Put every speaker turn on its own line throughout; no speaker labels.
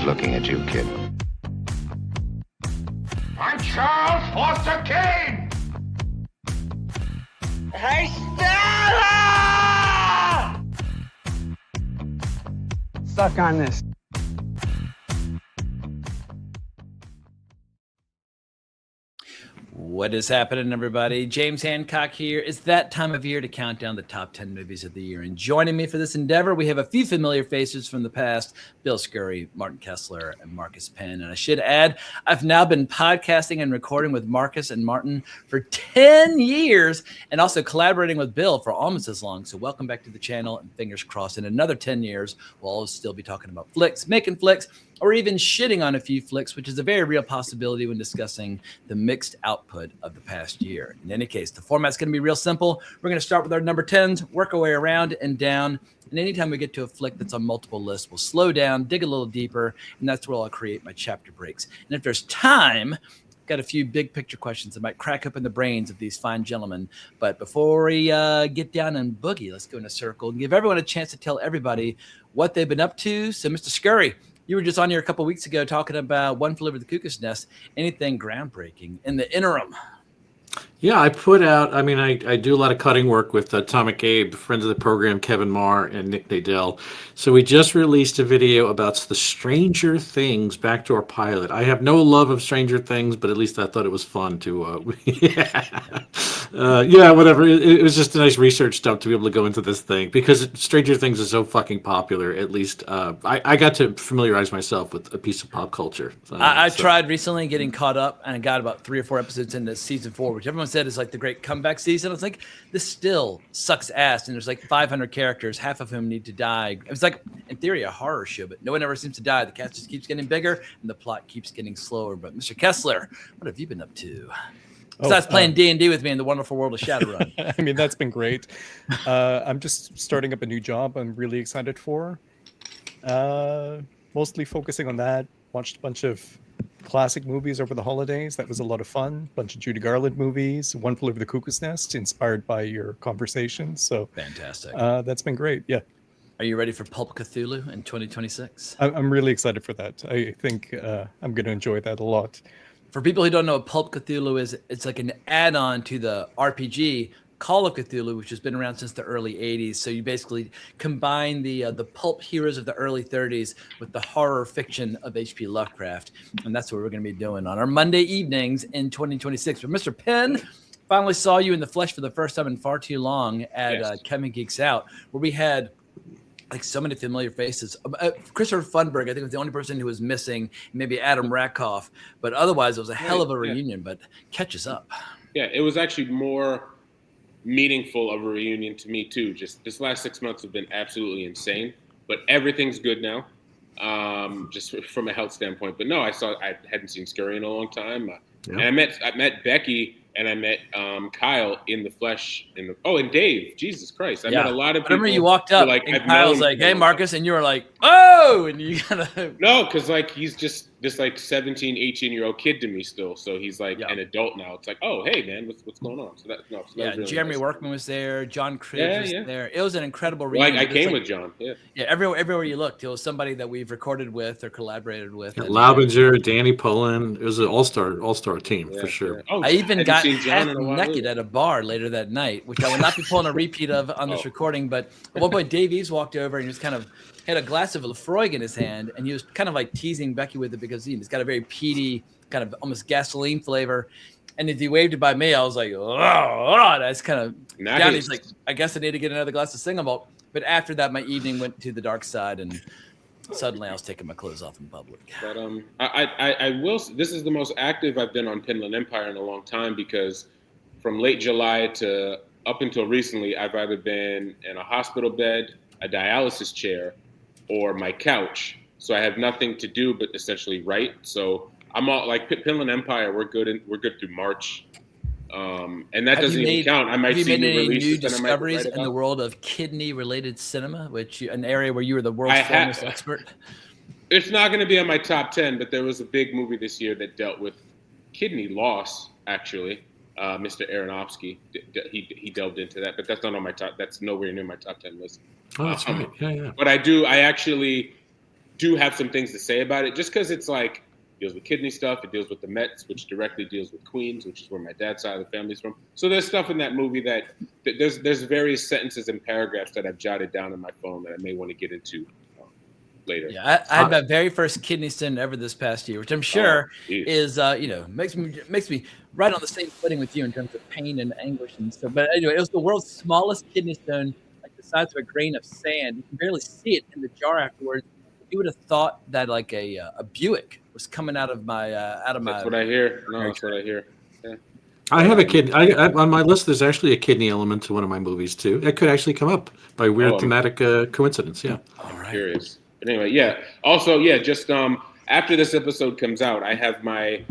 is looking at you, kid.
I'm Charles Foster Kane!
Hey, Stella!
Stuck on this.
What is happening, everybody? James Hancock here. It's that time of year to count down the top 10 movies of the year. And joining me for this endeavor, we have a few familiar faces from the past: Bill Scurry, Martin Kessler, and Marcus Pinn. And I should add, I've now been podcasting and recording with Marcus and Martin for 10 years and also collaborating with Bill for almost as long. So welcome back to the channel, and fingers crossed in another 10 years, we'll always still be talking about flicks, making flicks, or even shitting on a few flicks, which is a very real possibility when discussing the mixed output of the past year. In any case, the format's going to be real simple. We're going to start with our number 10s, work our way around and down. And anytime we get to a flick that's on multiple lists, we'll slow down, dig a little deeper, and that's where I'll create my chapter breaks. And if there's time, I've got a few big picture questions that might crack open the brains of these fine gentlemen. But before we get down and boogie, let's go in a circle and give everyone a chance to tell everybody what they've been up to. So, Mr. Scurry, you were just on here a couple of weeks ago talking about One Flew Over the Cuckoo's Nest. Anything groundbreaking in the interim?
Yeah, I put out, I do a lot of cutting work with Atomic Abe, friends of the program, Kevin Marr and Nick Nadell. So we just released a video about the Stranger Things backdoor pilot. I have no love of Stranger Things, but at least I thought it was fun to, whatever. It was just a nice research stuff to be able to go into this thing because Stranger Things is so fucking popular. At least I got to familiarize myself with a piece of pop culture.
I tried recently getting caught up, and I got about 3 or 4 episodes into season 4, which everyone said is like the great comeback season. I was like, this still sucks ass, and there's like 500 characters, half of whom need to die. It was like, in theory, a horror show, but no one ever seems to die. The cast just keeps getting bigger, and the plot keeps getting slower. But Mr. Kessler, what have you been up to? Besides playing D&D with me in the wonderful world of Shadowrun.
I mean, that's been great. I'm just starting up a new job I'm really excited for. Mostly focusing on that. Watched a bunch of classic movies over the holidays. That was a lot of fun. Bunch of Judy Garland movies. One Flew Over the Cuckoo's Nest, inspired by your conversations. So
fantastic.
That's been great. Yeah.
Are you ready for Pulp Cthulhu in 2026?
I'm really excited for that. I think I'm going to enjoy that a lot.
For people who don't know what Pulp Cthulhu is, it's like an add-on to the RPG Call of Cthulhu, which has been around since the early 80s. So you basically combine the pulp heroes of the early 30s with the horror fiction of H.P. Lovecraft. And that's what we're going to be doing on our Monday evenings in 2026. But Mr. Penn, finally saw you in the flesh for the first time in far too long at Kevin Geeks Out, where we had like so many familiar faces. Christopher Funberg, I think, was the only person who was missing, maybe Adam Rakoff. But otherwise, it was a hell of a reunion, but catch us up.
Yeah, it was actually more meaningful of a reunion to me too. Just this last 6 months have been absolutely insane, but everything's good now, just from a health standpoint. But no, I hadn't seen Scurry in a long time, and I met Becky and I met Kyle in the flesh. And Dave, Jesus Christ, I met a lot of people.
I remember you walked up
like,
and Kyle's like, "Hey, Marcus," and you were like, "Oh!" And you kind of
no, because like he's just this like 17, 18-year-old kid to me still. So he's like an adult now. It's like, oh, hey man, what's going on? So that was really
Jeremy
nice.
Workman was there. John Cribs was there. It was an incredible reunion.
I came with John. Yeah.
Everywhere you looked, it was somebody that we've recorded with or collaborated with.
Laubinger, Danny Pullen. It was an all-star team for sure.
Yeah. Oh,
I even got half
while
naked at a bar later that night, which I will not be pulling a repeat of on this recording. But at one point, Dave Eves walked over and he was kind of had a glass of Lafroig in his hand, and he was kind of like teasing Becky with it because he's got a very peaty, kind of almost gasoline flavor. And as he waved it by me, I was like, oh, that's kind of down. He's like, I guess I need to get another glass of single malt. But after that, my evening went to the dark side, and suddenly I was taking my clothes off in public.
But I will. This is the most active I've been on Pinland Empire in a long time, because from late July to up until recently, I've either been in a hospital bed, a dialysis chair, or my couch. So I have nothing to do but essentially write. So I'm all like Pinland Empire. We're good through March, and that doesn't even count. I might see new releases.
New discoveries in the world of kidney-related cinema, which an area where you were the world's foremost expert.
It's not going to be on my top 10, but there was a big movie this year that dealt with kidney loss. Actually, Mr. Aronofsky, he delved into that, but that's not on my top. That's nowhere near my top 10 list.
Oh, that's right. Yeah.
But I actually do have some things to say about it, just because it's like deals with kidney stuff. It deals with the Mets, which directly deals with Queens, which is where my dad's side of the family's from. So there's stuff in that movie that there's various sentences and paragraphs that I've jotted down on my phone that I may want to get into later.
Yeah, I had my very first kidney stone ever this past year, which I'm sure is makes me right on the same footing with you in terms of pain and anguish and stuff. But anyway, it was the world's smallest kidney stone, like the size of a grain of sand. You can barely see it in the jar afterwards. You would have thought that like a Buick was coming out of my
That's what I hear. No, that's what I hear. Yeah.
I have a kidney. I on my list. There's actually a kidney element to one of my movies too. It could actually come up by weird thematic coincidence. Yeah.
All right.
Curious. But anyway, yeah. Also, yeah. Just after this episode comes out, I have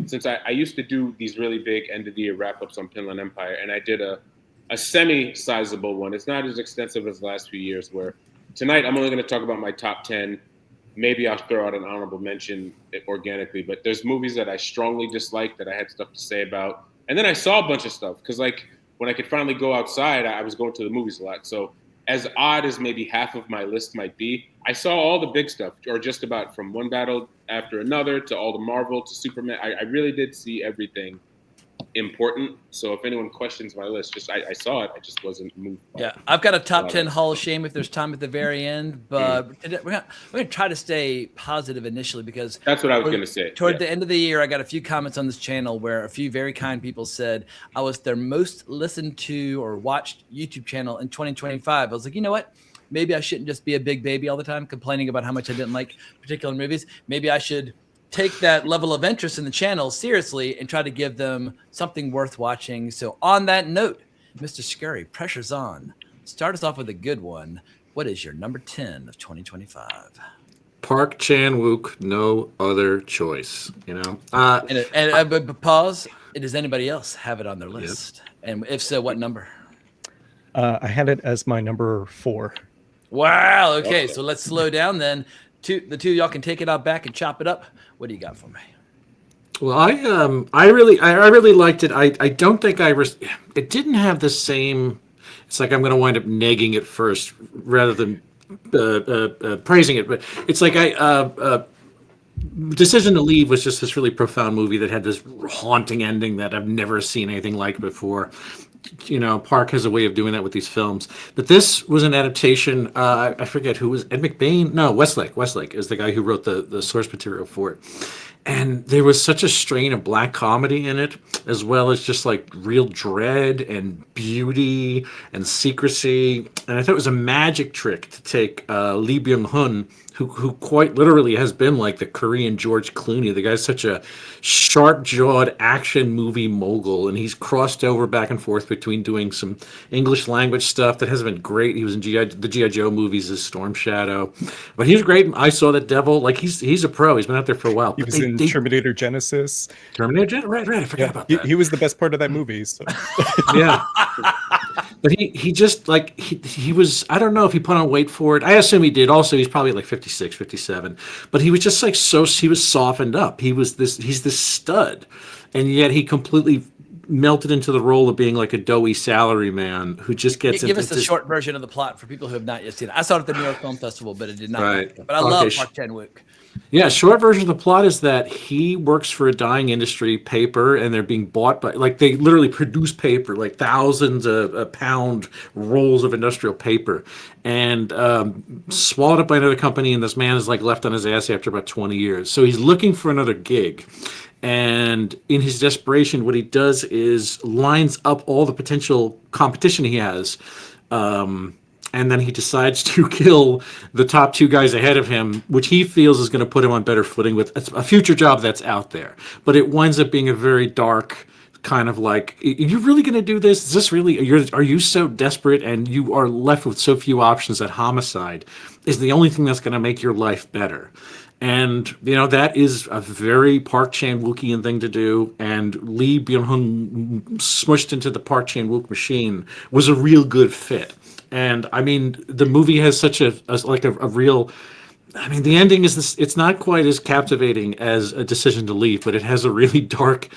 since I used to do these really big end of the year wrap ups on Pinland Empire, and I did a semi-sizable one. It's not as extensive as the last few years. Where tonight I'm only going to talk about my top 10. Maybe I'll throw out an honorable mention organically, but there's movies that I strongly dislike that I had stuff to say about. And then I saw a bunch of stuff because, like, when I could finally go outside, I was going to the movies a lot. So as odd as maybe half of my list might be, I saw all the big stuff, or just about from one battle after another to all the Marvel to Superman. I really did see everything important. So if anyone questions my list, just I saw it. I just wasn't moved.
Yeah, I've got a top 10 Hall of Shame if there's time at the very end, but we're gonna try to stay positive initially because
that's what I was going to say.
Toward the end of the year, I got a few comments on this channel where a few very kind people said I was their most listened to or watched YouTube channel in 2025. I was like, you know what? Maybe I shouldn't just be a big baby all the time complaining about how much I didn't like particular movies. Maybe I should take that level of interest in the channel seriously and try to give them something worth watching. So on that note, Mr. Scurry, pressure's on. Start us off with a good one. What is your number 10 of 2025?
Park Chan-wook, no other choice.
But pause. Does anybody else have it on their list? Yep. And if so, what number?
I had it as my number 4.
Wow. Okay, so let's slow down then. The two of y'all can take it out back and chop it up. What do you got for me?
Well, I really liked it. I don't think it didn't have the same. It's like I'm going to wind up negging it first rather than praising it. But it's like Decision to Leave was just this really profound movie that had this haunting ending that I've never seen anything like before. Park has a way of doing that with these films. But this was an adaptation. I forget who was Ed McBain. No, Westlake. Westlake is the guy who wrote the source material for it. And there was such a strain of black comedy in it, as well as just like real dread and beauty and secrecy. And I thought it was a magic trick to take Lee Byung-hun, who quite literally has been like the Korean George Clooney. The guy's such a sharp-jawed action movie mogul, and he's crossed over back and forth between doing some English language stuff that hasn't been great. He was in the G.I. Joe movies as Storm Shadow, but he's great. I Saw the Devil. Like he's a pro. He's been out there for a while.
He was in Terminator Genesis.
Right. I forgot about that.
He was the best part of that movie. So.
Yeah. But he just like he was, I don't know if he put on weight for it. I assume he did. Also, he's probably like 56, 57. But he was just like he was softened up. He's this stud. And yet he completely melted into the role of being like a doughy salary man who just gets
Give us the short version of the plot for people who have not yet seen it. I saw it at the New York Film Festival, but it did not.
Right.
But I love Park Chan-wook.
Yeah, short version of the plot is that he works for a dying industry paper, and they're being bought by, like, they literally produce paper, like thousands of pound rolls of industrial paper, and swallowed up by another company, and this man is like left on his ass after about 20 years. So he's looking for another gig. And in his desperation, what he does is lines up all the potential competition he has. And then he decides to kill the top 2 guys ahead of him, which he feels is going to put him on better footing with a future job that's out there. But it winds up being a very dark kind of like, are you really going to do this? Is this really, are you so desperate and you are left with so few options that homicide is the only thing that's going to make your life better? And, that is a very Park Chan-wookian thing to do. And Lee Byung-hun smushed into the Park Chan-wook machine was a real good fit. And I mean, the movie has such a real I mean, the ending is this. It's not quite as captivating as A Decision to Leave, but it has a really dark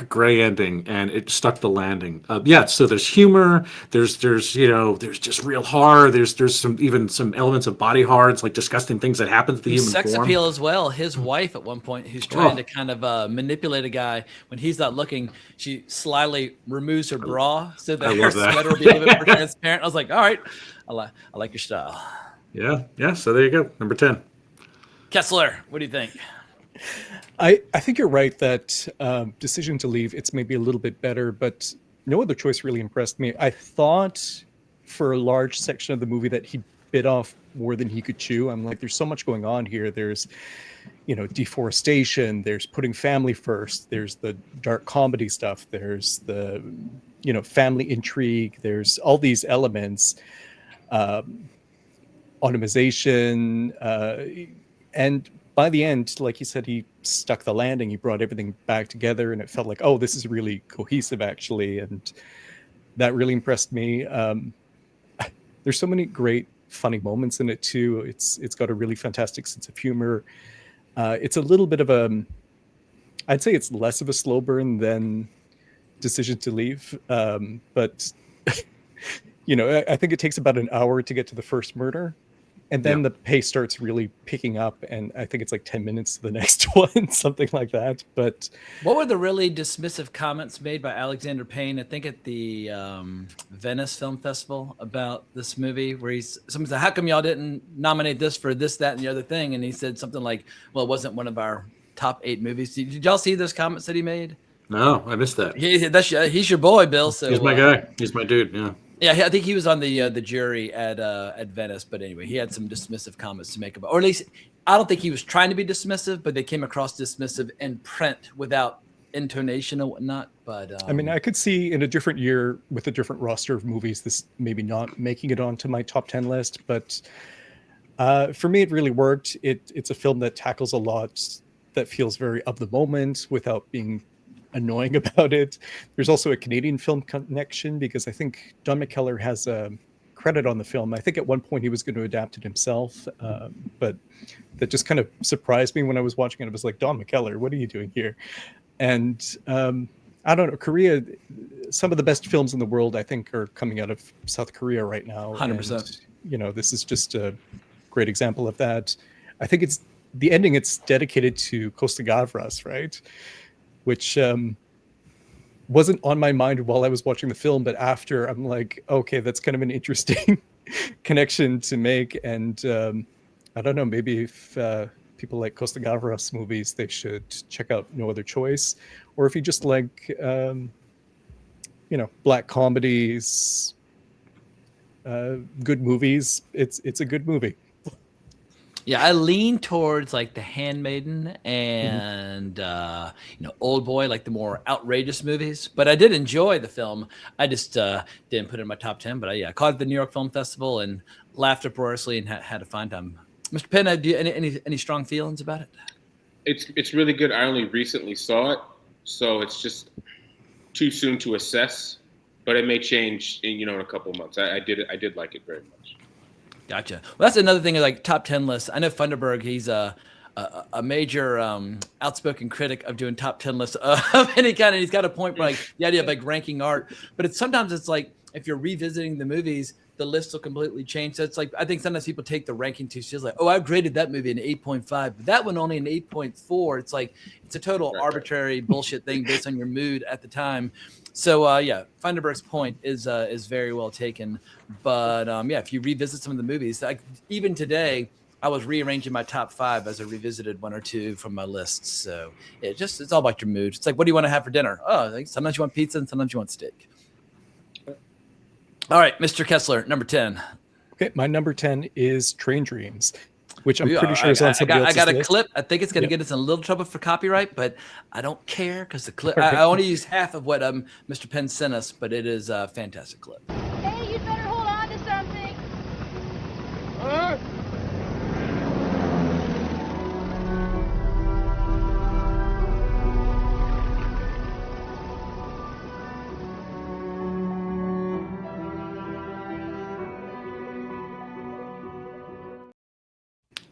gray ending, and it stuck the landing. Yeah, so there's humor. There's there's just real horror. There's some elements of body horror. It's like disgusting things that happen to the human
Sex
form.
appeal as well. His wife at one point, who's trying to kind of manipulate a guy when he's not looking, she slyly removes her bra so that her sweater will be a little bit more transparent. I was like, all right, I like your style.
Yeah. So there you go, number 10.
Kessler, what do you think?
I think you're right that Decision to Leave, it's maybe a little bit better, but No Other Choice really impressed me. I thought for a large section of the movie that he bit off more than he could chew. I'm like, there's so much going on here. There's, deforestation. There's putting family first. There's the dark comedy stuff. There's the, family intrigue. There's all these elements. Automation, and by the end, like you said, he stuck the landing. He brought everything back together, and it felt like, oh, this is really cohesive, actually, and that really impressed me. There's so many great, funny moments in it too. It's got a really fantastic sense of humor. It's a little bit of I'd say it's less of a slow burn than Decision to Leave, but I think it takes about an hour to get to the first murder. And then the pace starts really picking up, and I think it's like 10 minutes to the next one, something like that. But
what were the really dismissive comments made by Alexander Payne, I think at the Venice Film Festival, about this movie, where someone said, how come y'all didn't nominate this for this, that, and the other thing? And he said something like, well, it wasn't one of our top 8 movies. Did y'all see those comments that he made?
No, I missed that.
He's your boy, Bill. So
he's my guy. He's my dude. Yeah.
Yeah, I think he was on the jury at Venice, but anyway, he had some dismissive comments to make about, or at least I don't think he was trying to be dismissive, but they came across dismissive in print without intonation and whatnot. But
I mean, I could see in a different year with a different roster of movies, this maybe not making it onto my top 10 list, but for me, it really worked. It's a film that tackles a lot that feels very of the moment without being annoying about it. There's also a Canadian film connection because I think Don McKellar has a credit on the film. I think at one point he was going to adapt it himself, but that just kind of surprised me when I was watching it. It was like, Don McKellar, what are you doing here? And I don't know, Korea, some of the best films in the world, I think, are coming out of South Korea right now.
100%.
And, this is just a great example of that. I think it's the ending, it's dedicated to Costa Gavras, right? Which wasn't on my mind while I was watching the film, but after I'm like, okay, that's kind of an interesting connection to make. And I don't know, maybe if people like Costa Gavras movies, they should check out No Other Choice. Or if you just like, black comedies, good movies, it's a good movie.
Yeah, I lean towards like The Handmaiden and Old Boy, like the more outrageous movies. But I did enjoy the film. I just didn't put it in my top 10. But I caught it at the New York Film Festival and laughed uproariously and had a fine time. Mr. Penn, do you any strong feelings about it?
It's really good. I only recently saw it, so it's just too soon to assess. But it may change in a couple of months. I did like it very much.
Gotcha. Well, that's another thing, like top 10 lists. I know Funderburg, he's a major outspoken critic of doing top 10 lists of any kind. And he's got a point where like the idea of like ranking art, but sometimes it's like, if you're revisiting the movies, the list will completely change. So it's like, I think sometimes people take the ranking too seriously. Like, oh, I graded that movie an 8.5, but that one only an 8.4. It's like, it's a total arbitrary bullshit thing based on your mood at the time. So Funderburg's point is very well taken. But if you revisit some of the movies, like even today, I was rearranging my top 5 as I revisited 1 or 2 from my lists. So it's all about your mood. It's like, what do you want to have for dinner? Oh, like sometimes you want pizza and sometimes you want steak. All right, Mr. Kessler, number 10.
Okay, my number 10 is Train Dreams, which I'm pretty sure is on somebody else's
I got a
list.
clip. I think it's going to get us in a little trouble for copyright, but I don't care because the clip. I only use half of what Mr. Penn sent us, but it is a fantastic clip.
Hey, you'd better hold on to something.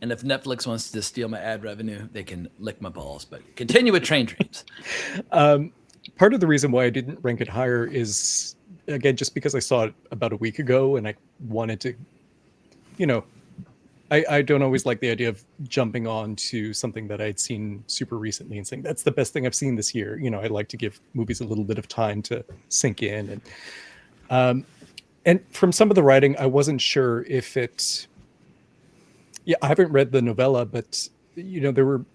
And if Netflix wants to steal my ad revenue, they can lick my balls. But continue with Train Dreams.
Part of the reason why I didn't rank it higher is, again, just because I saw it about a week ago and I wanted to, I don't always like the idea of jumping on to something that I'd seen super recently and saying, that's the best thing I've seen this year. I like to give movies a little bit of time to sink in. And from some of the writing, I wasn't sure if it, I haven't read the novella, but, there were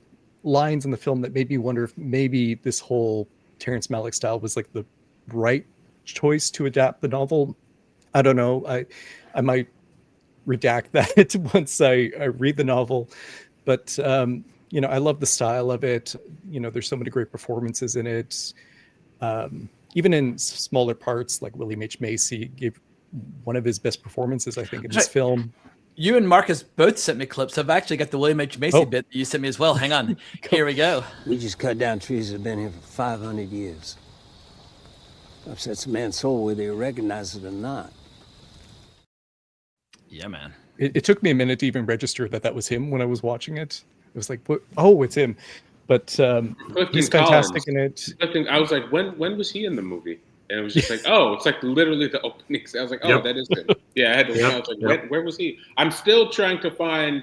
lines in the film that made me wonder if maybe this whole Terrence Malick style was like the right choice to adapt the novel. I don't know. I might redact that once I read the novel, but I love the style of it. There's so many great performances in it. Even in smaller parts, like William H. Macy gave one of his best performances, I think, in this film.
You and Marcus both sent me clips. I've actually got the William H. Macy bit that you sent me as well. Hang on. Here we go.
We just cut down trees that have been here for 500 years. Upsets a man's soul whether you recognize it or not.
Yeah, man.
It took me a minute to even register that was him when I was watching it. It was like, what? Oh, it's him. But he's fantastic in it.
I was like, when was he in the movie? And it was just like, oh, it's like literally the opening. I was like, oh, that is him. Yeah, I had to. I was like, where was he? I'm still trying to find,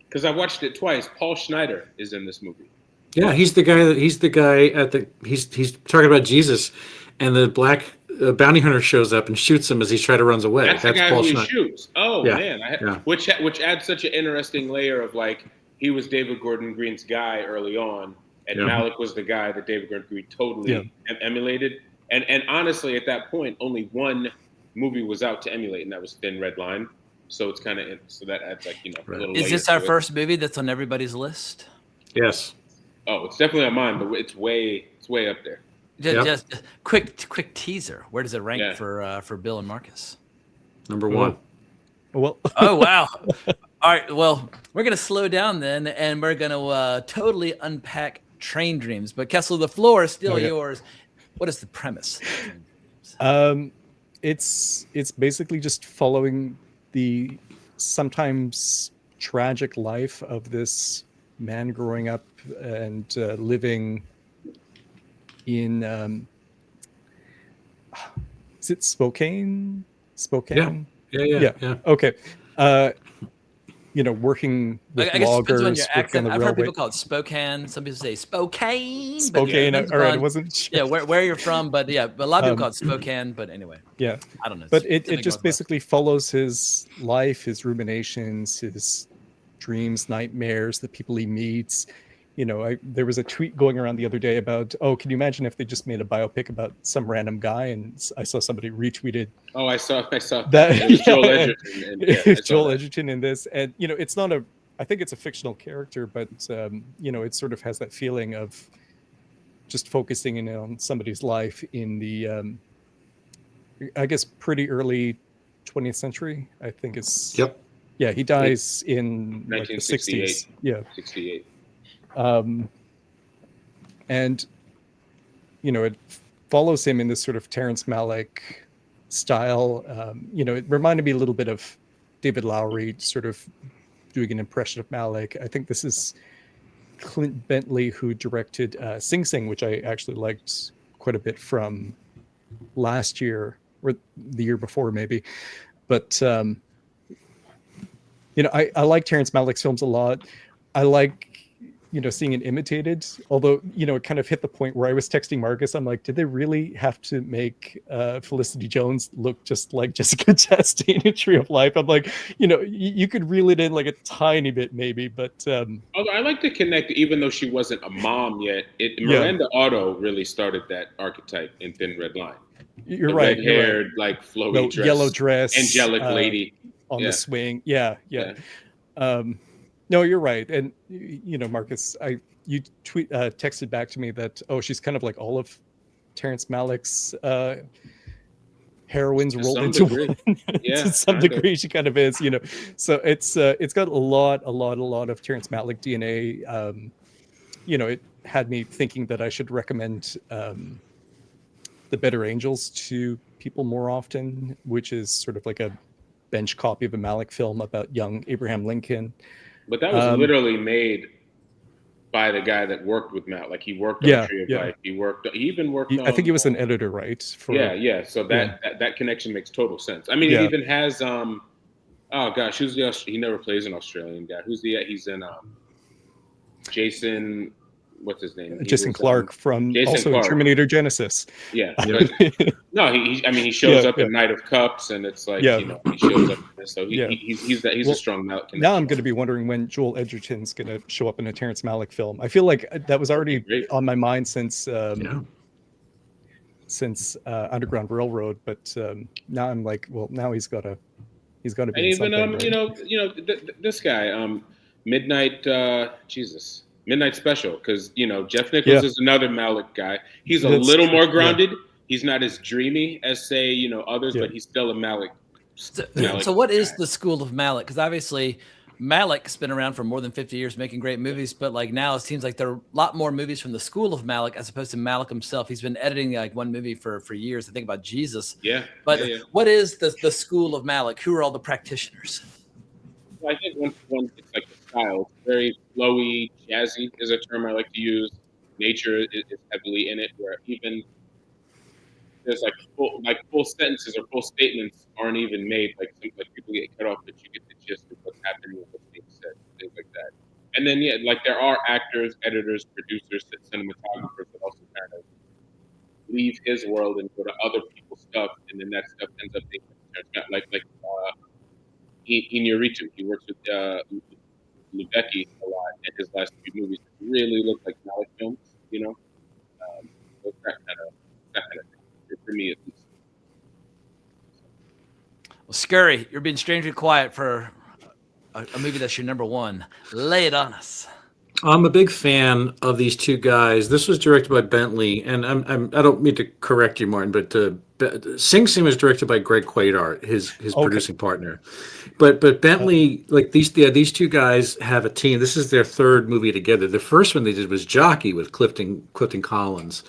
because I watched it twice. Paul Schneider is in this movie.
Yeah, he's the guy he's talking about Jesus, and the black bounty hunter shows up and shoots him as he's trying to run away.
That's the guy
Paul
who he
Schneider.
shoots. Oh man, which adds such an interesting layer of like he was David Gordon Green's guy early on, and Malick was the guy that David Gordon Green totally emulated. And honestly, at that point, only one movie was out to emulate, and that was Thin Red Line. So it's kind of that adds like a little.
Is this our first movie that's on everybody's list?
Yes.
Oh, it's definitely on mine, but it's way up there.
Just quick teaser. Where does it rank for Bill and Marcus?
Number one.
Well.
Oh wow. All right. Well, we're gonna slow down then, and we're gonna totally unpack Train Dreams. But Kessler, the floor is still yours. What is the premise?
It's basically just following the sometimes tragic life of this man growing up and living in is it Spokane? Yeah. Okay. Working with
I guess
loggers.
it depends on your accent. I've heard
railway.
people call it Spokane. Some people say Spokane.
Spokane. All right, I wasn't sure.
Yeah, where you're from, but a lot of people call it Spokane. But anyway, I don't know.
But it just basically follows his life, his ruminations, his dreams, nightmares, the people he meets. There was a tweet going around the other day about, can you imagine if they just made a biopic about some random guy? And I saw somebody retweeted.
Oh, I saw
that.
It was Joel Edgerton.
It's Joel Edgerton in this, and it's not I think it's a fictional character, but it sort of has that feeling of just focusing in on somebody's life in the, I guess, pretty early 20th century. I think it's.
Yep.
Yeah, he dies in
1968.
Like the 60s. Yeah.
68.
And it follows him in this sort of Terrence Malick style. It reminded me a little bit of David Lowery sort of doing an impression of Malick. I think this is Clint Bentley who directed Sing Sing, which I actually liked quite a bit from last year or the year before maybe. But I like Terrence Malick's films a lot. I like seeing it imitated, although it kind of hit the point where I was texting Marcus. I'm like, did they really have to make Felicity Jones look just like Jessica Chastain in Tree of Life? I'm like, you could reel it in like a tiny bit maybe, but
although I like to connect, even though she wasn't a mom yet, Miranda Otto really started that archetype in Thin Red Line.
You're right.
Red-haired, like flowy dress,
yellow dress,
angelic lady
on the swing. Yeah. No, you're right. And Marcus, you texted back to me that she's kind of like all of Terrence Malick's heroines rolled into one. To some degree, she kind of is. So it's got a lot of Terrence Malick DNA. It had me thinking that I should recommend The Better Angels to people more often, which is sort of like a bench copy of a Malick film about young Abraham Lincoln.
But that was literally made by the guy that worked with Matt. Like he worked on Tree of Life. He even worked on.
I think he was an editor, right?
Yeah. So that connection makes total sense. I mean, it even has oh gosh, he never plays an Australian guy. He's in Jason. What's his name?
Jason Clarke from
Clarke.
Terminator Genesis.
Yeah. No, he shows up in Knight of Cups, and it's like he shows up in this. So he's a strong Malick connection.
Now I'm going to be wondering when Joel Edgerton's going to show up in a Terrence Malick film. I feel like that was already on my mind since Underground Railroad, but now I'm like, well, now he's got to be. And
even right? This guy, Midnight Special, because Jeff Nichols is another Malick guy. He's a little more grounded. Yeah. He's not as dreamy as say others, but he's still a Malick.
So what is the school of Malick? Because obviously Malick's been around for more than 50 years making great movies, but like now it seems like there are a lot more movies from the school of Malick as opposed to Malick himself. He's been editing like one movie for years. I think about Jesus.
Yeah.
But what is the school of Malick? Who are all the practitioners?
Well, I think one it's like the style. It's very flowy, jazzy is a term I like to use. Nature is heavily in it, where even there's full sentences or full statements aren't even made. Like people get cut off, but you get the gist of what's happening with what's being said, things like that. And then there are actors, editors, producers, cinematographers that also kind of leave his world and go to other people's stuff, and then that stuff ends up being like Iñárritu. He works with Lubecki a lot, and his last few movies really look like Malick films. That kind of thing, for me at least.
Well, Scurry, you're being strangely quiet for a movie that's your number one. Lay it on us.
I'm a big fan of these two guys. This was directed by Bentley, and I don't mean to correct you, Martin, but Sing Sing was directed by Greg Quaidar, his producing partner. But Bentley, like these two guys have a team. This is their third movie together. The first one they did was Jockey with Clifton Collins,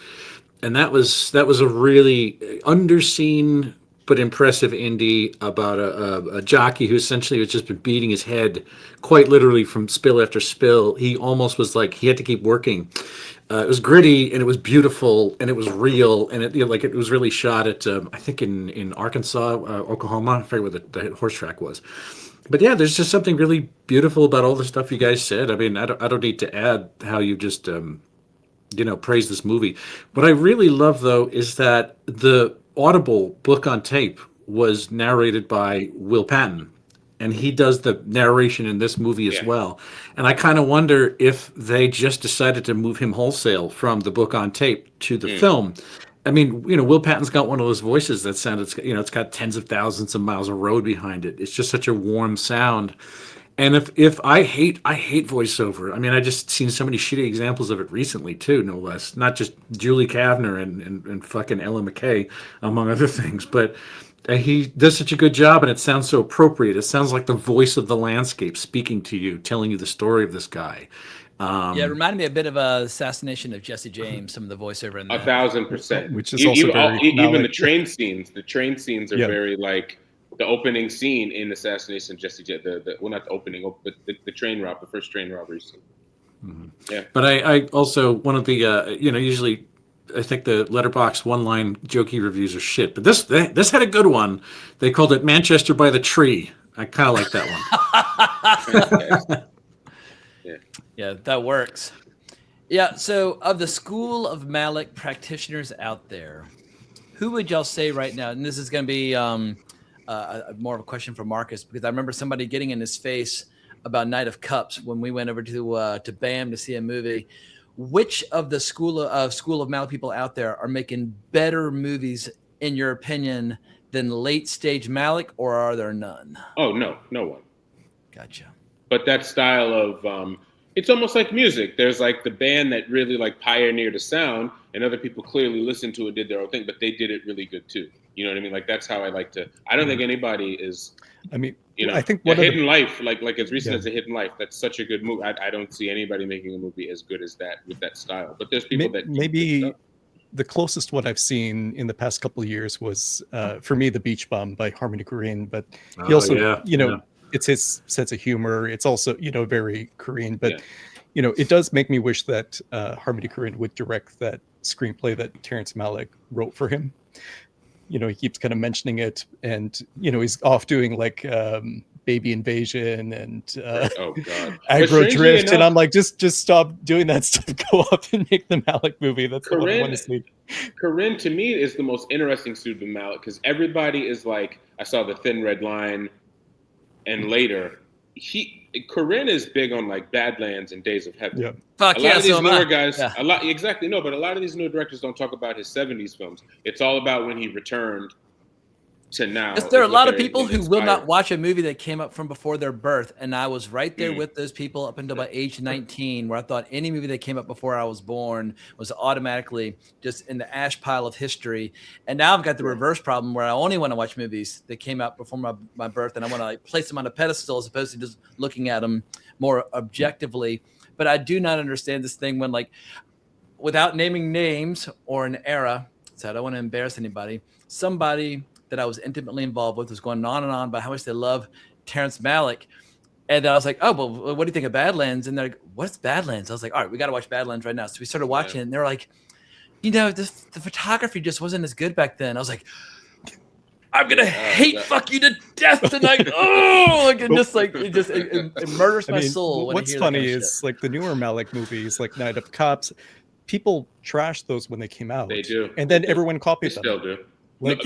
and that was a really underseen but impressive indie about a jockey who essentially was just been beating his head quite literally from spill after spill. He almost was like he had to keep working. It was gritty and it was beautiful and it was real and it was really shot at I think in Arkansas, Oklahoma. I forget what the horse track was. But yeah, there's just something really beautiful about all the stuff you guys said. I mean, I don't need to add how you just praise this movie. What I really love though is that the Audible book on tape was narrated by Will Patton, and he does the narration in this movie as well. And I kind of wonder if they just decided to move him wholesale from the book on tape to the film. I mean, Will Patton's got one of those voices that sounded, it's got tens of thousands of miles of road behind it. It's just such a warm sound. And if I hate voiceover. I mean, I just seen so many shitty examples of it recently too, no less. Not just Julie Kavner and fucking Ella McKay, among other things. But he does such a good job, and it sounds so appropriate. It sounds like the voice of the landscape speaking to you, telling you the story of this guy.
It reminded me a bit of Assassination of Jesse James. Some of the voiceover in that.
1,000%.
Which is also
even the train scenes. The train scenes are very like. The opening scene in Assassination Jesse J. Well, not the opening, but the train rob, the first train robbery scene.
Mm-hmm. Yeah. But I also one of the usually I think the Letterboxd one-line jokey reviews are shit, but this had a good one. They called it Manchester by the Tree. I kind of like that one.
Yeah, that works. Yeah. So, of the school of Malick practitioners out there, who would y'all say right now? And this is going to be more of a question for Marcus, because I remember somebody getting in his face about Knight of Cups when we went over to BAM to see a movie. Which of the school of Malick people out there are making better movies, in your opinion, than late stage Malick, or are there none?
Oh, no one.
Gotcha.
But that style of it's almost like music. There's like the band that really like pioneered a sound, and other people clearly listened to it, did their own thing, but they did it really good too. You know what I mean? Like that's how I like to. I don't think anybody is. I mean,
I think
the Hidden Life, like as recent as The Hidden Life, that's such a good movie. I don't see anybody making a movie as good as that with that style. But there's people that
maybe the closest one I've seen in the past couple of years was for me The Beach Bum by Harmony Korine. But he also, it's his sense of humor. It's also, very Korean, but it does make me wish that Harmony Korine would direct that screenplay that Terrence Malick wrote for him. He keeps kind of mentioning it, and he's off doing like Baby Invasion and
oh god,
Aggro Drift, and I'm like, just stop doing that stuff. Go up and make the Malick movie. That's the one I want to see.
Korine to me is the most interesting student of Malick because everybody is like, I saw The Thin Red Line, and later Korine is big on like Badlands and Days of Heaven.
Yeah.
Fuck
a lot of these newer
guys,
but a lot of these new directors don't talk about his 70s films. It's all about when he returned to now.
There are a lot of people who will not watch a movie that came up from before their birth, and I was right there with those people up until about age 19, where I thought any movie that came up before I was born was automatically just in the ash pile of history. And now I've got the reverse problem where I only want to watch movies that came out before my birth, and I want to like place them on a pedestal as opposed to just looking at them more objectively. But I do not understand this thing when, like, without naming names or an era, so I don't want to embarrass anybody, somebody that I was intimately involved with was going on and on about how much they love Terrence Malick. And I was like, oh, well, what do you think of Badlands? And they're like, what's Badlands? I was like, all right, we got to watch Badlands right now. So we started watching it, and they're like, the photography just wasn't as good back then. I was like, I'm going to fuck you to death tonight. It murders my soul.
What's funny is like the newer Malick movies, like Night of Cops, people trashed those when they came out.
They do.
And then everyone copied them.
Still do.
Like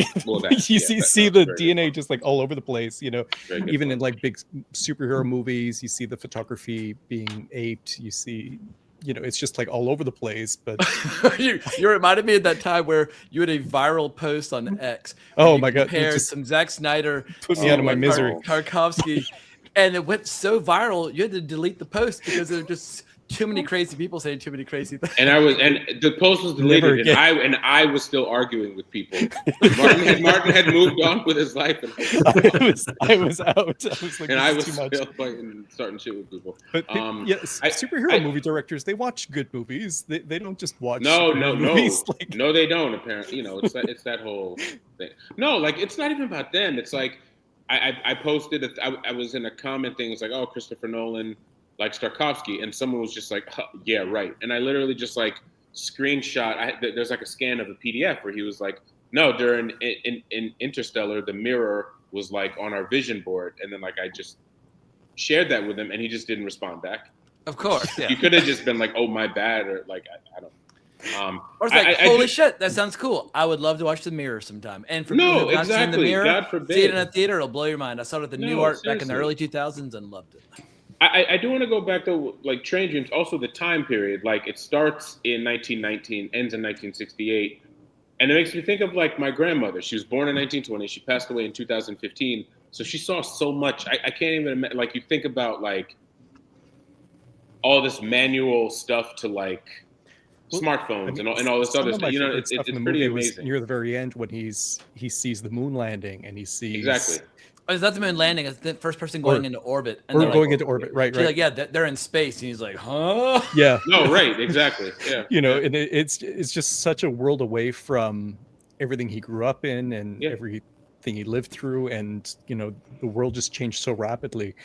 you see the DNA just like all over the place, even in like big superhero movies, you see the photography being aped. You see, it's just like all over the place. But
you reminded me of that time where you had a viral post on X.
Oh my god!
Compared some Zack Snyder,
put me out of my misery.
Tarkovsky, and it went so viral you had to delete the post because there were just too many crazy people saying too many crazy things. And
the post was deleted, and I was still arguing with people. Martin had moved on with his life, and
I was out. I was like,
and I was still fighting, starting shit with people.
But superhero movie directors, they watch good movies. They don't just watch movies.
No, they don't. Apparently, it's that whole thing. No, like it's not even about them. It's like I posted. I was in a comment thing. It's like, oh, Christopher Nolan likes Tarkovsky, and someone was just like, yeah, right. And I literally just like screenshot. There's like a scan of a PDF where he was like, no, during in Interstellar, the mirror was like on our vision board, and then like I just shared that with him, and he just didn't respond back.
Of course, yeah.
You could have just been like, oh, my bad, or like I don't.
Or it's like, holy shit, that sounds cool. I would love to watch The Mirror sometime. And for people who haven't seen The Mirror,
God forbid.
See it in a theater, it'll blow your mind. I saw it at the New Art back in the early 2000s and loved it.
I do want to go back to like Train Dreams, also the time period. Like it starts in 1919, ends in 1968. And it makes me think of like my grandmother. She was born in 1920. She passed away in 2015. So she saw so much. I can't even imagine. Like you think about like all this manual stuff to like smartphones and all this other stuff. It's pretty amazing.
Near the very end when he sees the moon landing and he sees
exactly.
Oh, it's not the moon landing. It's the first person going into orbit.
And or going into orbit, right?
Like, yeah, they're in space, and he's like, huh?
Yeah.
No, right, exactly. Yeah.
And it's just such a world away from everything he grew up in and everything he lived through, and the world just changed so rapidly.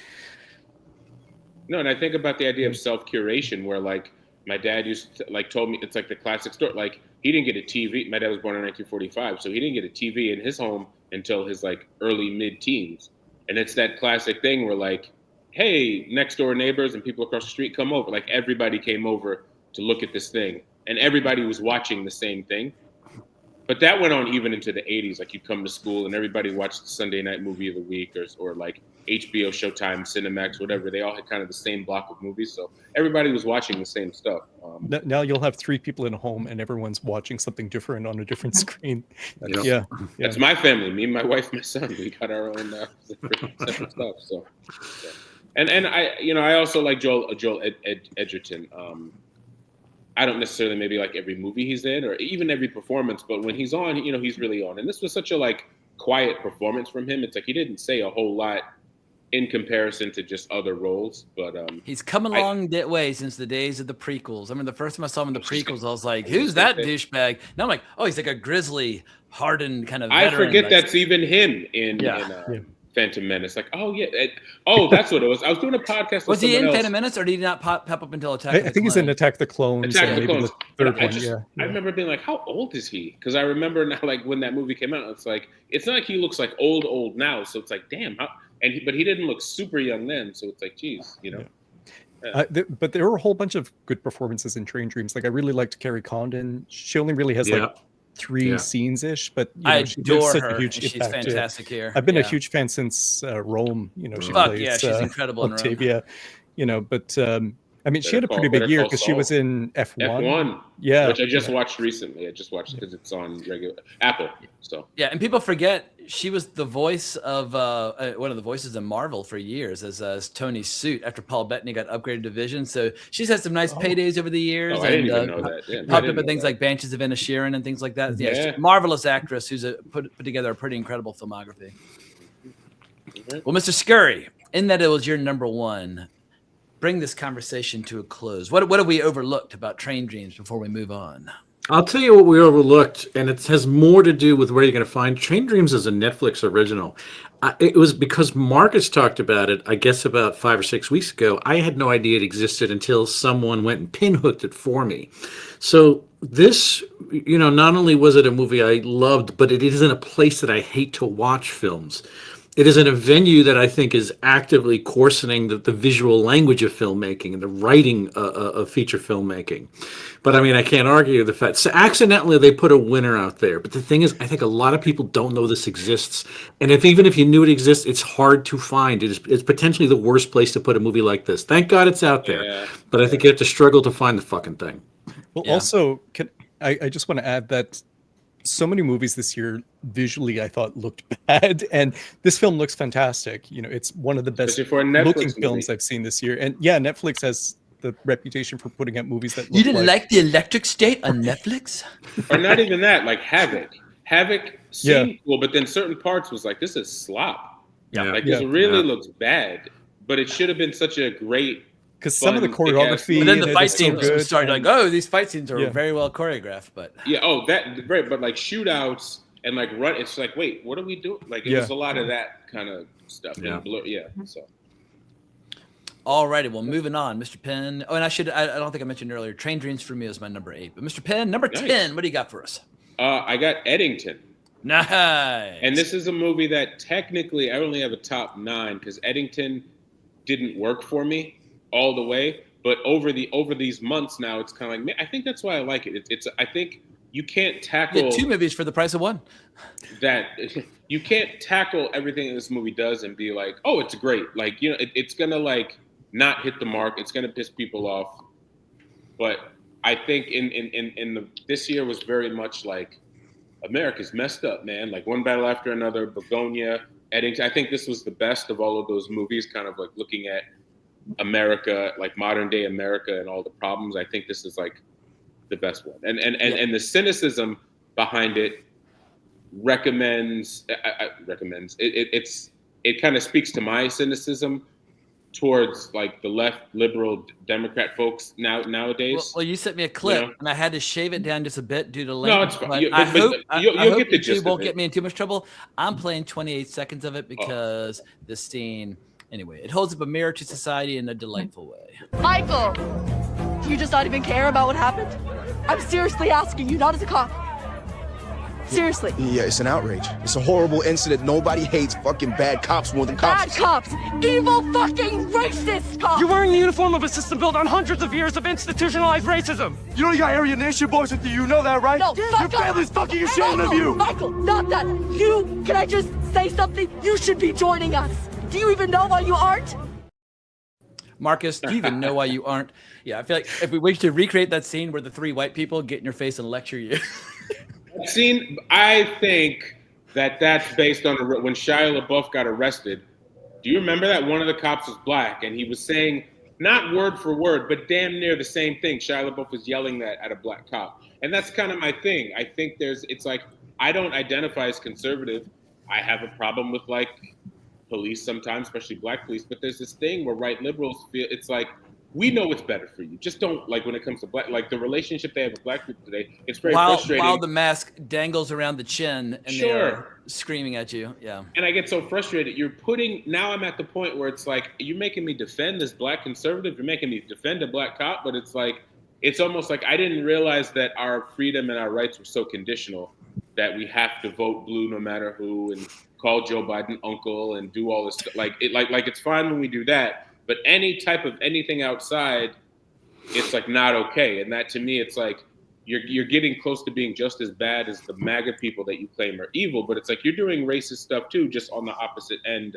No, and I think about the idea of self-curation, where like my dad used to, like told me it's like the classic story. Like he didn't get a TV. My dad was born in 1945, so he didn't get a TV in his home until his like early mid-teens. And it's that classic thing where like, hey, next door neighbors and people across the street come over. Like everybody came over to look at this thing, and everybody was watching the same thing. But that went on even into the 80s. Like you'd come to school and everybody watched the Sunday night movie of the week or like HBO, Showtime, Cinemax, whatever. They all had kind of the same block of movies. So everybody was watching the same stuff.
Now you'll have 3 people in a home and everyone's watching something different on a different screen. Yeah.
That's my family. Me, my wife, my son. We got our own separate stuff. So, yeah. And I also like Joel Edgerton. I don't necessarily maybe like every movie he's in or even every performance, but when he's on, he's really on. And this was such a like quiet performance from him. It's like he didn't say a whole lot in comparison to just other roles, but
he's come a long way since the days of the prequels. I mean, the first time I saw him in the prequels, I was like, "Who's that douchebag?" Now I'm like, "Oh, he's like a grizzly, hardened kind of veteran."
I forget that's even him in Phantom Menace. Like, oh yeah, that's what it was. I was doing a podcast.
Was he in
else.
Phantom Menace, or did he not pop up until Attack?
I think he's in Attack the Clones.
Attack the
maybe
Clones.
The third
I
one.
I remember being like, how old is he? Because I remember now, like when that movie came out, it's like it's not like he looks like old now. So it's like, damn, but he didn't look super young then. So it's like, geez, you know. Yeah.
But there were a whole bunch of good performances in Train Dreams. Like I really liked Carrie Condon. She only really has like 3 scenes ish, but
she did such
her.
A huge she's
impact
fantastic here.
I've been a huge fan since Rome. She plays,
she's incredible
Octavia.
in Rome.
But I mean, she had a pretty big year because she was in F1.
F1,
yeah,
which I just watched recently. I just watched because it's on regular Apple. So
and people forget she was the voice of one of the voices in Marvel for years as Tony Suit after Paul Bettany got upgraded to Vision. So she's had some nice paydays over the years.
I didn't even know that. Yeah,
popped up in things like Banshees of Inisherin and things like that. Yeah, she's a marvelous actress who's put together a pretty incredible filmography. Well, Mr. Scurry, in that it was your number one, bring this conversation to a close. What have we overlooked about Train Dreams before we move on?
I'll tell you what we overlooked, and it has more to do with where you're going to find Train Dreams as a Netflix original. It was because Marcus talked about it, I guess, about 5 or 6 weeks ago. I had no idea it existed until someone went and pinhooked it for me. So this, not only was it a movie I loved, but it is in a place that I hate to watch films. It is in a venue that I think is actively coarsening the visual language of filmmaking and the writing of feature filmmaking. But I mean, I can't argue the fact. So accidentally, they put a winner out there. But the thing is, I think a lot of people don't know this exists. And even if you knew it exists, it's hard to find. It's potentially the worst place to put a movie like this. Thank God it's out there. Yeah. But I think you have to struggle to find the fucking thing.
Well, also, I just want to add that so many movies this year visually I thought looked bad, and this film looks fantastic. It's one of the best looking films I've seen this year. And yeah, Netflix has the reputation for putting out movies that look
you didn't like The Electric State on Netflix?
Or not even that, like Havoc seemed cool, but then certain parts was like, this is slop. This really looks bad, but it should have been such a great,
because some of the choreography,
but then the fight scenes started like, oh, these fight scenes are very well choreographed. But
but like shootouts and like run, it's like, wait, what are we doing? Like it was a lot of that kind of stuff. So.
All righty, well, moving on, Mr. Pinn. Oh, and I don't think I mentioned earlier, Train Dreams for me is my number 8. But Mr. Pinn, number 10, what do you got for us?
I got Eddington.
Nice.
And this is a movie that technically I only have a top 9 because Eddington didn't work for me all the way, but over these months now, it's kind of like, man, I think that's why I like it. It's I think you can't tackle
2 movies for the price of 1.
That you can't tackle everything that this movie does and be like, oh, it's great. Like it's gonna like not hit the mark. It's gonna piss people off. But I think this year was very much like America's messed up, man. Like one battle after another, Begonia, Eddington. I think this was the best of all of those movies, kind of like looking at America, like modern day America and all the problems. I think this is like the best one. And the cynicism behind it recommends it kind of speaks to my cynicism towards like the left liberal Democrat folks nowadays.
Well, you sent me a clip and I had to shave it down just a bit due to length.
No, it's fine.
I hope
get the gist
won't get me in too much trouble. I'm playing 28 seconds of it because the scene, anyway, it holds up a mirror to society in a delightful way.
Michael, do you just not even care about what happened? I'm seriously asking you, not as a cop. Seriously.
Yeah, it's an outrage. It's a horrible incident. Nobody hates fucking bad cops more than cops.
Bad cops! Evil fucking racist cops!
You're wearing the uniform of a system built on hundreds of years of institutionalized racism.
You know you got Aryan Nation boys with you. You know that, right?
No,
Your family's fucking ashamed of you.
Michael, not that. Can I just say something? You should be joining us. Do you even know why you aren't?
Marcus, do you even know why you aren't? Yeah, I feel like if we wish to recreate that scene where the 3 white people get in your face and lecture you.
Scene, I think that's based on when Shia LaBeouf got arrested. Do you remember that one of the cops was black and he was saying not word for word, but damn near the same thing? Shia LaBeouf was yelling that at a black cop, and that's kind of my thing. I think it's like I don't identify as conservative. I have a problem with like police sometimes, especially black police. But there's this thing where right liberals feel it's like we know what's better for you. Just don't, like, when it comes to black, like the relationship they have with black people today, it's very frustrating.
While the mask dangles around the chin and they're screaming at you. Yeah.
And I get so frustrated. Now I'm at the point where it's like, you're making me defend this black conservative. You're making me defend a black cop. But it's like, it's almost like I didn't realize that our freedom and our rights were so conditional that we have to vote blue no matter who and call Joe Biden uncle and do all this. Like it's fine when we do that. But any type of anything outside, it's like not okay. And that to me, it's like you're getting close to being just as bad as the MAGA people that you claim are evil. But it's like you're doing racist stuff too, just on the opposite end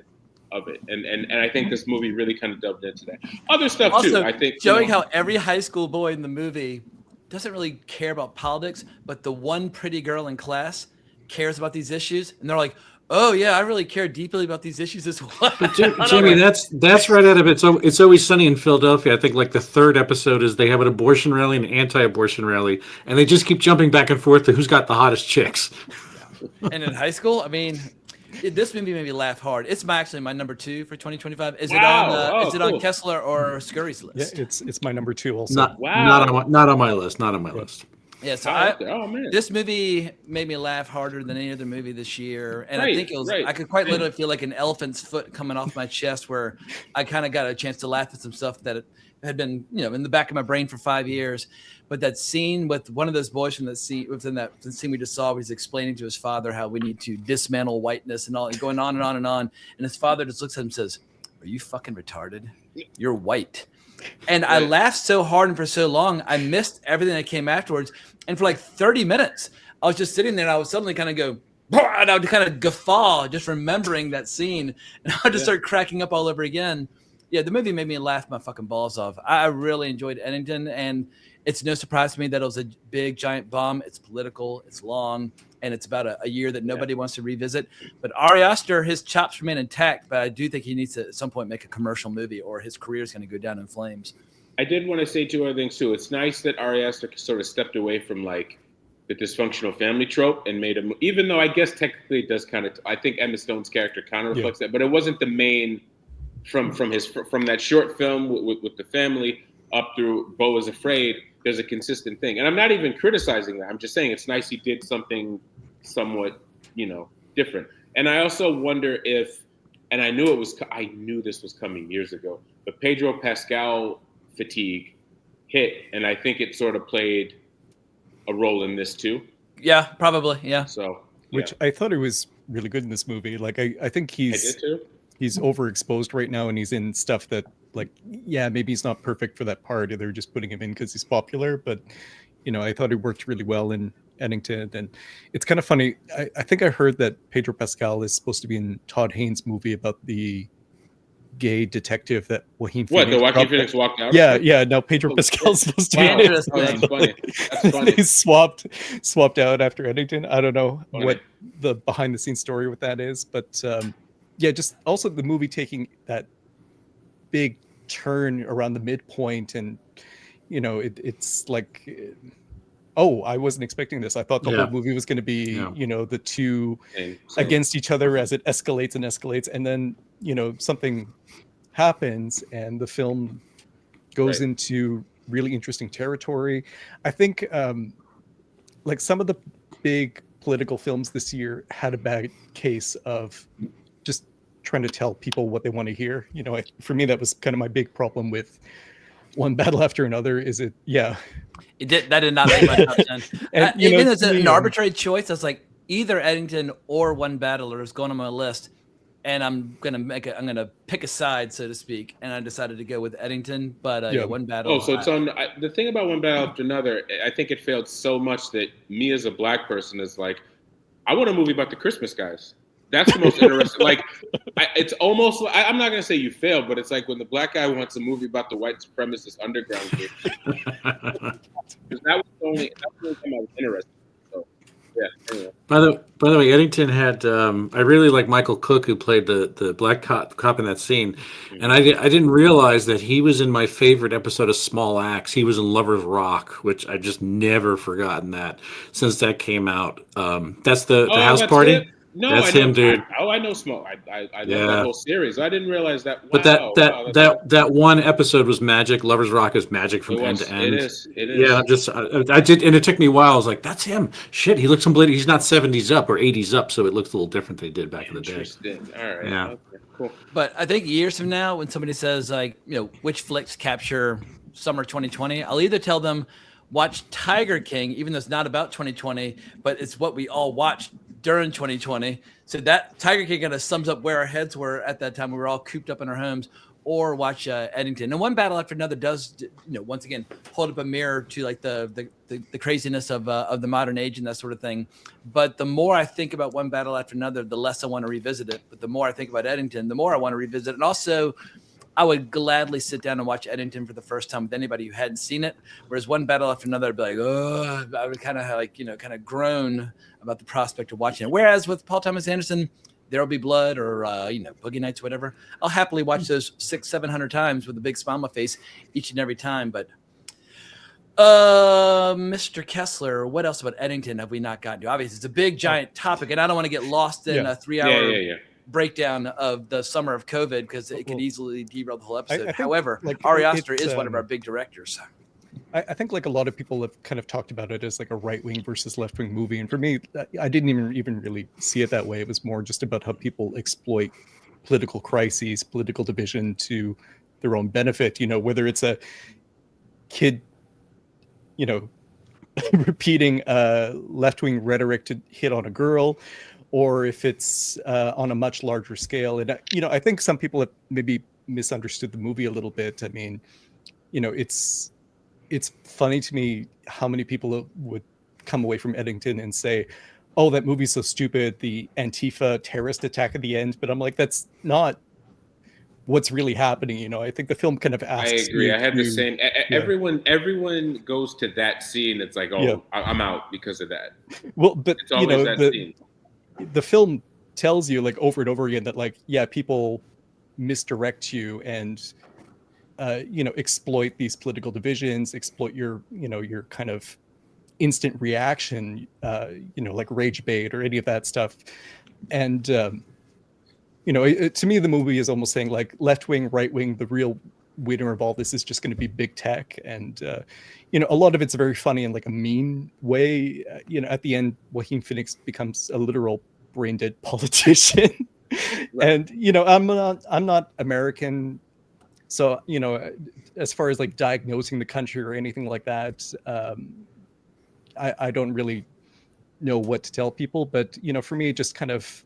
of it. And I think this movie really kind of delved into that. Other stuff
also,
too. I think
showing how every high school boy in the movie doesn't really care about politics, but the one pretty girl in class cares about these issues, and they're like, oh yeah, I really care deeply about these issues as well.
But Jimmy, that's right out of It's Always Sunny in Philadelphia. I think like the third episode is they have an abortion rally and an anti-abortion rally, and they just keep jumping back and forth to who's got the hottest chicks.
And in high school, I mean, this movie made me laugh hard. It's actually my number 2 for 2025. Is it on Kessler or Scurry's list?
Yeah, it's my number 2 also.
Not on my list. Not on my list.
Yeah, so this movie made me laugh harder than any other movie this year, and I think it was. I could quite literally feel like an elephant's foot coming off my chest, where I kind of got a chance to laugh at some stuff that had been, in the back of my brain for 5 years. But that scene with one of those boys from the scene the scene we just saw, where he's explaining to his father how we need to dismantle whiteness and all, and going on and on and on, and his father just looks at him and says, "Are you fucking retarded? You're white." And I laughed so hard and for so long, I missed everything that came afterwards. And for like 30 minutes, I was just sitting there and I would suddenly kind of go, and I would kind of guffaw just remembering that scene. And I would just start cracking up all over again. Yeah, the movie made me laugh my fucking balls off. I really enjoyed Eddington, and it's no surprise to me that it was a big, giant bomb. It's political, it's long, and it's about a year that nobody wants to revisit. But Ari Aster, his chops remain intact, but I do think he needs to, at some point, make a commercial movie, or his career is going to go down in flames.
I did want to say 2 other things, too. It's nice that Ari Aster sort of stepped away from, like, the dysfunctional family trope and made even though I guess technically it does kind of, I think Emma Stone's character kind of reflects that, but it wasn't the main, from that short film with the family up through Beau is Afraid, there's a consistent thing. And I'm not even criticizing that. I'm just saying it's nice he did something somewhat, different. And I also wonder if, and I knew this was coming years ago, but Pedro Pascal fatigue hit, and I think it sort of played a role in this too.
Yeah, probably. Yeah.
So,
which I thought it was really good in this movie. Like I think he's overexposed right now, and he's in stuff that, like, maybe he's not perfect for that part. They're just putting him in because he's popular, but I thought it worked really well in Eddington. And it's kind of funny. I think I heard that Pedro Pascal is supposed to be in Todd Haynes' movie about the gay detective that Joaquin
Phoenix walked out?
Yeah. Now Pedro Pascal's supposed to be in it.
That's funny. That's funny.
He's swapped out after Eddington. I don't know what the behind the scenes story with that is, but just also the movie taking that big turn around the midpoint, and it's like, I wasn't expecting this. I thought the whole movie was going to be the two against each other as it escalates, and then something happens and the film goes into really interesting territory. I think like some of the big political films this year had a bad case of just trying to tell people what they want to hear. For me, that was kind of my big problem with One Battle After Another. That
did not make my top 10. And even as an arbitrary choice, I was like, either Eddington or One Battler is going on my list, and I'm gonna pick a side, so to speak. And I decided to go with Eddington, but One Battle.
Oh, so it's on. The thing about One Battle After Another, I think it failed so much that me as a black person is like, I want a movie about the Christmas guys. That's the most interesting. Like, it's almost. I'm not gonna say you failed, but it's like when the black guy wants a movie about the white supremacist underground group. Because that was the only time I was interested. So, yeah. Anyway.
By the way, Eddington had. I really like Michael Cook, who played the black cop in that scene, and I didn't realize that he was in my favorite episode of Small Axe. He was in Lovers Rock, which I just never forgotten that since that came out. That's the house party.
No,
That's
I know,
him, dude.
I know Smoke. I love that whole series. I didn't realize that. Wow,
But that one episode was magic. Lovers Rock is magic from end to end.
It is.
Yeah, I did, and it took me a while. I was like, "That's him." Shit, he looks completely. He's not 70s up or 80s up, so it looks a little different. They did back in the day.
Interesting. All right.
Yeah.
Okay, cool.
But I think years from now, when somebody says like, which flicks capture summer 2020, I'll either tell them watch Tiger King, even though it's not about 2020, but it's what we all watched during 2020. So that Tiger King kind of sums up where our heads were at that time. We were all cooped up in our homes. Or watch Eddington. And one battle after another does, once again, hold up a mirror to like the craziness of the modern age and that sort of thing. But the more I think about one battle after another, the less I want to revisit it. But the more I think about Eddington, the more I want to revisit it. And also, I would gladly sit down and watch Eddington for the first time with anybody who hadn't seen it. Whereas one battle after another, I'd be like, oh, I would kind of like, kind of groan about the prospect of watching it. Whereas with Paul Thomas Anderson, There'll Be Blood or, Boogie Nights, whatever, I'll happily watch those 600-700 times with a big smile on my face each and every time. But Mr. Kessler, what else about Eddington have we not gotten to? Obviously, it's a big, giant topic, and I don't want to get lost in a 3-hour breakdown of the summer of COVID because it could easily derail the whole episode. However, Ari Aster is one of our big directors.
I think like a lot of people have kind of talked about it as like a right-wing versus left-wing movie. And for me, I didn't even really see it that way. It was more just about how people exploit political crises, political division to their own benefit, whether it's a kid, repeating left-wing rhetoric to hit on a girl, or if it's on a much larger scale. And, I think some people have maybe misunderstood the movie a little bit. I mean, it's funny to me how many people would come away from Eddington and say, oh, that movie's so stupid, the Antifa terrorist attack at the end. But I'm like, that's not what's really happening. I think the film kind of asks.
I agree. I had the same. Everyone goes to that scene. It's like, I'm out because of that.
Well, but
it's always that scene.
The film tells you like over and over again that like, people misdirect you and exploit these political divisions, exploit your kind of instant reaction, like rage bait or any of that stuff. And, to me, the movie is almost saying like left wing, right wing, the real winner of all this is just going to be big tech. And, a lot of it's very funny in like a mean way. At the end, Joaquin Phoenix becomes a literal brain dead politician. Right. And, I'm not American. So, as far as like diagnosing the country or anything like that, I don't really know what to tell people. But, for me, it just kind of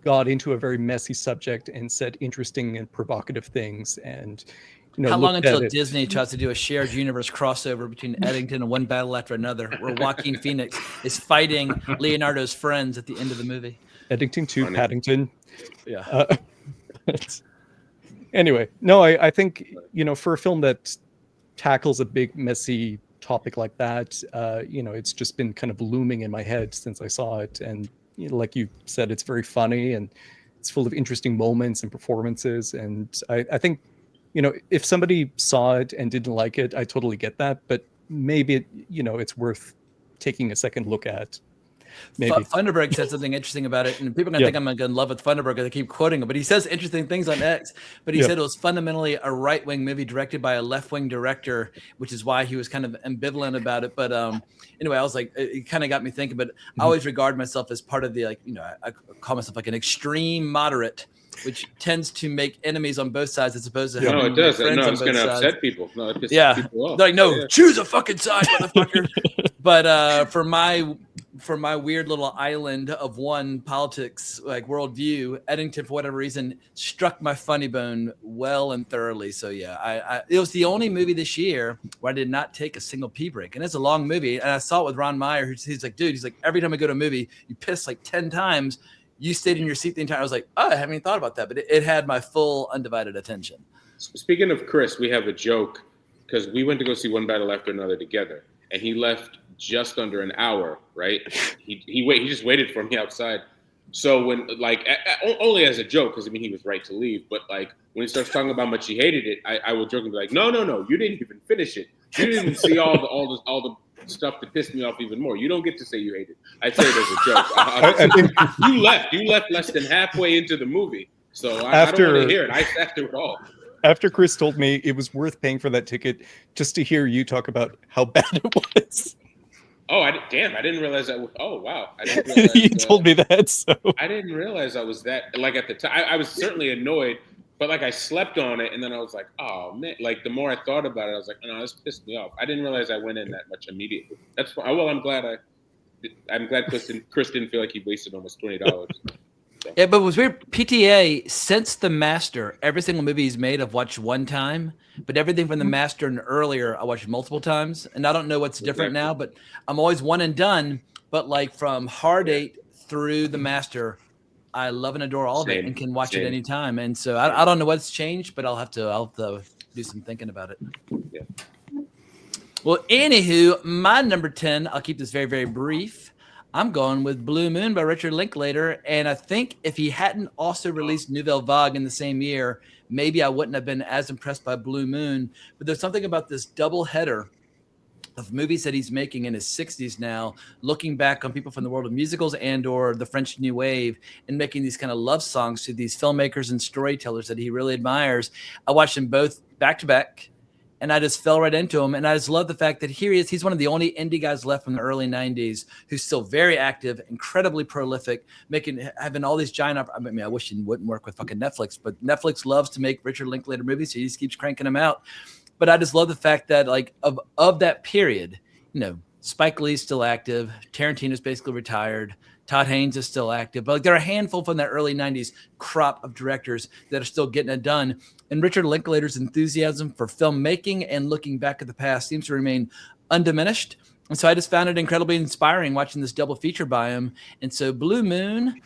got into a very messy subject and said interesting and provocative things. And,
how long until Disney tries to do a shared universe crossover between Eddington and one battle after another, where Joaquin Phoenix is fighting Leonardo's friends at the end of the movie?
Eddington 2, Paddington. Yeah. Anyway, no, I think, for a film that tackles a big, messy topic like that, it's just been kind of looming in my head since I saw it. And, like you said, it's very funny and it's full of interesting moments and performances. And I think, if somebody saw it and didn't like it, I totally get that. But maybe, it's worth taking a second look at. Maybe.
Funderburg said something interesting about it, and people are going to think I'm going to in love with Funderburg because I keep quoting him, but he says interesting things on X. But he said it was fundamentally a right-wing movie directed by a left-wing director, which is why he was kind of ambivalent about it. But anyway, I was like, it kind of got me thinking, but I always regard myself as part of the, like, I call myself like an extreme moderate, which tends to make enemies on both sides as opposed to
it does. No, it's going to upset people. No, it pisses people off.
Like, no, choose a fucking side, motherfucker. But for my weird little island of one politics, like worldview, Eddington, for whatever reason, struck my funny bone well and thoroughly. So yeah, it was the only movie this year where I did not take a single pee break. And it's a long movie. And I saw it with Ron Meyer, he's like, dude, he's like, every time I go to a movie, you piss like 10 times. You stayed in your seat the entire time. I was like, oh, I haven't even thought about that. But it had my full undivided attention. Speaking
of Chris, we have a joke because we went to go see One Battle After Another together. And he left just under an hour, right? He just waited for me outside. So when, like, only as a joke, because I mean he was right to leave. But like when he starts talking about how much he hated it, I will jokingly be like, no, you didn't even finish it. You didn't even see all the stuff to piss me off even more. You don't get to say you hate it. I say it as a joke. I think you left. You left less than halfway into the movie, so I don't want to hear it. I sat through it all.
After Chris told me it was worth paying for that ticket just to hear you talk about how bad it was.
Oh, I didn't realize that. Oh, wow. I didn't realize,
you told me that, so.
I didn't realize I was that, like, at the time. I was certainly annoyed, but, like, I slept on it, and then I was like, oh, man. Like, the more I thought about it, I was like, no, this pissed me off. I didn't realize I went in that much immediately. That's fine. Well, I'm glad Chris didn't feel like he wasted almost $20. So.
Yeah, but it was weird. PTA, since The Master, every single movie he's made I've watched one time, but everything from The Master and earlier I watched multiple times. And I don't know what's different now, but I'm always one and done. But like from Hard 8 through The Master, I love and adore all of it and can watch it anytime. And so I don't know what's changed, but I'll have to do some thinking about it.
Yeah.
Well, anywho, my number 10, I'll keep this very, very brief. I'm going with Blue Moon by Richard Linklater, and I think if he hadn't also released Nouvelle Vague in the same year, maybe I wouldn't have been as impressed by Blue Moon. But there's something about this double header of movies that he's making in his 60s now, looking back on people from the world of musicals and or the French New Wave and making these kind of love songs to these filmmakers and storytellers that he really admires. I watched them both back to back. And I just fell right into him. And I just love the fact that here he is. He's one of the only indie guys left from the early 90s who's still very active, incredibly prolific, having all these giant I mean, I wish he wouldn't work with fucking Netflix, but Netflix loves to make Richard Linklater movies, so he just keeps cranking them out. But I just love the fact that, like, of that period, you know, Spike Lee's still active, Tarantino's basically retired, Todd Haynes is still active, but like there are a handful from that early 90s crop of directors that are still getting it done. And Richard Linklater's enthusiasm for filmmaking and looking back at the past seems to remain undiminished. And so I just found it incredibly inspiring watching this double feature by him. And so Blue Moon,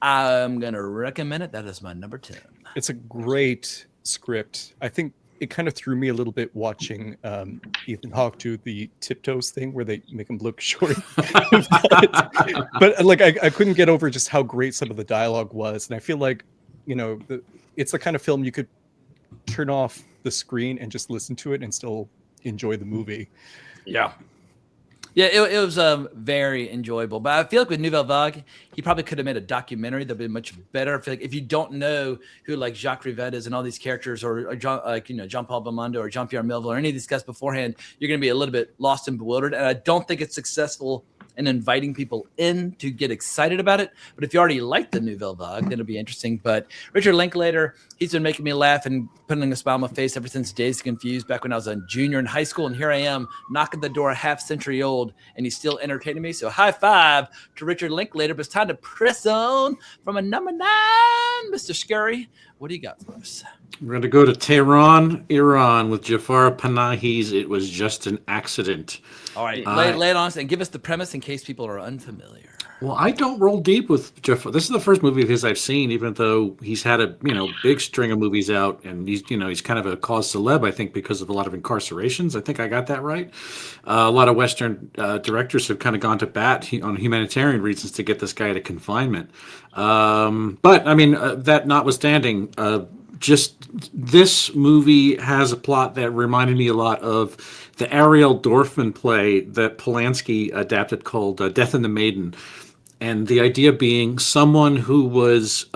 I'm going to recommend it. That is my number 10.
It's a great script. I think it kind of threw me a little bit watching Ethan Hawke do the tiptoes thing where they make him look short. but like I couldn't get over just how great some of the dialogue was. And I feel like, you know, it's the kind of film you could turn off the screen and just listen to it and still enjoy the movie.
Yeah. Yeah, it was very enjoyable. But I feel like with Nouvelle Vague, he probably could have made a documentary that would be much better. I feel like if you don't know who like Jacques Rivette is and all these characters, or John, like, you know, Jean-Paul Belmondo or Jean-Pierre Melville or any of these guys beforehand, you're going to be a little bit lost and bewildered. And I don't think it's successful in inviting people in to get excited about it. But if you already like the Nouvelle Vague, then it'll be interesting. But Richard Linklater, he's been making me laugh and putting a smile on my face ever since Days Confused back when I was a junior in high school. And here I am knocking the door a half century old, and he's still entertaining me. So high five to Richard Linklater. But it's time to press on from a number 9, Mr. Scurry. What do you got for us?
We're going to go to Tehran, Iran with Jafar Panahi's It Was Just an Accident.
All right, lay it on us and give us the premise in case people are unfamiliar.
Well, I don't roll deep with Jafar. This is the first movie of his I've seen, even though he's had a big string of movies out, and he's kind of a cause celeb, I think, because of a lot of incarcerations. I think I got that right. A lot of Western directors have kind of gone to bat on humanitarian reasons to get this guy to confinement. But I mean, that notwithstanding, just this movie has a plot that reminded me a lot of the Ariel Dorfman play that Polanski adapted called Death and the Maiden. And the idea being someone who was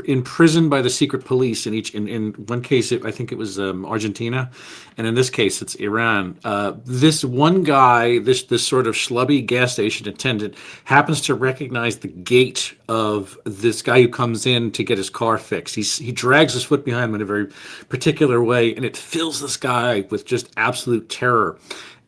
imprisoned by the secret police in one case, I think it was Argentina, and in this case it's Iran. This one guy, this sort of schlubby gas station attendant, happens to recognize the gait of this guy who comes in to get his car fixed. He drags his foot behind him in a very particular way, and it fills this guy with just absolute terror.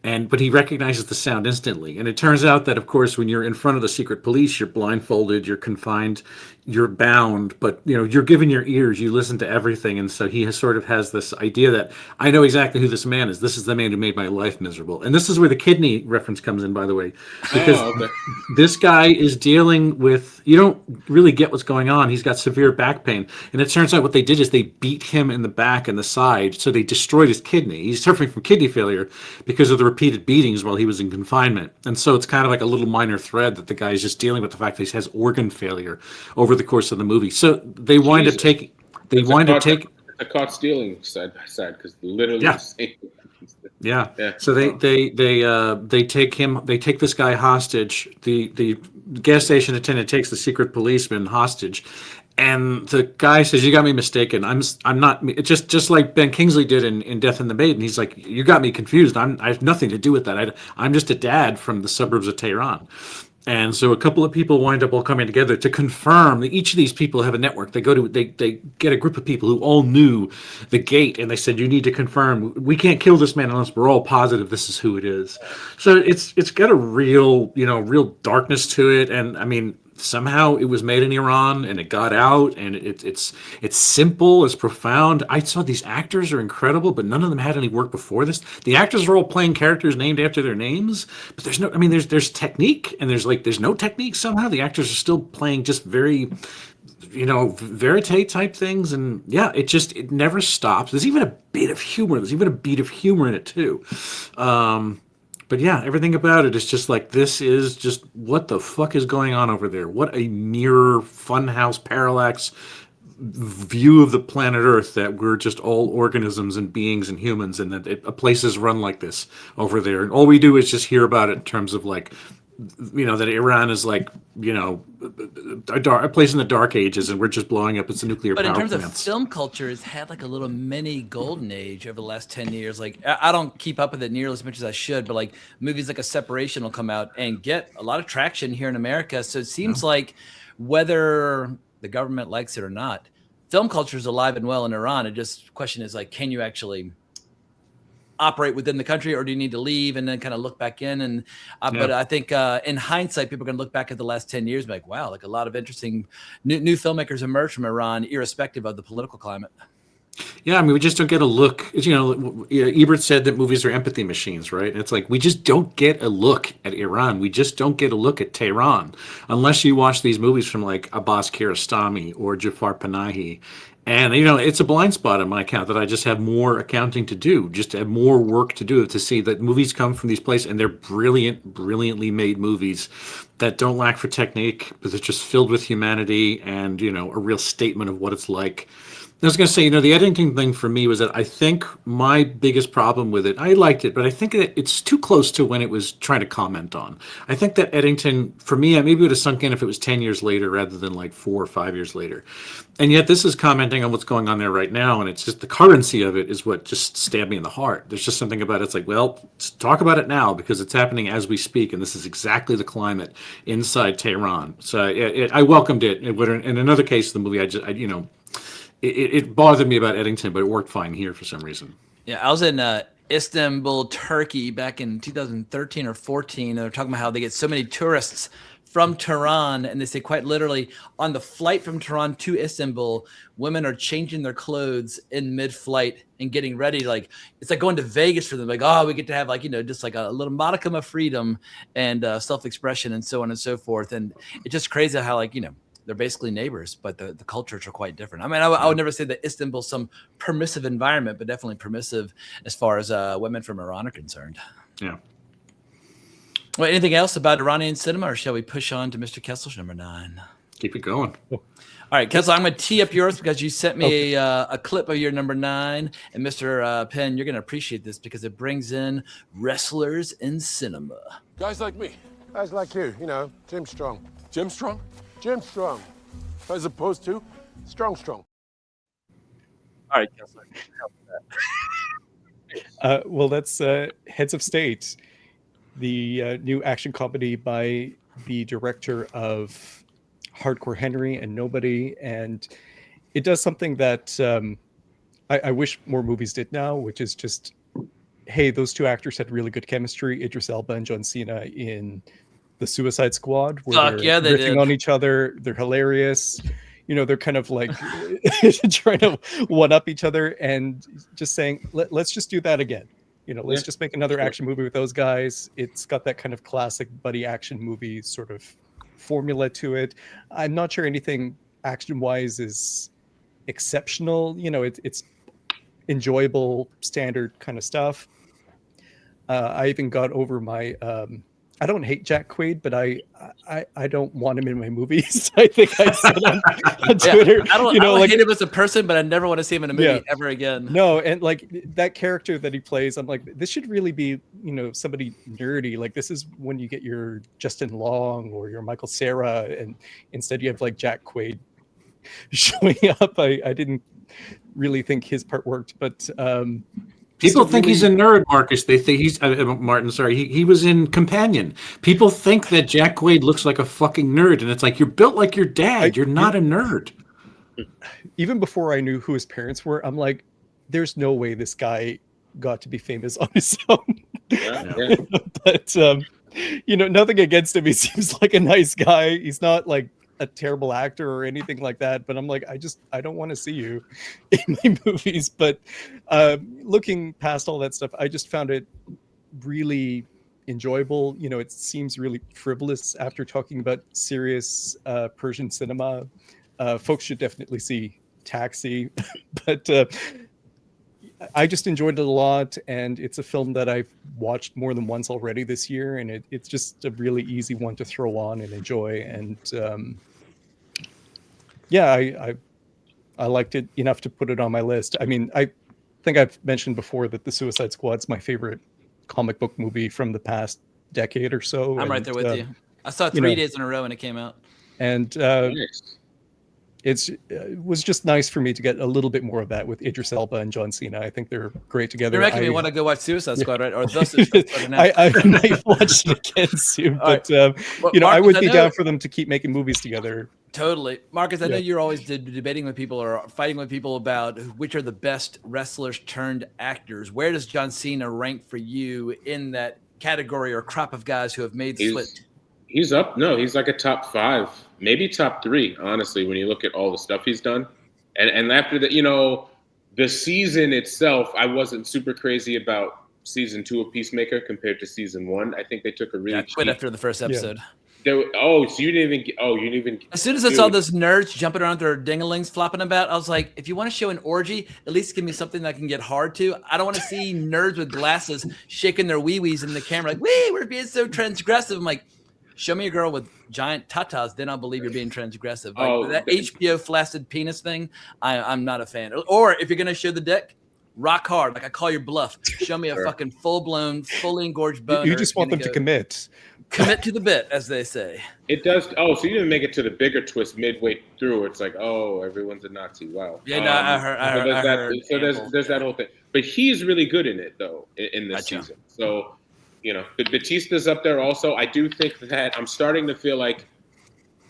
But he recognizes the sound instantly. And it turns out that, of course, when you're in front of the secret police, you're blindfolded, you're confined, you're bound, but you're given your ears, you listen to everything. And so he has this idea that I know exactly who this man is. This is the man who made my life miserable. And this is where the kidney reference comes in, by the way, because this guy is dealing with, you don't really get what's going on. He's got severe back pain. And it turns out what they did is they beat him in the back and the side. So they destroyed his kidney. He's suffering from kidney failure because of the repeated beatings while he was in confinement. And so it's kind of like a little minor thread that the guy is just dealing with the fact that he has organ failure over the course of the movie. So they wind up taking. They wind up taking.
A caught stealing side by side because literally the same.
Yeah.
Yeah.
So they take this guy hostage. The gas station attendant takes the secret policeman hostage, and the guy says, "You got me mistaken. I'm not." It's just like Ben Kingsley did in Death and the Maiden. He's like, "You got me confused. I have nothing to do with that. I'm just a dad from the suburbs of Tehran." And so a couple of people wind up all coming together to confirm that each of these people have a network. They get a group of people who all knew the gate, and they said, "You need to confirm. We can't kill this man unless we're all positive this is who it is." So it's got a real darkness to it. And I mean, somehow it was made in Iran and it got out, and it's simple, it's profound. I saw these actors are incredible, but none of them had any work before this. The actors are all playing characters named after their names, but there's technique, and there's no technique somehow. The actors are still playing just very verite type things, and yeah, it never stops. There's even a bit of humor. There's even a beat of humor in it too. But yeah, everything about it is just like, this is just, what the fuck is going on over there? What a mirror, funhouse, parallax view of the planet Earth, that we're just all organisms and beings and humans, and that a place is run like this over there. And all we do is just hear about it in terms of like, that Iran is like, a place in the dark ages, and we're just blowing up its nuclear power
But in terms
plants.
of film culture, it's had like a little mini golden age over the last 10 years. Like, I don't keep up with it nearly as much as I should, but like movies like A Separation will come out and get a lot of traction here in America. So it seems like, whether the government likes it or not, film culture is alive and well in Iran. And just the question is like, can you actually operate within the country, or do you need to leave and then kind of look back in? And but I think in hindsight, people are going to look back at the last 10 years and be like, wow, like a lot of interesting new filmmakers emerged from Iran, irrespective of the political climate.
Yeah, I mean, we just don't get a look. Ebert said that movies are empathy machines, right? And it's like, we just don't get a look at Iran. We just don't get a look at Tehran unless you watch these movies from like Abbas Kiarostami or Jafar Panahi. And, it's a blind spot on my account that I just have more accounting to do, just to have more work to do, to see that movies come from these places, and they're brilliantly made movies that don't lack for technique, but they're just filled with humanity and, a real statement of what it's like. I was going to say, the Eddington thing for me was that I think my biggest problem with it, I liked it, but I think that it's too close to when it was trying to comment on. I think that Eddington, for me, maybe it would have sunk in if it was 10 years later rather than like 4 or 5 years later. And yet this is commenting on what's going on there right now, and it's just the currency of it is what just stabbed me in the heart. There's just something about it. It's like, well, let's talk about it now, because it's happening as we speak, and this is exactly the climate inside Tehran. So I welcomed it. In another case of the movie, it bothered me about Eddington, but it worked fine here for some reason.
Yeah, I was in Istanbul, Turkey back in 2013 or 14. They're talking about how they get so many tourists from Tehran, and they say quite literally, on the flight from Tehran to Istanbul, women are changing their clothes in mid-flight and getting ready. Like, it's like going to Vegas for them. Like, oh, we get to have just like a little modicum of freedom and self-expression and so on and so forth. And it's just crazy how they're basically neighbors, but the cultures are quite different. I mean, I would never say that Istanbul's some permissive environment, but definitely permissive as far as women from Iran are concerned.
Yeah.
Well, anything else about Iranian cinema, or shall we push on to Mr. Kessler's number 9?
Keep it going.
All right, Kessler, I'm going to tee up yours because you sent me a clip of your number 9. And Mr. Penn, you're going to appreciate this because it brings in wrestlers in cinema.
Guys like me.
Guys like you, Jim Strong.
Jim Strong?
Jim Strong.
As opposed to?
Strong.
All right, Kessler. Well, that's Heads of State, the new action comedy by the director of Hardcore Henry and Nobody. And it does something that I wish more movies did now, which is just, hey, those two actors had really good chemistry, Idris Elba and John Cena in The Suicide Squad, where they're riffing on each other. They're hilarious. They're kind of like trying to one up each other and just saying, let's just do that again. Let's just make another action movie with those guys. It's got that kind of classic buddy action movie sort of formula to it. I'm not sure anything action wise is exceptional. It's enjoyable, standard kind of stuff. I even got over my I don't hate Jack Quaid, but I don't want him in my movies. I think I said on Twitter.
I don't hate him as a person, but I never want to see him in a movie ever again.
No, and like that character that he plays, I'm like, this should really be, somebody nerdy. Like this is when you get your Justin Long or your Michael Cera, and instead you have like Jack Quaid showing up. I didn't really think his part worked, but
people think he's a nerd, Marcus. They think he's Martin. Sorry, he was in Companion. People think that Jack Quaid looks like a fucking nerd, and it's like, you're built like your dad. You're not a nerd.
Even before I knew who his parents were, I'm like, there's no way this guy got to be famous on his own.
Yeah.
But nothing against him. He seems like a nice guy. He's not like a terrible actor or anything like that, but I'm like, I don't want to see you in my movies. But looking past all that stuff, I just found it really enjoyable. It seems really frivolous after talking about serious Persian cinema. Folks should definitely see Taxi, but I just enjoyed it a lot, and it's a film that I've watched more than once already this year, and it's just a really easy one to throw on and enjoy. And I liked it enough to put it on my list. I mean, I think I've mentioned before that The Suicide Squad's my favorite comic book movie from the past decade or so.
I'm right there with you. I saw it 3 days in a row when it came out.
And it was just nice for me to get a little bit more of that with Idris Elba and John Cena. I think they're great together.
You're making me want to go watch Suicide Squad, right? Or The Suicide Squad now.
I might watch it again soon, but
Marcus,
I would be down for them to keep making movies together.
Totally. Marcus, I know you're always debating with people or fighting with people about which are the best wrestlers turned actors. Where does John Cena rank for you in that category or crop of guys who have made the split?
He's up. No, he's like a top 5, maybe top 3, honestly, when you look at all the stuff he's done. And after that, the season itself, I wasn't super crazy about season 2 of Peacemaker compared to season 1. I think they took a really
I quit after the first episode.
So you didn't even.
As soon as I saw those nerds jumping around their dinglings flopping about, I was like, if you want to show an orgy, at least give me something that I can get hard to. I don't want to see nerds with glasses shaking their wee-wees in the camera like, wee, we're being so transgressive. I'm like, show me a girl with giant tatas, then I'll believe you're being transgressive. Like that HBO flaccid penis thing, I'm not a fan. Or if you're going to show the dick, rock hard. Like I call your bluff. Show me a fucking full-blown, fully engorged boner.
You just want them to commit.
Commit to the bit, as they say.
It does. Oh, so you didn't make it to the bigger twist midway through where it's like, oh, everyone's a Nazi. Wow.
Yeah, no, I heard.
So there's that whole thing. But he's really good in it, though, in this season. So, but Batista's up there also. I do think that I'm starting to feel like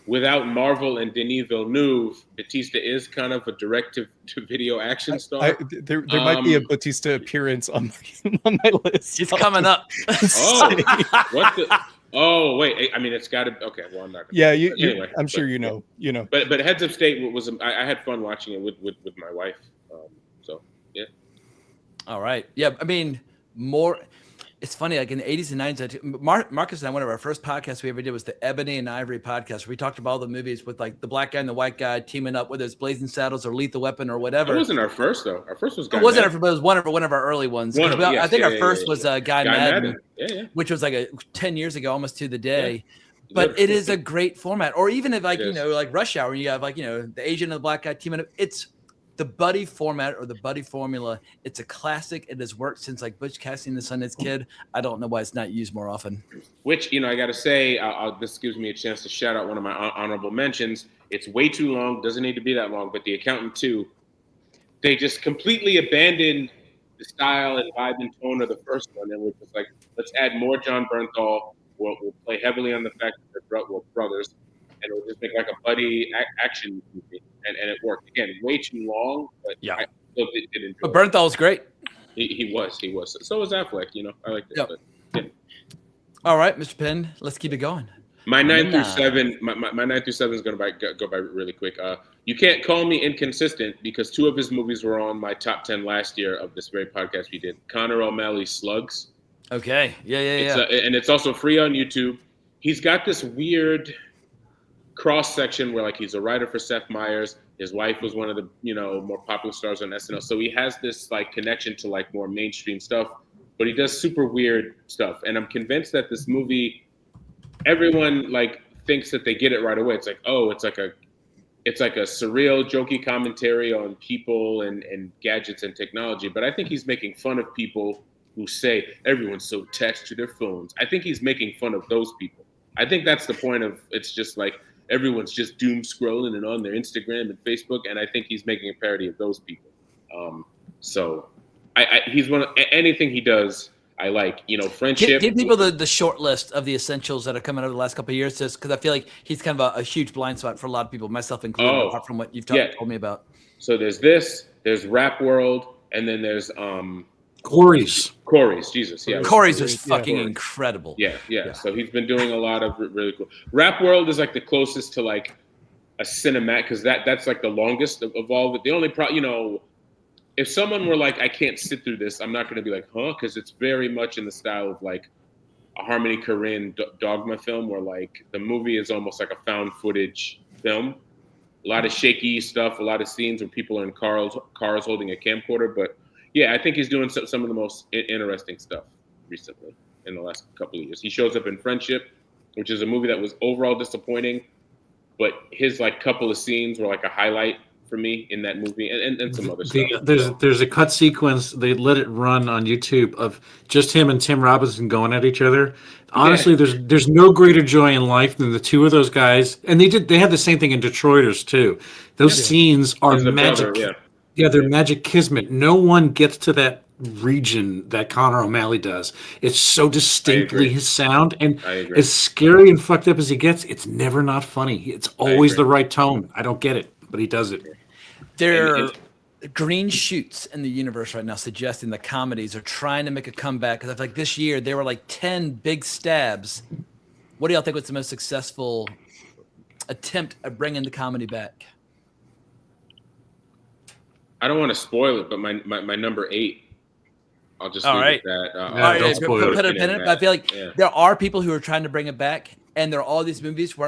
without Marvel and Denis Villeneuve, Batista is kind of a direct-to-video action star.
There might be a Batista appearance on my list.
He's coming up.
Oh, wait. I mean, it's got to. Okay, well, I'm not.
Yeah, anyway, I'm sure you know.
But Heads of State was. I had fun watching it with my wife. So yeah.
All right. Yeah, I mean, more. It's funny, like in the 80s and 90s, Marcus and I, one of our first podcasts we ever did was the Ebony and Ivory podcast, where we talked about all the movies with like the black guy and the white guy teaming up, whether it's Blazing Saddles or Lethal Weapon or whatever.
It wasn't our first, though. Our first was Guy
It wasn't
Madden.
our first, it was one of our early ones. I think our first was Guy Madden, which was like 10 years ago, almost to the day. Yeah. But it is a great format. Or even if like, like Rush Hour, you have like, the Asian and the black guy teaming up. It's the buddy format or the buddy formula. It's a classic. It has worked since like Butch Cassidy and the Sundance Kid. I don't know why it's not used more often.
Which, I got to say, this gives me a chance to shout out one of my honorable mentions. It's way too long. Doesn't need to be that long. But The Accountant 2, they just completely abandoned the style and vibe and tone of the first one. And we're just like, let's add more John Bernthal. We'll play heavily on the fact that they're brothers. And we'll just make like a buddy action movie. And it worked. Again, way too long, but I still did enjoy it.
But Bernthal's great.
He was. So was Affleck, I like that.
Yep.
But, yeah.
All right, Mr. Pinn, let's keep it going.
My 9 through 7, my 9 through 7 is going to go by really quick. You can't call me inconsistent because 2 of his movies were on my top 10 last year of this very podcast we did. Connor O'Malley's Slugs.
Okay. Yeah.
And it's also free on YouTube. He's got this weird cross section where like he's a writer for Seth Meyers. His wife was one of the more popular stars on SNL. So he has this like connection to like more mainstream stuff, but he does super weird stuff. And I'm convinced that this movie everyone like thinks that they get it right away. It's like, oh, it's like a surreal, jokey commentary on people and gadgets and technology. But I think he's making fun of people who say everyone's so attached to their phones. I think he's making fun of those people. I think that's the point of it's just like everyone's just doom scrolling and on their Instagram and Facebook. And I think he's making a parody of those people. So he's anything he does, I like, friendship.
Give people the short list of the essentials that are coming over the last couple of years, just because I feel like he's kind of a huge blind spot for a lot of people, myself included, apart from what you've told me about.
So there's Rap World, and then there's
Corey's,
Jesus, yeah.
Corey's was fucking incredible.
Yeah. So he's been doing a lot of really cool. Rap World is like the closest to like a cinematic, because that's like the longest of all of it. The only if someone were like, I can't sit through this, I'm not going to be like, huh? Because it's very much in the style of like a Harmony Korine dogma film, where like the movie is almost like a found footage film. A lot of shaky stuff, a lot of scenes where people are in cars holding a camcorder. But yeah, I think he's doing some of the most interesting stuff recently in the last couple of years. He shows up in Friendship, which is a movie that was overall disappointing, but his like couple of scenes were like a highlight for me in that movie, and some other stuff.
There's a cut sequence, they let it run on YouTube, of just him and Tim Robinson going at each other. Honestly, there's no greater joy in life than the two of those guys, and they had the same thing in Detroiters too. Those scenes are magic. They're magic kismet. No one gets to that region that Conor O'Malley does. It's so distinctly his sound, and as scary and fucked up as he gets, it's never not funny. It's always the right tone. I don't get it, but he does it.
There are green shoots in the universe right now suggesting that comedies are trying to make a comeback, because I feel like this year there were like 10 big stabs. What do y'all think was the most successful attempt at bringing the comedy back?
I don't want to spoil it, but my number 8, I'll just leave it at that.
Don't spoil it. I feel like there are people who are trying to bring it back, and there are all these movies where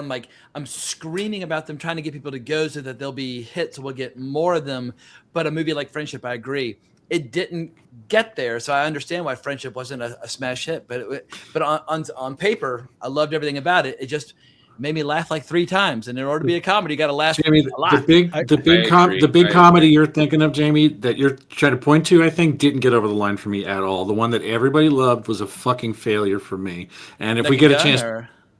I'm screaming about them, trying to get people to go so that they'll be hits, so we'll get more of them. But a movie like Friendship, I agree, it didn't get there. So I understand why Friendship wasn't a smash hit. But on paper, I loved everything about it. It just made me laugh like 3 times. And in order to be a comedy, you got to laugh
Jamie,
a lot.
The big comedy you're thinking of, Jamie, that you're trying to point to, I think didn't get over the line for me at all. The one that everybody loved was a fucking failure for me. And if we get a chance,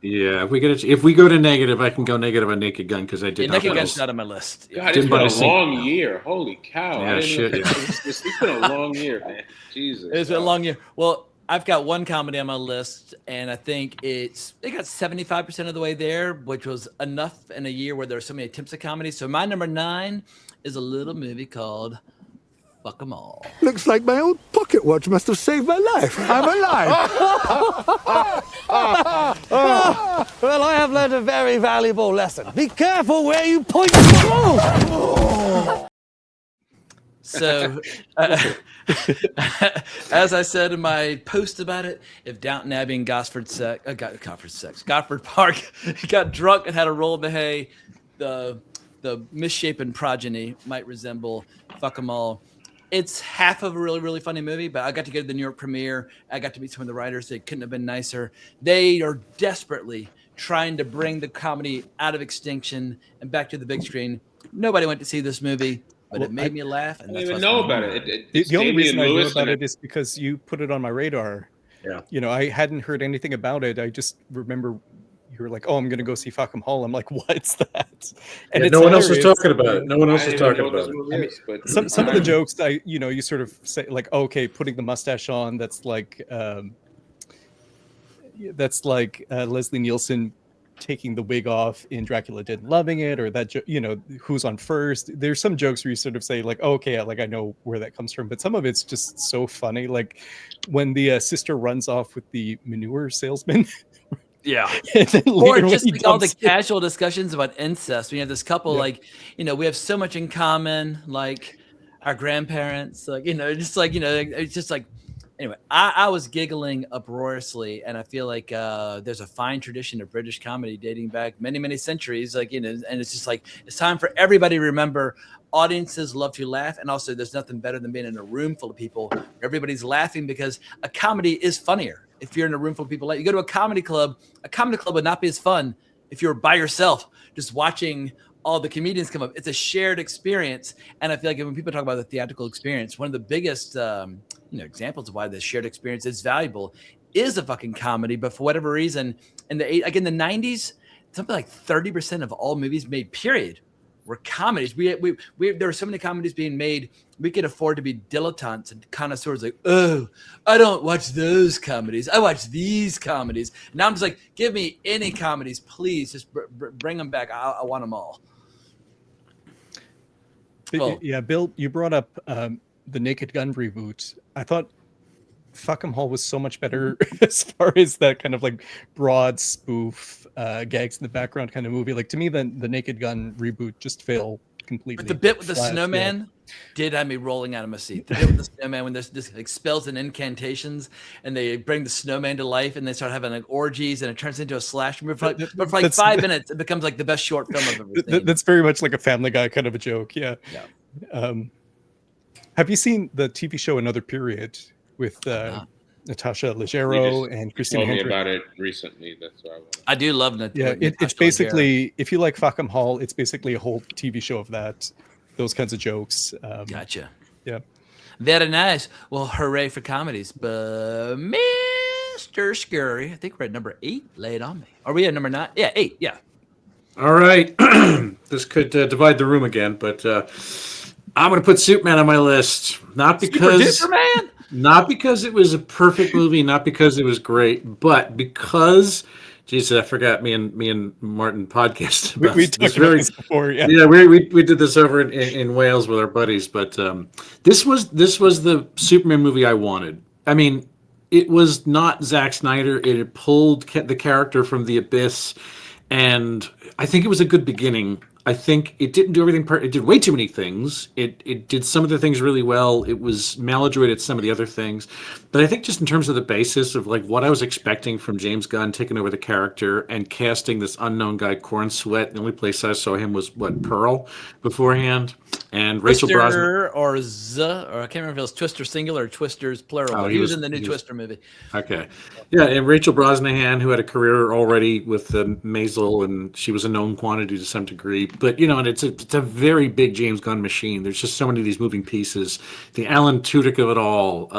if we go to negative, I can go negative on Naked Gun, because I did not.
Naked Gun's not on my list.
God, it's been a long year. Holy cow!
Yeah,
it's been a long year, man. Jesus,
it's been a long year. Well, I've got one comedy on my list, and I think it got 75% of the way there, which was enough in a year where there are so many attempts at comedy. So my number 9 is a little movie called Fackham Hall.
Looks like my old pocket watch must have saved my life. I'm alive.
Well, I have learned a very valuable lesson. Be careful where you point.
So, as I said in my post about it, if Downton Abbey and Gosford Park got drunk and had a roll in the hay, the misshapen progeny might resemble Fackham Hall. It's half of a really, really funny movie, but I got to go to the New York premiere. I got to meet some of the writers. They couldn't have been nicer. They are desperately trying to bring the comedy out of extinction and back to the big screen. Nobody went to see this movie, but it made me laugh. And
I didn't even know about it.
The only reason I know about it is because you put it on my radar.
Yeah.
I hadn't heard anything about it. I just remember you were like, "Oh, I'm going to go see Fackham Hall." I'm like, "What's that?"
And no one else was talking about it. No one else was talking about it.
I mean, some of the jokes, you sort of say like, oh, "Okay, putting the mustache on." That's like Leslie Nielsen taking the wig off in Dracula Dead and loving it, or that who's on first. There's some jokes where you sort of say like, oh, okay, like I know where that comes from, but some of it's just so funny. Like when the sister runs off with the manure salesman.
Yeah. Or just like all the casual discussions about incest. We have this couple, we have so much in common, like our grandparents, it's just like Anyway, I was giggling uproariously, and I feel like there's a fine tradition of British comedy dating back many, many centuries. Like, and it's just like it's time for everybody to remember. Audiences love to laugh, and also there's nothing better than being in a room full of people. Everybody's laughing because a comedy is funnier if you're in a room full of people. Like you go to a comedy club would not be as fun if you're by yourself, just watching all the comedians come up. It's a shared experience, and I feel like when people talk about the theatrical experience, one of the biggest examples of why the shared experience is valuable is a fucking comedy. But for whatever reason, in the 90s, something like 30% of all movies made, period, were comedies. We there were so many comedies being made, we could afford to be dilettantes and connoisseurs. Like, oh, I don't watch those comedies. I watch these comedies. Now I'm just like, give me any comedies, please. Just bring them back. I want them all.
Oh. Yeah, Bill, you brought up the Naked Gun reboot. I thought Fackham Hall was so much better as far as that kind of like broad spoof gags in the background kind of movie. Like to me, the Naked Gun reboot just failed completely.
But the bit with the snowman did have me rolling out of my seat. The bit with the snowman, when there's this like spells and incantations, and they bring the snowman to life, and they start having like orgies, and it turns into a slasher movie. But for like 5 minutes, it becomes like the best short film I've ever seen.
That's very much like a Family Guy kind of a joke. Yeah. Have you seen the TV show Another Period with Natasha Leggero and Christina
told me
Hendrick?
about it recently. That's why
I do love that.
Yeah, it's basically, if you like Fackham Hall, it's basically a whole TV show of that, those kinds of jokes.
Gotcha.
Yeah.
Very nice. Well, hooray for comedies. But Mr. Scurry, I think we're at number 8. Lay it on me. Are we at number 9? Yeah, 8. Yeah.
All right. This could divide the room again, but I'm going to put Superman on my list. Not because
Superman?
Not because it was a perfect movie, not because it was great, but because, Jesus, I forgot me and Martin podcast about
we talked about this before.
Yeah, we did this over in Wales with our buddies, but this was the Superman movie I wanted. I mean, it was not Zack Snyder. It pulled the character from the abyss, and I think it was a good beginning. I think it didn't do everything. It did way too many things. It did some of the things really well. It was maladroit at some of the other things. But I think just in terms of the basis of like what I was expecting from James Gunn taking over the character and casting this unknown guy, Corn Sweat. The only place I saw him was Pearl beforehand, and Rachel Brosnahan.
Or I can't remember if it was Twister singular or Twisters plural. But he was in the new Twister movie.
Okay, yeah, and Rachel Brosnahan, who had a career already with Maisel, and she was a known quantity to some degree. But and it's a very big James Gunn machine. There's just so many of these moving pieces. The Alan Tudyk of it all.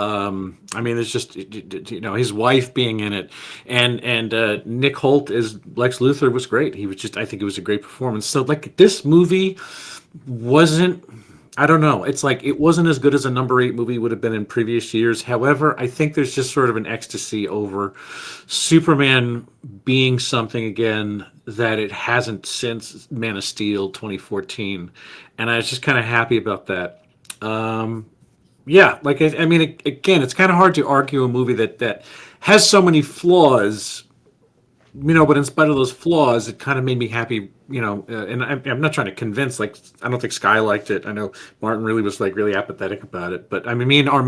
I mean, there's just his wife being in it, and Nick Holt as Lex Luthor was great. I think it was a great performance. So like this movie wasn't. I don't know. It's like it wasn't as good as a number 8 movie would have been in previous years. However, I think there's just sort of an ecstasy over Superman being something again that it hasn't since Man of Steel 2014, and I was just kind of happy about that. Yeah, like I mean, again, it's kind of hard to argue a movie that has so many flaws. But in spite of those flaws, it kind of made me happy, and I'm not trying to convince, like, I don't think Sky liked it. I know Martin really was, like, really apathetic about it. But, I mean, me and John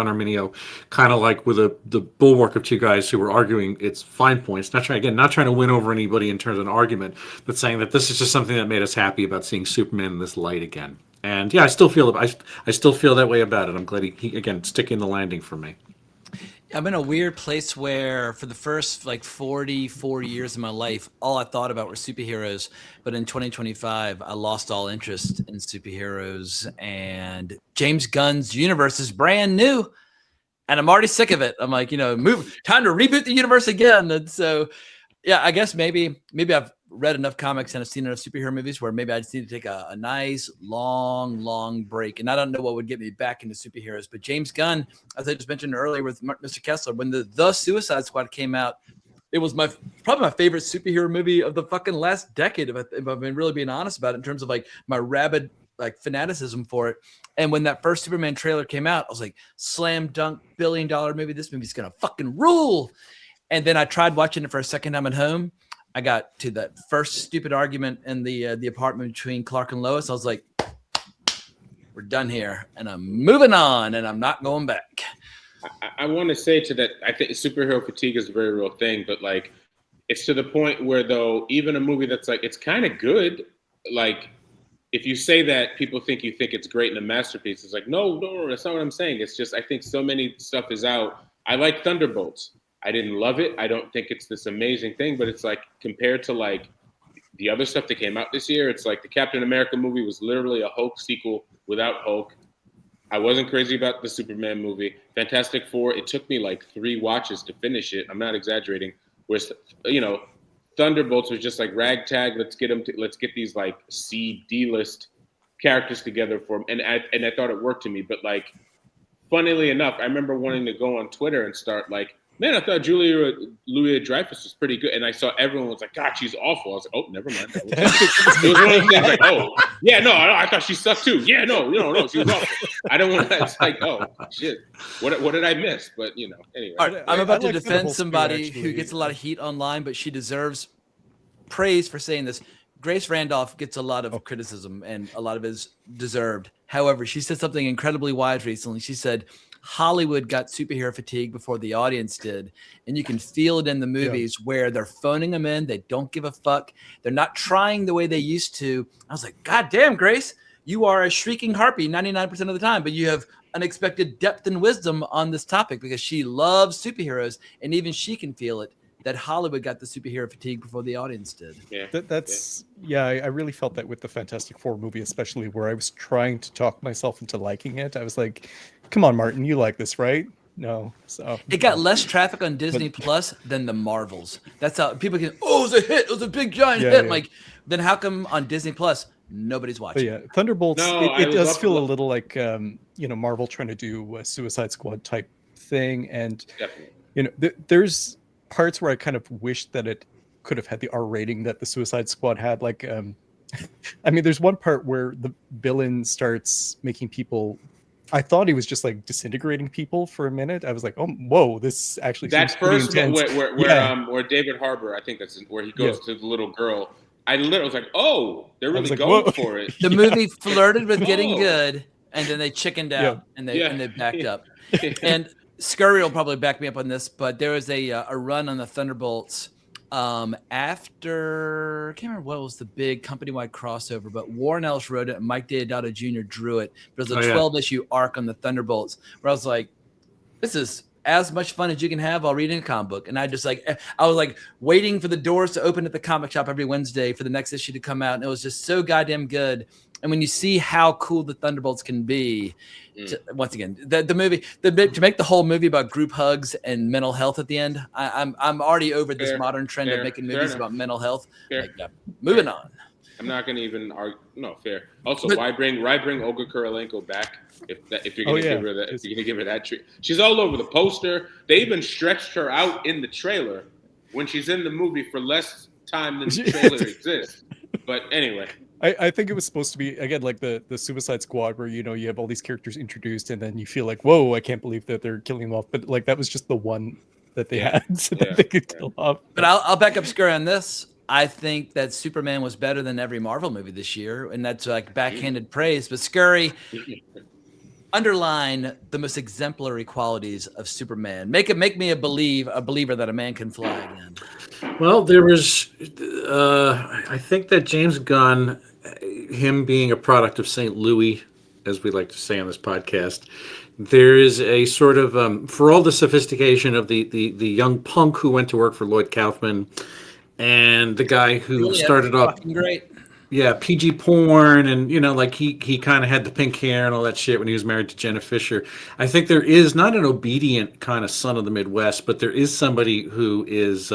Arminio, kind of like with the bulwark of two guys who were arguing its fine points, not trying to win over anybody in terms of an argument, but saying that this is just something that made us happy about seeing Superman in this light again. And, yeah, I still feel that way about it. I'm glad he again, sticking the landing for me.
I'm in a weird place where for the first like 44 years of my life, all I thought about were superheroes. But in 2025, I lost all interest in superheroes, and James Gunn's universe is brand new. And I'm already sick of it. I'm like, time to reboot the universe again. And so, yeah, I guess maybe I've read enough comics and I've seen enough superhero movies where maybe I just need to take a nice, long break. And I don't know what would get me back into superheroes. But James Gunn, as I just mentioned earlier with Mr. Kessler, when the Suicide Squad came out, it was probably my favorite superhero movie of the fucking last decade, if I've been really being honest about it, in terms of like my rabid like fanaticism for it. And when that first Superman trailer came out, I was like, slam dunk, $1 billion movie. This movie's gonna fucking rule. And then I tried watching it for a second time at home. I got to that first stupid argument in the apartment between Clark and Lois. I was like, we're done here, and I'm moving on, and I'm not going back.
I want to say to that, I think superhero fatigue is a very real thing, but like, it's to the point where though, even a movie that's like, it's kind of good, like, if you say that, people think you think it's great and a masterpiece. It's like, no, that's not what I'm saying. It's just, I think so many stuff is out. I like Thunderbolts. I didn't love it. I don't think it's this amazing thing, but it's like, compared to like the other stuff that came out this year, it's like the Captain America movie was literally a Hulk sequel without Hulk. I wasn't crazy about the Superman movie. Fantastic Four, it took me like 3 watches to finish it. I'm not exaggerating. Whereas, Thunderbolts was just like ragtag. Let's get these like D-list characters together for them. And I thought it worked to me. But like, funnily enough, I remember wanting to go on Twitter and start like, man, I thought Julia Louis-Dreyfus was pretty good. And I saw everyone was like, God, she's awful. I was like, oh, never mind. It was one of those things like, oh, yeah, no, I thought she sucked too. Yeah, no, she was awful. I don't want to, it's like, oh, shit. What did I miss? But, anyway.
All right, I'm about to defend somebody who gets a lot of heat online, but she deserves praise for saying this. Grace Randolph gets a lot of criticism, and a lot of it is deserved. However, she said something incredibly wise recently. She said, Hollywood got superhero fatigue before the audience did. And you can feel it in the movies where they're phoning them in. They don't give a fuck. They're not trying the way they used to. I was like, God damn, Grace, you are a shrieking harpy 99% of the time, but you have unexpected depth and wisdom on this topic because she loves superheroes. And even she can feel it, that Hollywood got the superhero fatigue before the audience did.
Yeah. I really felt that with the Fantastic Four movie, especially where I was trying to talk myself into liking it. I was like, come on, Martin, you like this, right? No. So
it got less traffic on Disney Plus than the Marvels. That's how people can, it was a hit. It was a big giant hit.
Yeah.
Like, then how come on Disney Plus, nobody's watching?
But yeah, Thunderbolts, it does feel a little like, Marvel trying to do a Suicide Squad type thing. And, there's parts where I kind of wish that it could have had the R rating that the Suicide Squad had. Like, there's one part where the villain starts making people, I thought he was just like disintegrating people for a minute. I was like, oh, whoa, this actually
that
seems pretty
first
intense.
Where David Harbour, I think that's where he goes to the little girl. I literally was like, oh, they're really going for it.
The movie flirted with getting good, and then they chickened out and they backed up. And Scurry will probably back me up on this, but there was a run on the Thunderbolts after, I can't remember what was the big company-wide crossover, but Warren Ellis wrote it and Mike Deodato Jr. drew it. It was a 12-issue arc on the Thunderbolts where I was like, this is as much fun as you can have while reading a comic book. And I was like waiting for the doors to open at the comic shop every Wednesday for the next issue to come out. And it was just so goddamn good. And when you see how cool the Thunderbolts can be, once again, the movie, to make the whole movie about group hugs and mental health at the end, I'm already over this modern trend of making movies about mental health. Moving on.
I'm not going to even argue. No, fair. Also, why bring Olga Kurylenko back if you're going to give her that? If you're going to give her that treat, she's all over the poster. They even stretched her out in the trailer when she's in the movie for less time than the trailer exists. But anyway.
I think it was supposed to be, again, like the Suicide Squad where, you have all these characters introduced and then you feel like, whoa, I can't believe that they're killing them off. But like that was just the one that they had so that they could kill off.
But I'll back up Scurry on this. I think that Superman was better than every Marvel movie this year. And that's like backhanded praise. But Scurry, underline the most exemplary qualities of Superman. Make me a believer that a man can fly again.
Well, there was, I think that James Gunn, him being a product of St. Louis, as we like to say on this podcast, there is a sort of, for all the sophistication of the young punk who went to work for Lloyd Kaufman and the guy who started off,
great.
Yeah, PG porn, and he kind of had the pink hair and all that shit when he was married to Jenna Fisher. I think there is not an obedient kind of son of the Midwest, but there is somebody who is,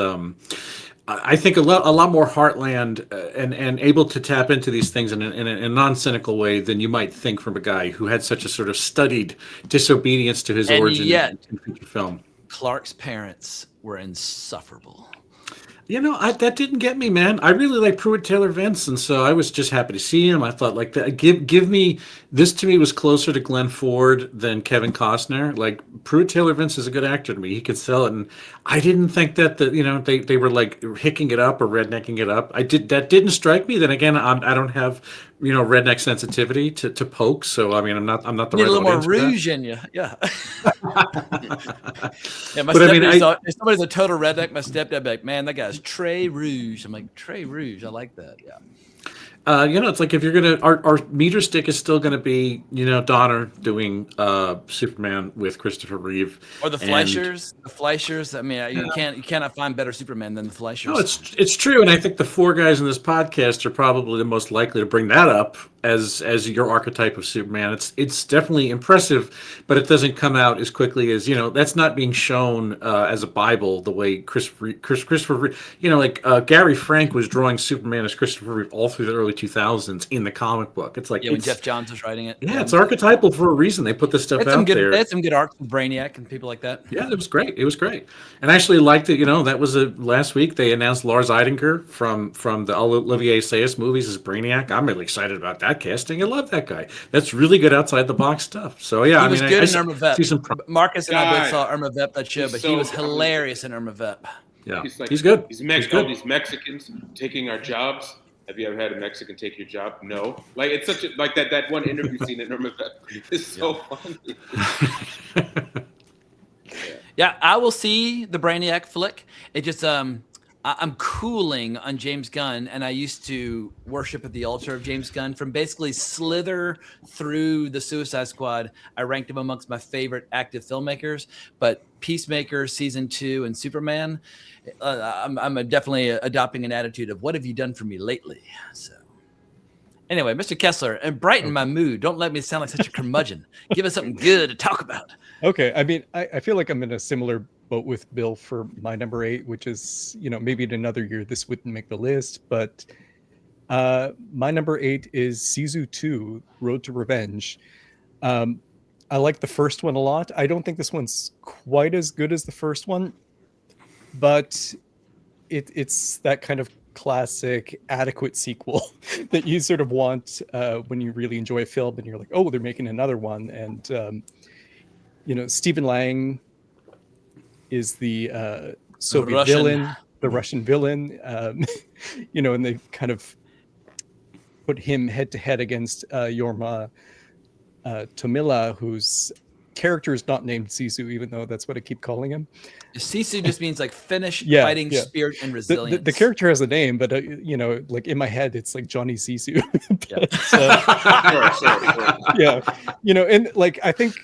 I think, a lot more heartland and able to tap into these things in a non-cynical way than you might think from a guy who had such a sort of studied disobedience to his origin in feature film.
Clark's parents were insufferable.
That didn't get me, man. I really like Pruitt Taylor Vince, and so I was just happy to see him. I thought, like, give me this. To me, was closer to Glenn Ford than Kevin Costner. Like, Pruitt Taylor Vince is a good actor to me. He could sell it, and I didn't think that they were like hicking it up or rednecking it up. That didn't strike me. Then again, I don't have redneck sensitivity to poke, so I mean, I'm not the
need
right
a little more
audience for that.
rouge in you, yeah. Yeah, my
But I mean,
stepdad if somebody's a total redneck, my stepdad be like, man, that guy's Trey Rouge. I'm like, Trey Rouge. I like that. Yeah.
It's like if you're gonna, our meter stick is still gonna be, Donner doing Superman with Christopher Reeve,
Or the Fleischers. The Fleischers. I mean, you cannot find better Superman than the Fleischers.
No, it's true, and I think the four guys in this podcast are probably the most likely to bring that up as your archetype of Superman. It's definitely impressive, but it doesn't come out as quickly as that's not being shown as a Bible the way Christopher Reeve, Gary Frank was drawing Superman as Christopher Reeve all through the early 2000s in the comic book. It's like
when Jeff Johns was writing it.
Yeah, it's archetypal for a reason. They put this stuff out there.
They had some good arcs with Brainiac and people like that.
Yeah, it was great. And I actually liked it. That was last week they announced Lars Eidinger from the Olivier Assayas movies as Brainiac. I'm really excited about that casting. I love that guy. That's really good outside the box stuff. So yeah,
he was good in Irma Vep.
See some
Marcus and I both saw Irma Vep that show, but he was hilarious in Irma Vep.
Yeah,
he's
good.
He's all these Mexicans taking our jobs. Have you ever had a Mexican take your job? No. Like it's such a that one interview scene in Irma Vep is so funny.
Yeah, I will see the Brainiac flick. It just I'm cooling on James Gunn, and I used to worship at the altar of James Gunn. From basically Slither through the Suicide Squad, I ranked him amongst my favorite active filmmakers. But Peacemaker, Season 2, and Superman, I'm definitely adopting an attitude of what have you done for me lately? So anyway, Mr. Kessler, and brighten my mood. Don't let me sound like such a curmudgeon. Give us something good to talk about.
Okay, I mean, I feel like I'm in a similar boat with Bill for my number 8, which is, maybe in another year this wouldn't make the list, but my number 8 is Sisu 2, Road to Revenge. I like the first one a lot. I don't think this one's quite as good as the first one, but it's that kind of classic adequate sequel that you sort of want when you really enjoy a film and you're like, oh, they're making another one. And Stephen Lang is the Soviet villain, the Russian villain, and they kind of put him head to head against Yorma Tomila, whose character is not named Sisu, even though that's what I keep calling him.
Sisu just means like Finnish fighting spirit and resilience.
The character has a name, but like in my head, it's like Johnny Sisu. Sure. And like I think.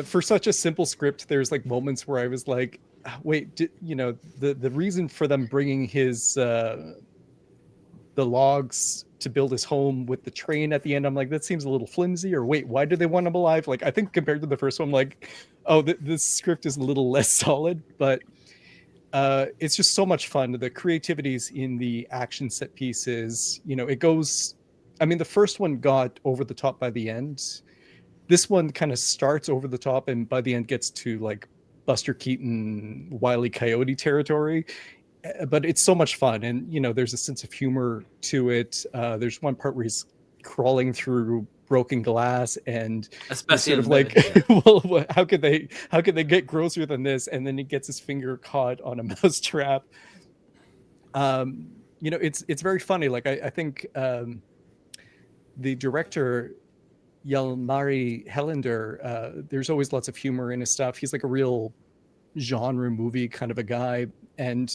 For such a simple script, there's like moments where I was like, wait, the reason for them bringing his the logs to build his home with the train at the end, I'm like, that seems a little flimsy. Or wait, why do they want him alive? Like, I think compared to the first one, I'm like, oh, this script is a little less solid, but it's just so much fun. The creativity's in the action set pieces. It goes. I mean, the first one got over the top by the end. This one kind of starts over the top and by the end gets to like Buster Keaton, Wile E. Coyote territory. But it's so much fun. And, there's a sense of humor to it. There's one part where he's crawling through broken glass and
especially
sort of like, well, how could they get grosser than this? And then he gets his finger caught on a mouse trap. It's very funny. Like I think the director, Jalmari Helander, there's always lots of humor in his stuff. He's like a real genre movie kind of a guy. And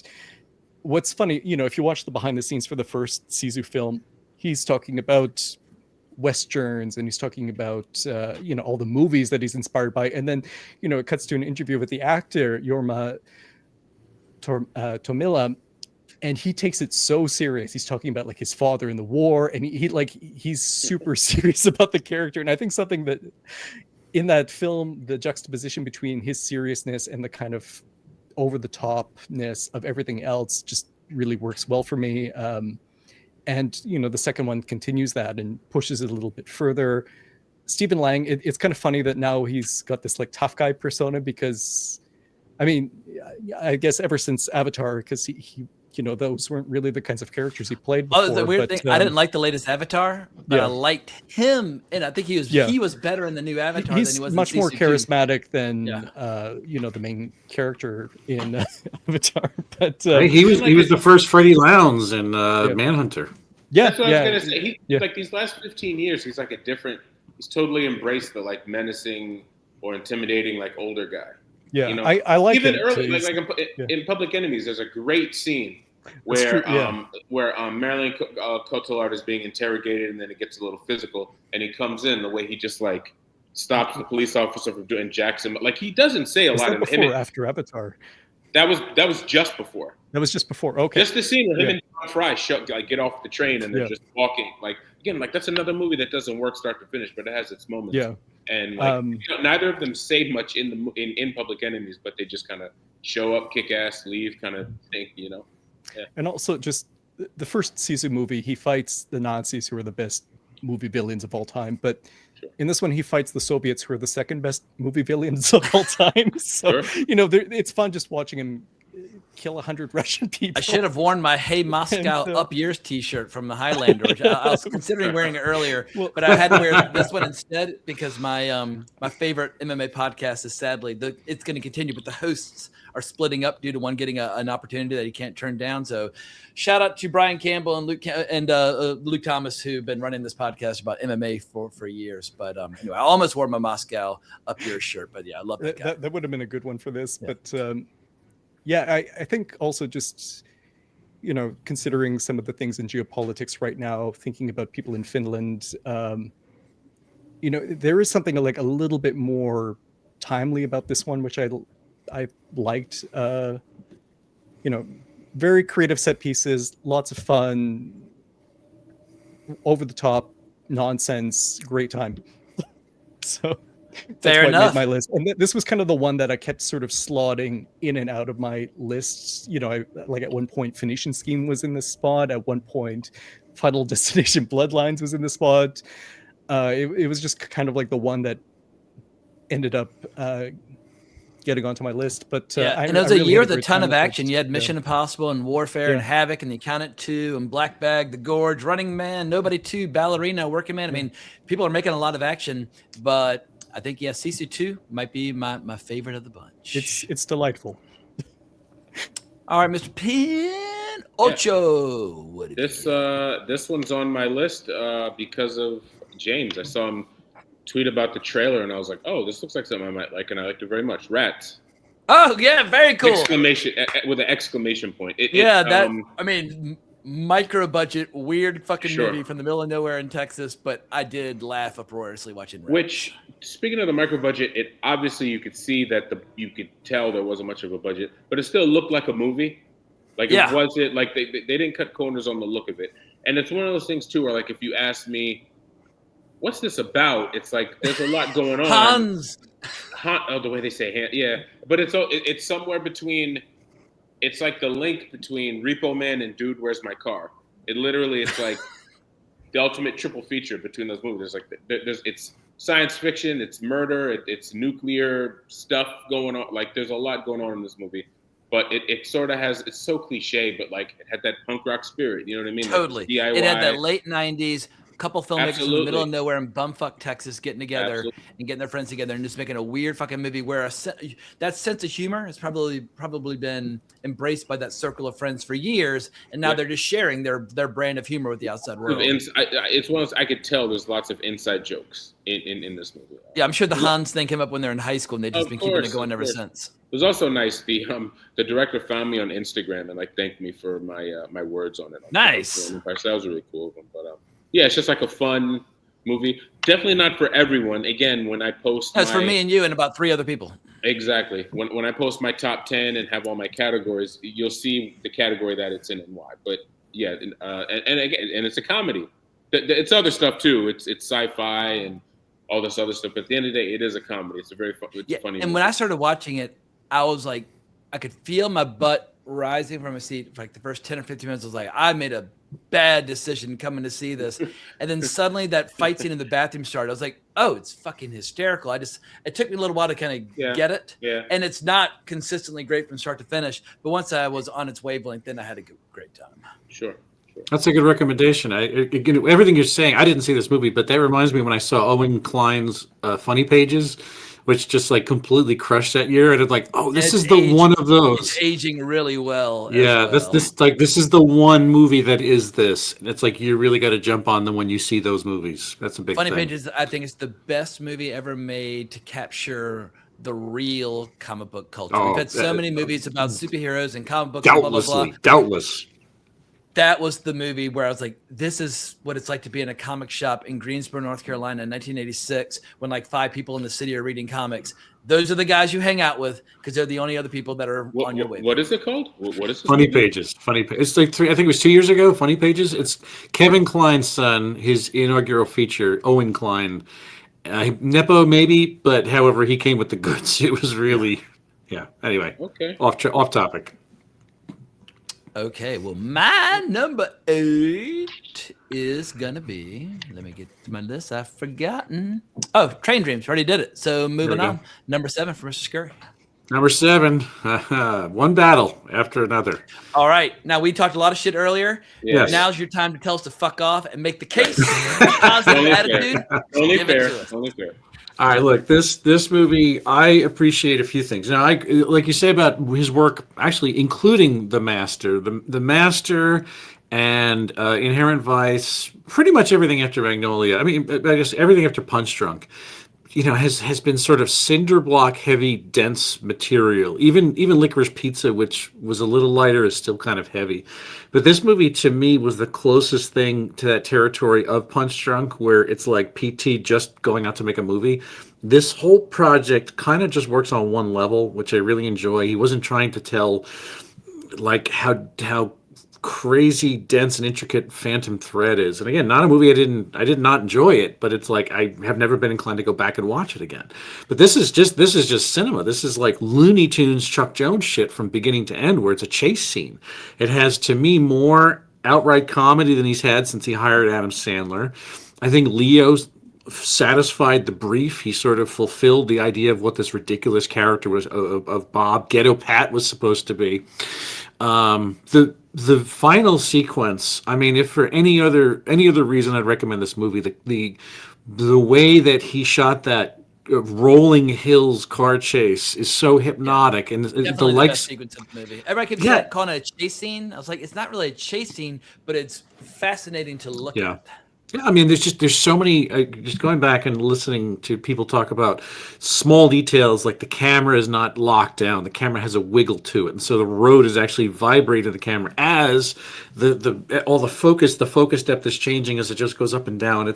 what's funny, if you watch the behind the scenes for the first Sisu film, he's talking about Westerns and he's talking about, all the movies that he's inspired by. And then, it cuts to an interview with the actor, Yorma Tomila, and he takes it so serious. He's talking about like his father in the war, and he's super serious about the character. And I think something that in that film, the juxtaposition between his seriousness and the kind of over the topness of everything else just really works well for me. And the second one continues that and pushes it a little bit further. Stephen Lang, it's kind of funny that now he's got this like tough guy persona because, I mean, I guess ever since Avatar, because he those weren't really the kinds of characters he played before.
Oh, the weird thing, I didn't like the latest Avatar, but I liked him, and I think he was better in the new Avatar than he was
much
in
more
CC2.
charismatic than the main character in Avatar. But
he was the first Freddie Lounds in Manhunter.
Yeah,
that's what I was gonna say. Like these last 15 years, he's like he's totally embraced the like menacing or intimidating like older guy.
Yeah,
you know,
I like
even
it.
early, in Public Enemies, there's a great scene where Marilyn Cotillard is being interrogated, and then it gets a little physical, and he comes in the way he just like stops the police officer from doing jacks him. Like he doesn't say a
Was
lot.
that before or after Avatar?
That was just before.
That was just before. Okay.
Just the scene where him and John Fry get off the train and they're just walking. Like again, like that's another movie that doesn't work start to finish, but it has its moments.
Yeah.
And like, neither of them say much in Public Enemies, but they just kind of show up, kick ass, leave, kind of thing, you know. Yeah.
And also, just the first Sisu movie, he fights the Nazis, who are the best movie villains of all time. But in this one, he fights the Soviets, who are the second best movie villains of all time. So you know, it's fun just watching him kill 100 Russian people.
I should have worn my "Hey Moscow Up Yours" T-shirt from the Highlander, which I was considering wearing it earlier, but I had to wear this one instead because my my favorite MMA podcast is sadly it's going to continue, but the hosts are splitting up due to one getting an opportunity that he can't turn down. So, shout out to Brian Campbell and Luke Thomas, who've been running this podcast about MMA for years. But anyway, I almost wore my Moscow Up Yours shirt, but yeah, I love that guy.
That would have been a good one for this, but. Yeah, I think also just, you know, considering some of the things in geopolitics right now, thinking about people in Finland, you know, there is something like a little bit more timely about this one, which I liked. You know, very creative set pieces, lots of fun, over the top nonsense, great time. So. That's why I made my list. And this was kind of the one that I kept sort of slotting in and out of my lists. You know, at one point Phoenician Scheme was in this spot. At one point Final Destination Bloodlines was in the spot. It was just kind of like the one that ended up getting onto my list. But
and it was a year with a ton of action. You had Mission Impossible and Warfare and Havoc and The Accountant 2 and Black Bag, The Gorge, Running Man, Nobody 2, Ballerina, Working Man. I mean, people are making a lot of action, but I think Sisu 2 might be my favorite of the bunch.
It's delightful.
All right, Mr. Pinn, Ocho.
This one's on my list because of James. I saw him tweet about the trailer, and I was like, "Oh, this looks like something I might like," and I liked it very much. Rats.
Oh yeah, very cool!
Exclamation with an exclamation point.
I mean. Micro budget, weird fucking movie from the middle of nowhere in Texas, but I did laugh uproariously watching Rats.
Which, speaking of the micro budget, it obviously you could see that you could tell there wasn't much of a budget, but it still looked like a movie. Like it wasn't like they didn't cut corners on the look of it. And it's one of those things too, where like if you ask me, what's this about? It's like there's a lot going on.
Hans.
The way they say hand, yeah. But it's somewhere between. It's like the link between Repo Man and Dude, Where's My Car? It's like the ultimate triple feature between those movies. It's science fiction, it's murder, it's nuclear stuff going on. Like there's a lot going on in this movie, but it sort of has. It's so cliche, but like it had that punk rock spirit. You know what I mean?
Totally.
Like DIY.
It had that late '90s. Couple filmmakers in the middle of nowhere in bumfuck Texas getting together and getting their friends together and just making a weird fucking movie where that sense of humor has probably been embraced by that circle of friends for years, and now they're just sharing their brand of humor with the outside world.
It's one of those, I could tell there's lots of inside jokes in this movie.
Yeah, I'm sure the Hans thing came up when they're in high school and they've just been keeping it going ever since.
It was also nice. The director found me on Instagram and like thanked me for my words on it.
Nice.
That was really cool of him, but yeah, it's just like a fun movie. Definitely not for everyone. Again, when I post,
that's for me and you and about 3 other people.
Exactly. When I post my top 10 and have all my categories, you'll see the category that it's in and why. But yeah, and again, and it's a comedy. It's other stuff too. It's sci-fi and all this other stuff. But at the end of the day, it is a comedy. It's a very funny.
And
movie.
when I started watching it, I was like, I could feel my butt rising from a seat for like the first 10 or 15 minutes. I was like, I made a bad decision coming to see this. And then suddenly that fight scene in the bathroom started. I was like, oh, it's fucking hysterical. It took me a little while to kind of get it.
Yeah.
And it's not consistently great from start to finish. But once I was on its wavelength, then I had a great time.
Sure.
That's a good recommendation. Everything you're saying, I didn't see this movie, but that reminds me when I saw Owen Klein's Funny Pages, which just like completely crushed that year, and it's like, oh, this is the one of those.
It's aging really well.
Yeah, this is the one movie that is this. And it's like you really got to jump on them when you see those movies. That's a big
Funny
thing.
Pages, I think it's the best movie ever made to capture the real comic book culture.
Oh,
We've had so many movies about superheroes and comic books,
doubtlessly,
blah, blah, blah.
doubtless.
That was the movie where I was like, this is what it's like to be in a comic shop in Greensboro, North Carolina in 1986, when like 5 people in the city are reading comics. Those are the guys you hang out with because they're the only other people that are on your wave.
What is it called? What is it?
Funny Pages. Funny Pages. It's like I think it was 2 years ago. Funny Pages. It's Kevin Kline's son, his inaugural feature. Owen Kline, Nepo maybe, but however he came with the goods. It was really, yeah. Anyway,
okay.
Off topic.
Okay, well, my number 8 is gonna be. Let me get to my list. I've forgotten. Oh, Train Dreams. Already did it. So moving on. Number 7 for Mr. Scurry.
Number 7. One battle after another.
All right. Now we talked a lot of shit earlier.
Yes.
Now's your time to tell us to fuck off and make the case. Positive attitude.
Only
Give
fair.
it to us.
Only fair.
All right, look, this movie, I appreciate a few things. Now, like you say about his work, actually including The Master, the Master and Inherent Vice, pretty much everything after Magnolia. I mean, I guess everything after Punch Drunk, has been sort of cinder block heavy, dense material. Even Licorice Pizza, which was a little lighter, is still kind of heavy. But this movie, to me, was the closest thing to that territory of Punch Drunk, where it's like PT just going out to make a movie. This whole project kind of just works on one level, which I really enjoy. He wasn't trying to tell like how crazy dense and intricate Phantom Thread is. And again, not a movie I did not enjoy it, but it's like I have never been inclined to go back and watch it again. But this is just cinema. This is like Looney Tunes Chuck Jones shit from beginning to end, where it's a chase scene. It has, to me, more outright comedy than he's had since he hired Adam Sandler. I think Leo satisfied the brief. He sort of fulfilled the idea of what this ridiculous character was of Bob. Ghetto Pat was supposed to be. The final sequence, I mean, if for any other reason I'd recommend this movie, the way that he shot that rolling hills car chase is so hypnotic, and
Definitely the best sequence of the movie. Everybody kept calling it a chase scene. I was like, it's not really a chase scene, but it's fascinating to look at.
Yeah, I mean, there's so many. Just going back and listening to people talk about small details, like the camera is not locked down. The camera has a wiggle to it, and so the road is actually vibrating the camera as the focus depth is changing as it just goes up and down.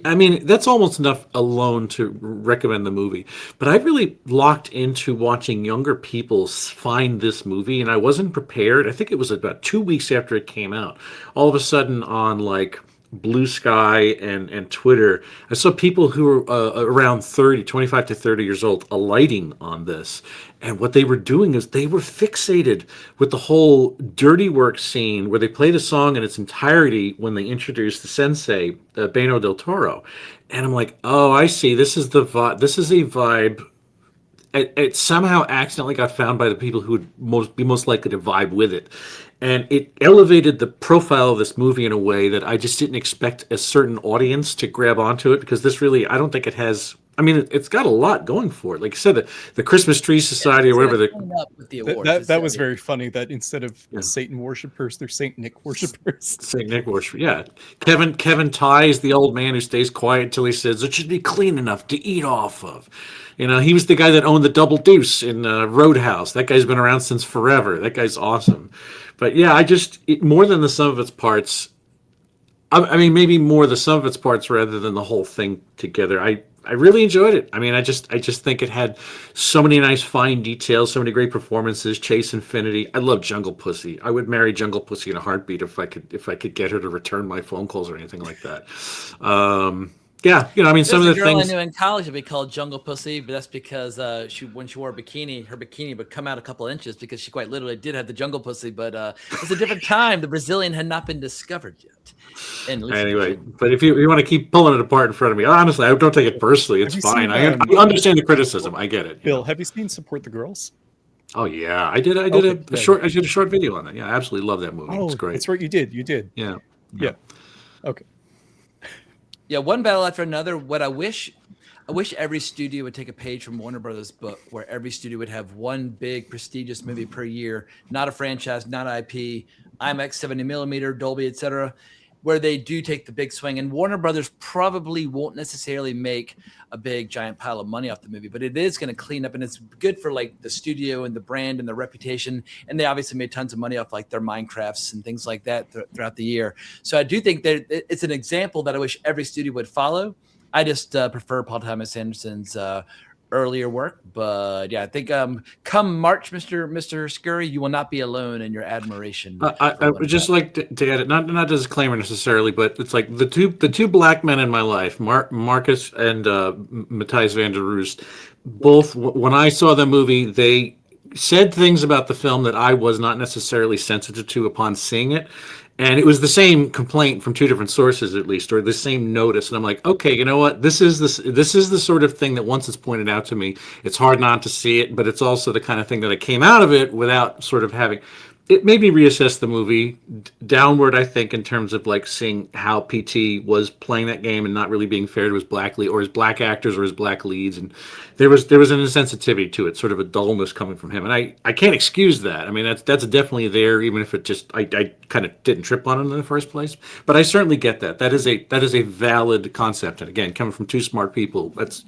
I mean, that's almost enough alone to recommend the movie. But I really locked into watching younger people find this movie, and I wasn't prepared. I think it was about 2 weeks after it came out. All of a sudden, on like Blue Sky and Twitter, I saw people who were around 25 to 30 years old alighting on this. And what they were doing is they were fixated with the whole dirty work scene where they play the song in its entirety when they introduce the sensei, Beno del Toro. And I'm like, oh, I see. This is the vibe. This is a vibe. It somehow accidentally got found by the people who would be most likely to vibe with it. And it elevated the profile of this movie in a way that I just didn't expect a certain audience to grab onto it, because this really, I don't think it has, I mean, it's got a lot going for it. Like you said, the Christmas Tree Society or whatever.
That was very funny that instead of Satan worshippers, they're Saint Nick worshippers.
Saint Nick worshippers, yeah. Kevin Tighe is the old man who stays quiet until he says it should be clean enough to eat off of. You know, he was the guy that owned the Double Deuce in Roadhouse. That guy's been around since forever. That guy's awesome. But yeah, more than the sum of its parts, I mean, maybe more the sum of its parts rather than the whole thing together. I really enjoyed it. I mean, I just think it had so many nice fine details, so many great performances. Chase Infinity. I love Jungle Pussy. I would marry Jungle Pussy in a heartbeat if I could get her to return my phone calls or anything like that. Yeah, I mean, some of the things.
I knew in college would be called Jungle Pussy, but that's because when she wore a bikini, her bikini would come out a couple inches because she quite literally did have the Jungle Pussy. But it was a different time. The Brazilian had not been discovered yet.
Anyway, but if you want to keep pulling it apart in front of me, honestly, I don't take it personally. It's fine. I understand the criticism. I get it.
Bill, have you seen Support the Girls?
Oh yeah, I did a short video on that. Yeah, I absolutely love that movie. It's great.
That's right. You did.
Yeah.
Okay.
Yeah, one battle after another. What I wish every studio would take a page from Warner Brothers' book, where every studio would have one big prestigious movie per year, not a franchise, not IP, IMAX 70mm, Dolby, etc. where they do take the big swing. And Warner Brothers probably won't necessarily make a big giant pile of money off the movie, but it is going to clean up, and it's good for like the studio and the brand and the reputation. And they obviously made tons of money off like their Minecrafts and things like that throughout the year. So I do think that it's an example that I wish every studio would follow. I just prefer Paul Thomas Anderson's earlier work, but yeah, I think come March, Mr. Scurry, you will not be alone in your admiration.
I would just like to add it, not a disclaimer necessarily, but it's like the two black men in my life, Marcus and Matthijs van der Roost, both when I saw the movie, they said things about the film that I was not necessarily sensitive to upon seeing it. And it was the same complaint from two different sources, at least, or the same notice. And I'm like, okay, you know what? This is the sort of thing that once it's pointed out to me, it's hard not to see it. But it's also the kind of thing that I came out of it without sort of having. It made me reassess the movie downward, I think, in terms of like seeing how PT was playing that game and not really being fair to his his black actors or his black leads. And there was an insensitivity to it, sort of a dullness coming from him. And I can't excuse that. I mean, that's definitely there, even if it just I kind of didn't trip on it in the first place. But I certainly get that. That is a valid concept. And again, coming from two smart people, it's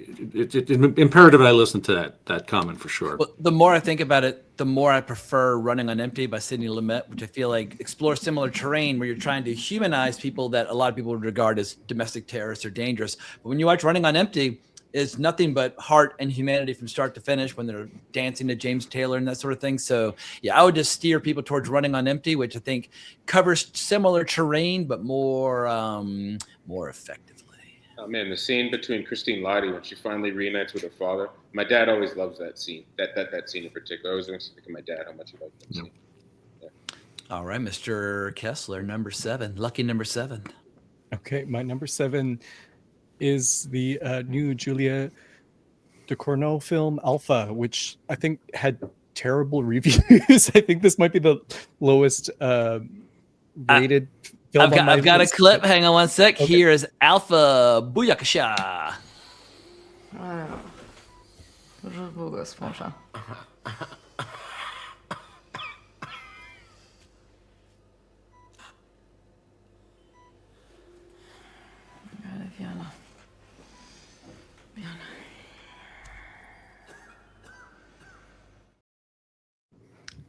imperative that I listen to that comment for sure.
Well, the more I think about it, the more I prefer Running on Empty by Sidney Lumet, which I feel like explores similar terrain where you're trying to humanize people that a lot of people would regard as domestic terrorists or dangerous. But when you watch Running on Empty, it's nothing but heart and humanity from start to finish when they're dancing to James Taylor and that sort of thing. So yeah, I would just steer people towards Running on Empty, which I think covers similar terrain, but more effectively.
Oh man, the scene between Christine Lottie when she finally reunites with her father. My dad always loves that scene. That scene in particular. I always think of my dad how much he liked that scene. Yeah.
All right, Mr. Kessler, number 7. Lucky number 7.
Okay, my number 7 is the new Julia Ducournau film Alpha, which I think had terrible reviews. I think this might be the lowest rated film.
I've got a clip. Hang on one sec. Okay. Here is Alpha Booyakasha.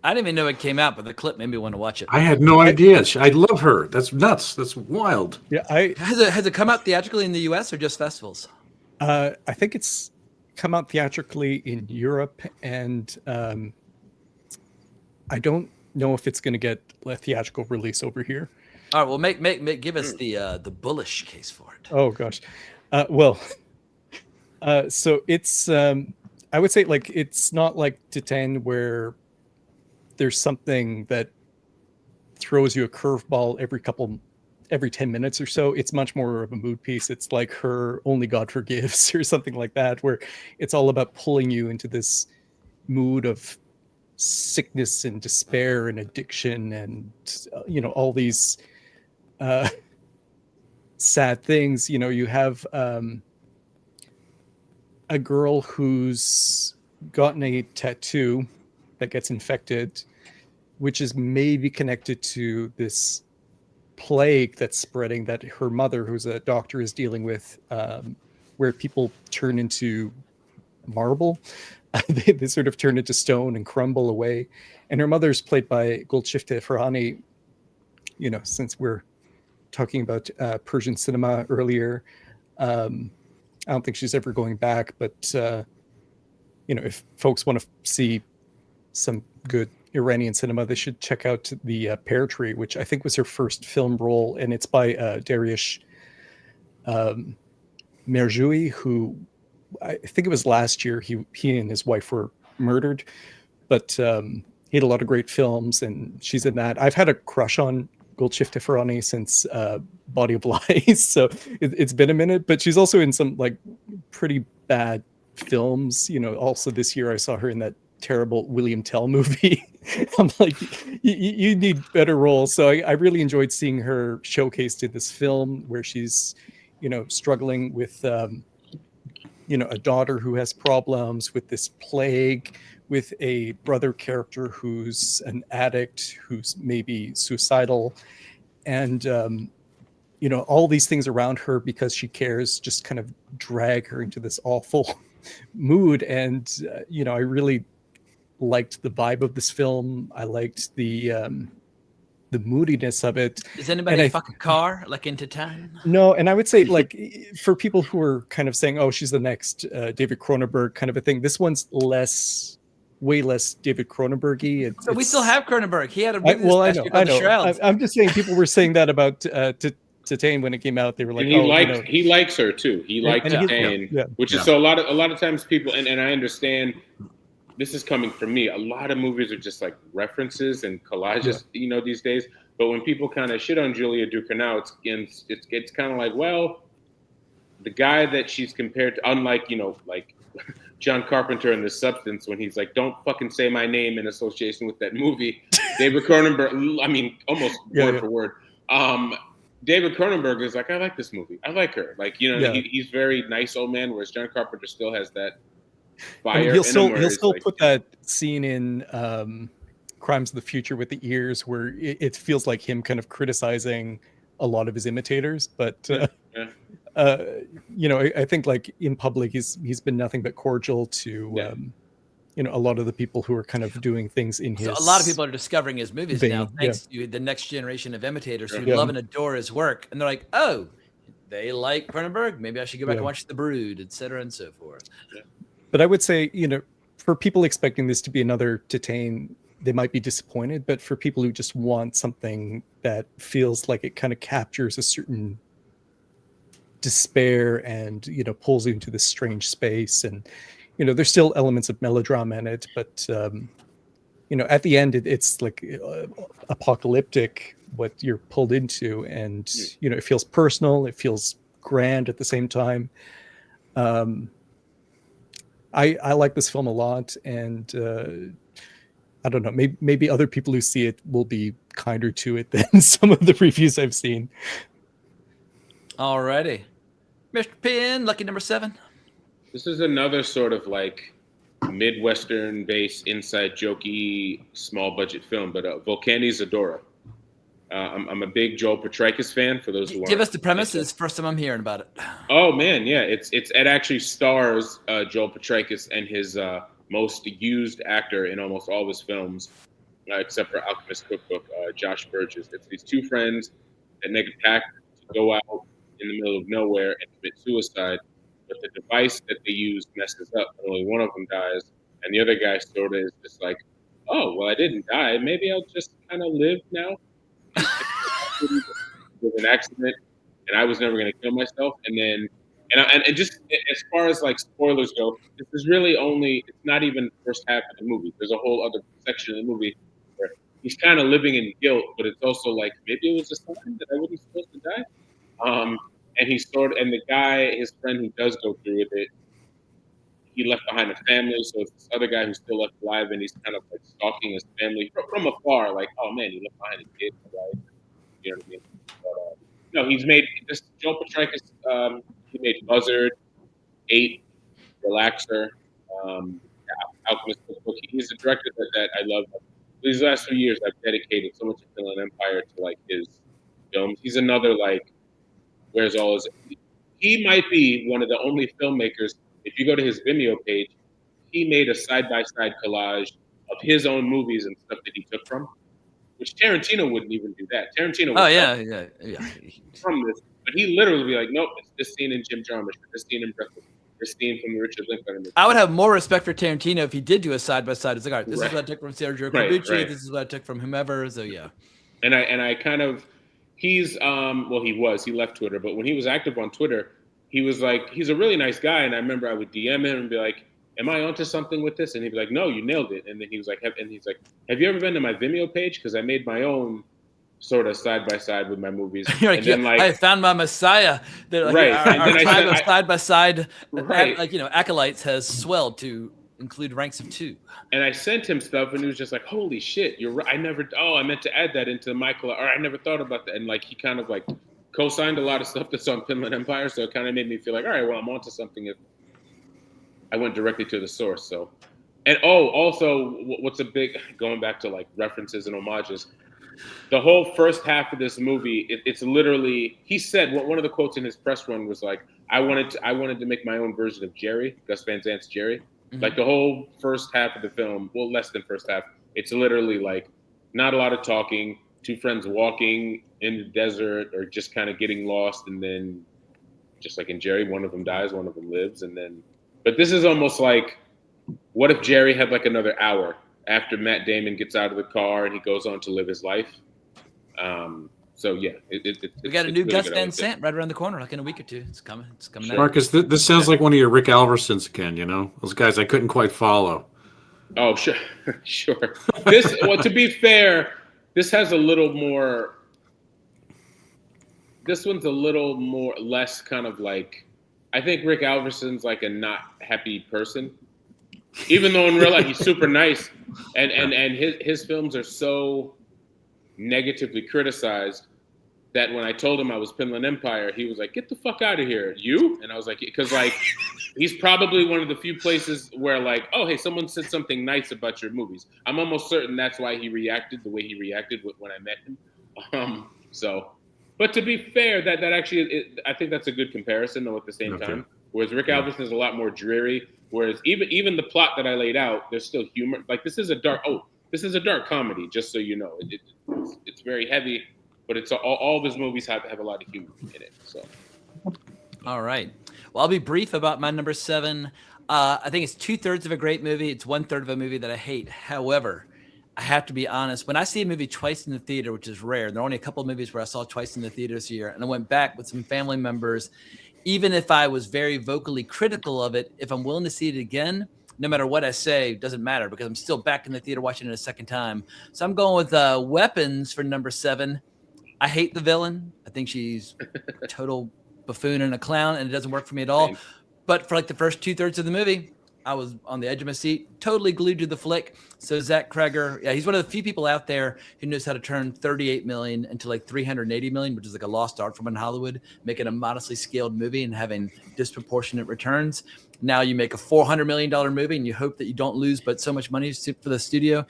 I didn't even know it came out, but the clip made me want to watch it.
I had no idea. I love her. That's nuts. That's wild.
Yeah,
has it come out theatrically in the U.S. or just festivals?
I think it's come out theatrically in Europe, and I don't know if it's going to get a theatrical release over here.
All right, well, give us the bullish case for it.
Oh gosh, so it's I would say like it's not like Titane where there's something that throws you a curveball every 10 minutes or so. It's much more of a mood piece. It's like her Only God Forgives or something like that, where it's all about pulling you into this mood of sickness and despair and addiction and all these sad things. You have a girl who's gotten a tattoo that gets infected, which is maybe connected to this plague that's spreading that her mother, who's a doctor, is dealing with, where people turn into marble. They sort of turn into stone and crumble away. And her mother's played by Golshifteh Farahani. Since we're talking about Persian cinema earlier, I don't think she's ever going back, but if folks want to see some good Iranian cinema, they should check out the Pear Tree, which I think was her first film role, and it's by Dariush Merjoui, who I think it was last year he and his wife were murdered, but he had a lot of great films, and she's in that. I've had a crush on Golshifteh Farahani since Body of Lies, so it's been a minute, but she's also in some like pretty bad films. Also this year I saw her in that terrible William Tell movie. I'm like, you need better roles. So I really enjoyed seeing her showcased in this film where she's, struggling with, a daughter who has problems with this plague, with a brother character who's an addict, who's maybe suicidal. and all these things around her because she cares just kind of drag her into this awful mood. And I really liked the vibe of this film. I liked the moodiness of it.
Does anybody fuck a car like into town?
No, and I would say, like, for people who are kind of saying, "Oh, she's the next David Cronenberg," kind of a thing. This one's way less David Cronenberg-y.
But we still have Cronenberg. He had a movie
I know. I'm just saying, people were saying that about Titane when it came out. They were like,
and he likes her too. He liked Titane, which is so a lot of times people, and I understand. This is coming from me. A lot of movies are just like references and collages, these days. But when people kind of shit on Julia Ducournau, it's kind of like, well, the guy that she's compared to, unlike like John Carpenter in The Substance, when he's like, don't fucking say my name in association with that movie. David Cronenberg, I mean, almost word for word. David Cronenberg is like, I like this movie. I like her. Like, he's very nice old man, whereas John Carpenter still has that fire. I mean,
he'll still put that scene in Crimes of the Future with the ears, where it feels like him kind of criticizing a lot of his imitators. But I think, like, in public, he's been nothing but cordial to a lot of the people who are kind of doing things in his.
So a lot of people are discovering his movies
vein,
now, thanks to the next generation of imitators who love and adore his work, and they're like, oh, they like Cronenberg. Maybe I should go back and watch The Brood, etc., and so forth.
But I would say, for people expecting this to be another Titane, they might be disappointed. But for people who just want something that feels like it kind of captures a certain despair and, pulls you into this strange space. And, there's still elements of melodrama in it. But, at the end, it's like apocalyptic, what you're pulled into. And, it feels personal. It feels grand at the same time. I like this film a lot, and I don't know, maybe other people who see it will be kinder to it than some of the reviews I've seen.
Alrighty. Mr. Pinn, lucky number 7.
This is another sort of like Midwestern-based, inside jokey, small-budget film, but Volcani Zadora. I'm a big Joel Petrakis fan. For those who aren't,
give us the premise. It's the first time I'm hearing about it.
Oh man, yeah, it actually stars Joel Petrakis and his most used actor in almost all of his films, except for Alchemist Cookbook, Josh Burgess. It's these two friends that make a pact to go out in the middle of nowhere and commit suicide, but the device that they use messes up, and only one of them dies, and the other guy sort of is just like, oh well, I didn't die. Maybe I'll just kind of live now. With an accident, and I was never going to kill myself. And then, and just as far as like spoilers go, this is really it's not even the first half of the movie. There's a whole other section of the movie where he's kind of living in guilt, but it's also like maybe it was a sign that I wasn't supposed to die. And and the guy, his friend who does go through with it, he left behind a family, so it's this other guy who's still left alive, and he's kind of like stalking his family from afar, like, oh man, he left behind a kid, right? You know what I mean? But, no, he's made this. Joel Petrakis. He made Buzzard, 8, Relaxer, Alchemist Cookbook. He's a director that I love. These last few years, I've dedicated so much of Inland Empire to like his films. He's another like, where's all his? He might be one of the only filmmakers. If you go to his Vimeo page, he made a side-by-side collage of his own movies and stuff that he took from, which Tarantino wouldn't even do that. Tarantino would from this, but he literally would be like, nope, it's this scene in Jim Jarmusch, this scene in Breathless, this scene from the Richard Linklater movie.
I would have more respect for Tarantino if he did do a side-by-side. It's like, all right, this is what I took from Sergio Corbucci, this is what I took from whomever, so yeah.
And I kind of, he left Twitter, but when he was active on Twitter, he was like, he's a really nice guy, and I remember I would DM him and be like, am I onto something with this? And he'd be like, no, you nailed it. And then he was like, have you ever been to my Vimeo page? Because I made my own sort of side-by-side with my movies.
Like, and then, I found my Messiah. That, like, our time of side-by-side, acolytes has swelled to include ranks of 2.
And I sent him stuff, and he was just like, holy shit, you're right. I meant to add that into my collage, or I never thought about that. And like, he kind of like co-signed a lot of stuff that's on Finland Empire, so it kind of made me feel like, all right, well, I'm onto something if I went directly to the source. So, and also, what's a big, going back to like references and homages, the whole first half of this movie, it's literally, he said, one of the quotes in his press run was like, I wanted to make my own version of Jerry, Gus Van Sant's Jerry. Mm-hmm. Like the whole first half of the film, well, less than first half, it's literally like not a lot of talking, two friends walking in the desert or just kind of getting lost. And then just like in Jerry, one of them dies, one of them lives. And then, but this is almost like, what if Jerry had like another hour after Matt Damon gets out of the car and he goes on to live his life? So yeah,
we got a new Gus Van Sant right around the corner, like in a week or two. It's coming. Sure.
Marcus, this sounds like one of your Rick Alversons again. You know, those guys I couldn't quite follow.
Oh, sure, sure. Well, to be fair, this has a little more. This one's a little more less kind of like. I think Rick Alverson's like a not happy person, even though in real life he's super nice, and his films are so negatively criticized that when I told him I was Pinland Empire, he was like, "Get the fuck out of here, you!" And I was like, because like he's probably one of the few places where like, oh hey, someone said something nice about your movies. I'm almost certain that's why he reacted the way he reacted when I met him. But to be fair, that actually I think that's a good comparison though at the same time. Whereas Rick Alverson is a lot more dreary. Whereas even the plot that I laid out, there's still humor. Like this is a dark comedy, just so you know. It's very heavy, but it's all of his movies have a lot of humor in it. So,
all right. Well, I'll be brief about my number 7. I think it's 2/3 of a great movie. It's 1/3 of a movie that I hate. However, I have to be honest. When I see a movie twice in the theater, which is rare, there are only a couple of movies where I saw twice in the theater this year, and I went back with some family members. Even if I was very vocally critical of it, if I'm willing to see it again, no matter what I say, it doesn't matter because I'm still back in the theater watching it a second time. So I'm going with Weapons for number 7. I hate the villain. I think she's a total buffoon and a clown, and it doesn't work for me at all. But for like the first 2/3 of the movie, I was on the edge of my seat, totally glued to the flick. So Zach Kreger, yeah, he's one of the few people out there who knows how to turn 38 million into like 380 million, which is like a lost art form in Hollywood, making a modestly scaled movie and having disproportionate returns. Now you make a $400 million movie and you hope that you don't lose, but so much money for the studio.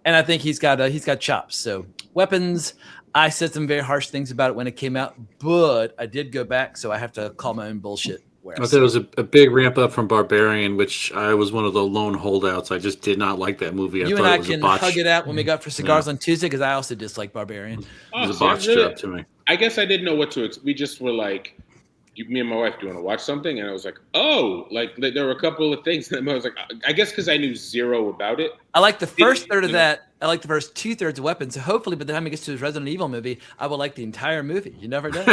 And I think he's got chops. So Weapons, I said some very harsh things about it when it came out, but I did go back, so I have to call my own bullshit.
I thought it was a big ramp up from Barbarian, which I was one of the lone holdouts. I just did not like that movie.
You and I can hug it out when we got for cigars on Tuesday, because I also dislike Barbarian.
It was a botch job to me.
I guess I didn't know what to expect. We just were like, me and my wife, do you want to watch something? And I was like, oh, like there were a couple of things. And I was like, I guess because I knew zero about it.
I like the first third of that. I like the first 2/3 of Weapons. So hopefully by the time he gets to his Resident Evil movie, I will like the entire movie. You never know.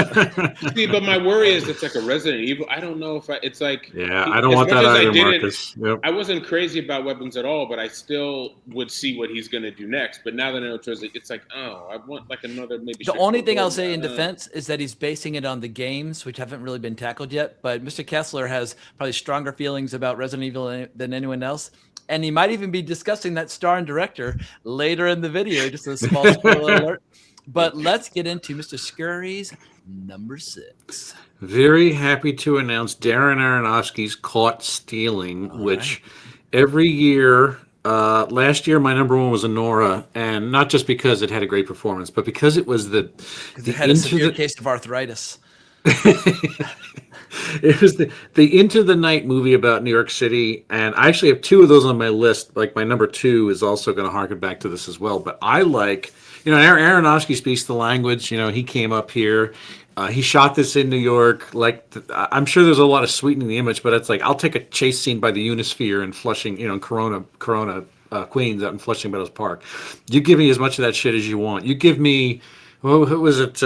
See, but my worry is it's like a Resident Evil. I don't know if it's like.
Yeah, I don't want that either, Marcus. Yep.
I wasn't crazy about Weapons at all, but I still would see what he's going to do next. But now that I know it's like, oh, I want like another maybe.
The only thing I'll say in defense is that he's basing it on the games, which haven't really been tackled yet. But Mr. Kessler has probably stronger feelings about Resident Evil than anyone else. And he might even be discussing that star and director later in the video, just a small spoiler alert. But let's get into Mr. Scurry's number 6.
Very happy to announce Darren Aronofsky's Caught Stealing, which every year, last year my number 1 was Anora, and not just because it had a great performance, but because it was
it had a severe case of arthritis.
It was the Into the Night movie about New York City, and I actually have 2 of those on my list. Like my number 2 is also going to harken back to this as well. But I like, Aronofsky speaks the language. He came up here. He shot this in New York. Like I'm sure there's a lot of sweetening the image, but it's like I'll take a chase scene by the Unisphere in Flushing, Corona, Queens, out in Flushing Meadows Park. You give me as much of that shit as you want. You give me, who was it?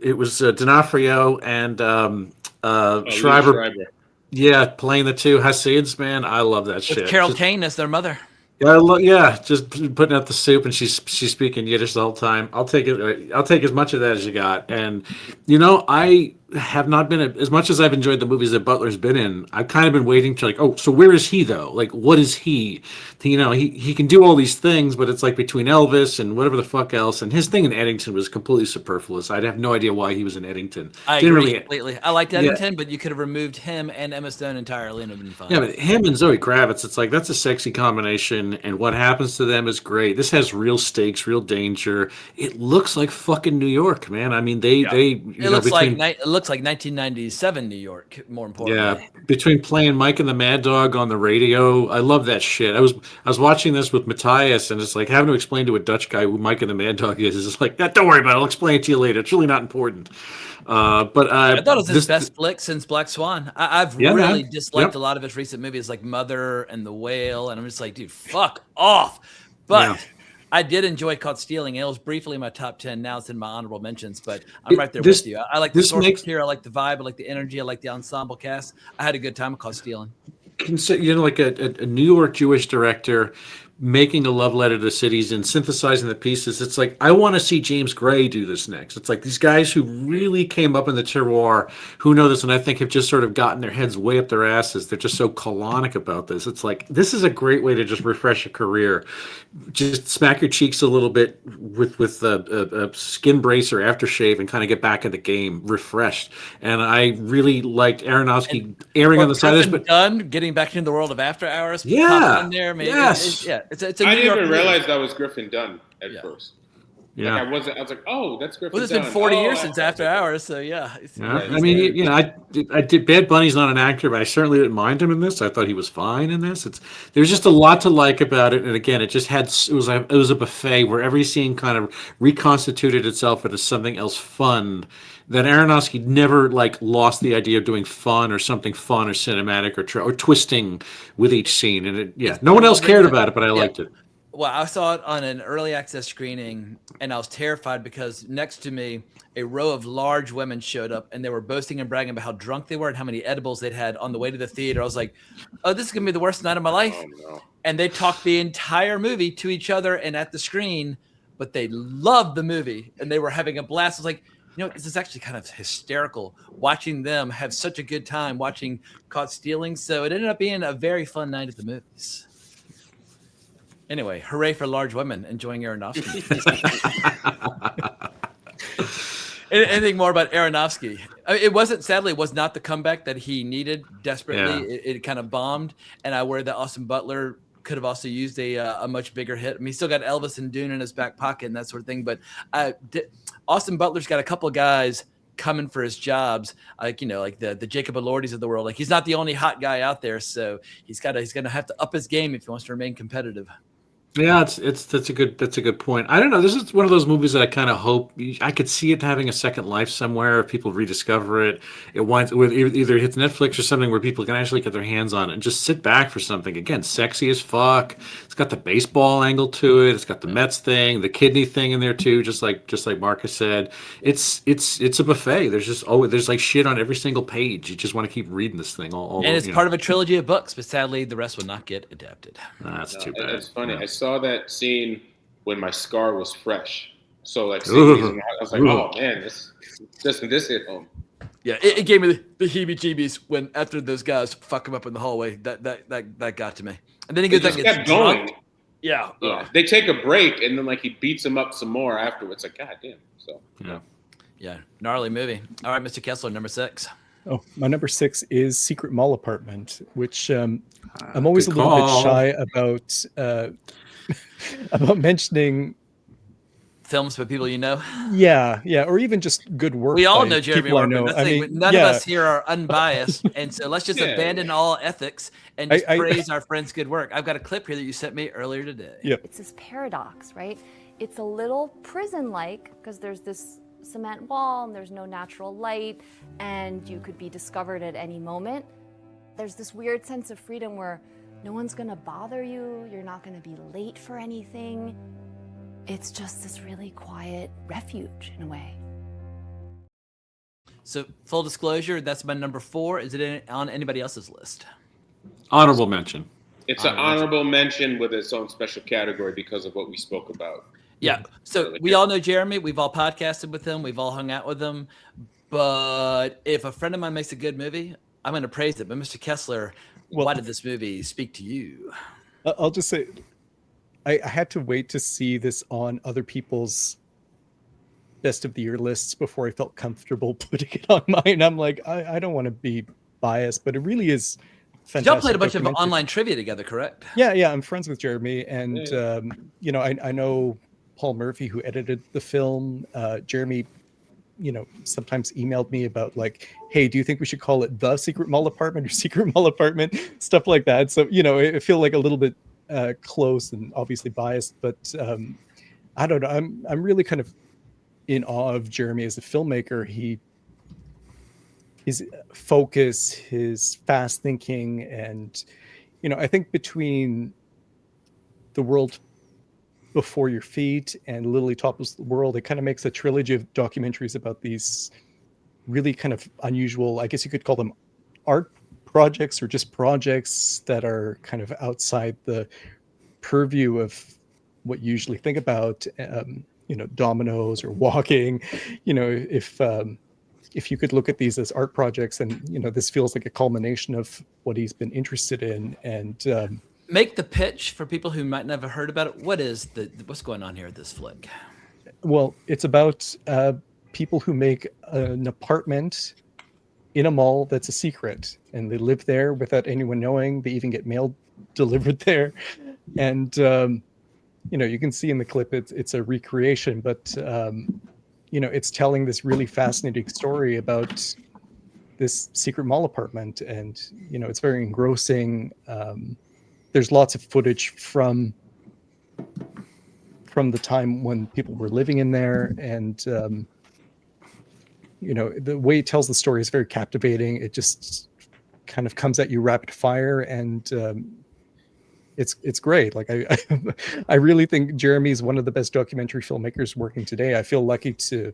It was D'Onofrio and. Schreiber. Yeah, playing the 2 Hasids, man. I love that shit.
With Carol Kane as their mother.
Yeah, just putting out the soup, and she's speaking Yiddish the whole time. I'll take it. I'll take as much of that as you got. And have not been as much as I've enjoyed the movies that Butler's been in. I've kind of been waiting to like, oh, so where is he though? Like, what is he? You know, he can do all these things, but it's like between Elvis and whatever the fuck else. And his thing in Eddington was completely superfluous. I'd have no idea why he was in Eddington.
I agree completely. I liked Eddington, but you could have removed him and Emma Stone entirely and it would have been fine.
Yeah, but him and Zoe Kravitz, it's like that's a sexy combination, and what happens to them is great. This has real stakes, real danger. It looks like fucking New York, man. I mean, it
looks like 1997 New York. More importantly,
yeah. Between playing Mike and the Mad Dog on the radio, I love that shit. I was watching this with Matthias, and it's like having to explain to a Dutch guy who Mike and the Mad Dog is. It's like, don't worry about it. I'll explain it to you later. It's really not important. But
I thought it was his best flick since Black Swan. I've really disliked a lot of his recent movies, like Mother and The Whale, and I'm just like, dude, fuck off. But I did enjoy Caught Stealing. It was briefly in my top 10. Now it's in my honorable mentions, but I'm right there with you. I like the source material. I like the vibe. I like the energy. I like the ensemble cast. I had a good time with Caught Stealing.
You know, like a New York Jewish director making a love letter to cities and synthesizing the pieces. It's like, I want to see James Gray do this next. It's like these guys who really came up in the terroir, who know this, and I think have just sort of gotten their heads way up their asses. They're just so colonic about this. It's like, this is a great way to just refresh a career. Just smack your cheeks a little bit with a skin brace or aftershave and kind of get back in the game refreshed. And I really liked Aronofsky erring on the side of this. But
Dunn getting back into the world of After Hours.
Yeah.
In there, maybe.
Yes.
It's
I didn't even realize that was Griffin Dunn at first.
Yeah,
like I was like, oh, that's Griffin.
Well, it's been 40 years since After Hours, so yeah.
I mean, you know, I did. Bad Bunny's not an actor, but I certainly didn't mind him in this. I thought he was fine in this. There's just a lot to like about it, and again, it was a buffet where every scene kind of reconstituted itself into something else fun. That Aronofsky never like lost the idea of doing fun or something fun or cinematic or twisting with each scene, and no one else cared about it, but I liked it.
Well, I saw it on an early access screening, and I was terrified because next to me, a row of large women showed up, and they were boasting and bragging about how drunk they were and how many edibles they'd had on the way to the theater. I was like, oh, this is going to be the worst night of my life. Oh, no. And they talked the entire movie to each other and at the screen, but they loved the movie, and they were having a blast. I was like, you know, this is actually kind of hysterical watching them have such a good time watching Caught Stealing. So it ended up being a very fun night at the movies. Anyway, hooray for large women enjoying Aronofsky. Anything more about Aronofsky? I mean, it was not the comeback that he needed desperately. Yeah. It kind of bombed, and I worry that Austin Butler could have also used a much bigger hit. I mean, he still got Elvis and Dune in his back pocket and that sort of thing, but Austin Butler's got a couple of guys coming for his jobs, like, you know, like the Jacob Elordis of the world. Like, he's not the only hot guy out there, so he's going to have to up his game if he wants to remain competitive.
Yeah, that's a good point. I don't know. This is one of those movies that I kind of hope I could see it having a second life somewhere. If people rediscover it, it winds with either hits Netflix or something where people can actually get their hands on it and just sit back for something. Again, sexy as fuck. It's got the baseball angle to it. It's got the Mets thing, the kidney thing in there too. Just like Marcus said, it's a buffet. There's like shit on every single page. You just want to keep reading this thing all.
And it's part of a trilogy of books, but sadly the rest will not get adapted.
That's too bad.
It's funny. Yeah. I saw that scene when my scar was fresh. So like, I was like, oh man, this hit home.
Yeah, it gave me the heebie-jeebies when after those guys fuck him up in the hallway. That got to me. And then he goes like,
kept going.
Yeah.
They take a break and then like he beats him up some more afterwards. Like, god damn. So
yeah, gnarly movie. All right, Mr. Kessler, number 6.
Oh, my number 6 is Secret Mall Apartment, which I'm always a little bit shy about mentioning
films by people you know.
Yeah, or even just good work.
We all know Jeremy Orman. None of us here are unbiased, and so let's just abandon all ethics and just praise our friend's good work. I've got a clip here that you sent me earlier today.
Yep.
It's this paradox, right? It's a little prison-like because there's this cement wall and there's no natural light, and you could be discovered at any moment. There's this weird sense of freedom where no one's gonna bother you, you're not gonna be late for anything. It's just this really quiet refuge in a way.
So, full disclosure, that's my number 4. Is it on anybody else's list?
Honorable mention.
It's an honorable mention with its own special category because of what we spoke about.
Yeah. So we all know Jeremy. We've all podcasted with him. We've all hung out with him. But if a friend of mine makes a good movie, I'm going to praise it. But Mr. Kessler, why did this movie speak to you?
I'll just say, I had to wait to see this on other people's best of the year lists before I felt comfortable putting it on mine. I'm like, I don't want to be biased, but it really is fantastic.
Y'all played a bunch of online trivia together, correct?
Yeah. I'm friends with Jeremy, and you know, I know Paul Murphy, who edited the film. Jeremy, you know, sometimes emailed me about like, hey, do you think we should call it The Secret Mall Apartment or Secret Mall Apartment? Stuff like that. So, you know, I feel like a little bit close and obviously biased, but I don't know. I'm really kind of in awe of Jeremy as a filmmaker. His focus, his fast thinking, and, you know, I think between The World Before Your Feet and Lily Topples the World, it kind of makes a trilogy of documentaries about these really kind of unusual, I guess you could call them art projects or just projects that are kind of outside the purview of what you usually think about, you know, dominoes or walking. You know, if you could look at these as art projects, and, you know, this feels like a culmination of what he's been interested in. And
make the pitch for people who might never heard about it. What's going on here at this flick?
Well, it's about people who make an apartment in a mall that's a secret, and they live there without anyone knowing. They even get mail delivered there, and you know, you can see in the clip it's a recreation, but you know, it's telling this really fascinating story about this secret mall apartment, and, you know, it's very engrossing. There's lots of footage from the time when people were living in there, and you know, the way it tells the story is very captivating. It just kind of comes at you rapid fire, and it's great. Like I really think Jeremy is one of the best documentary filmmakers working today. I feel lucky to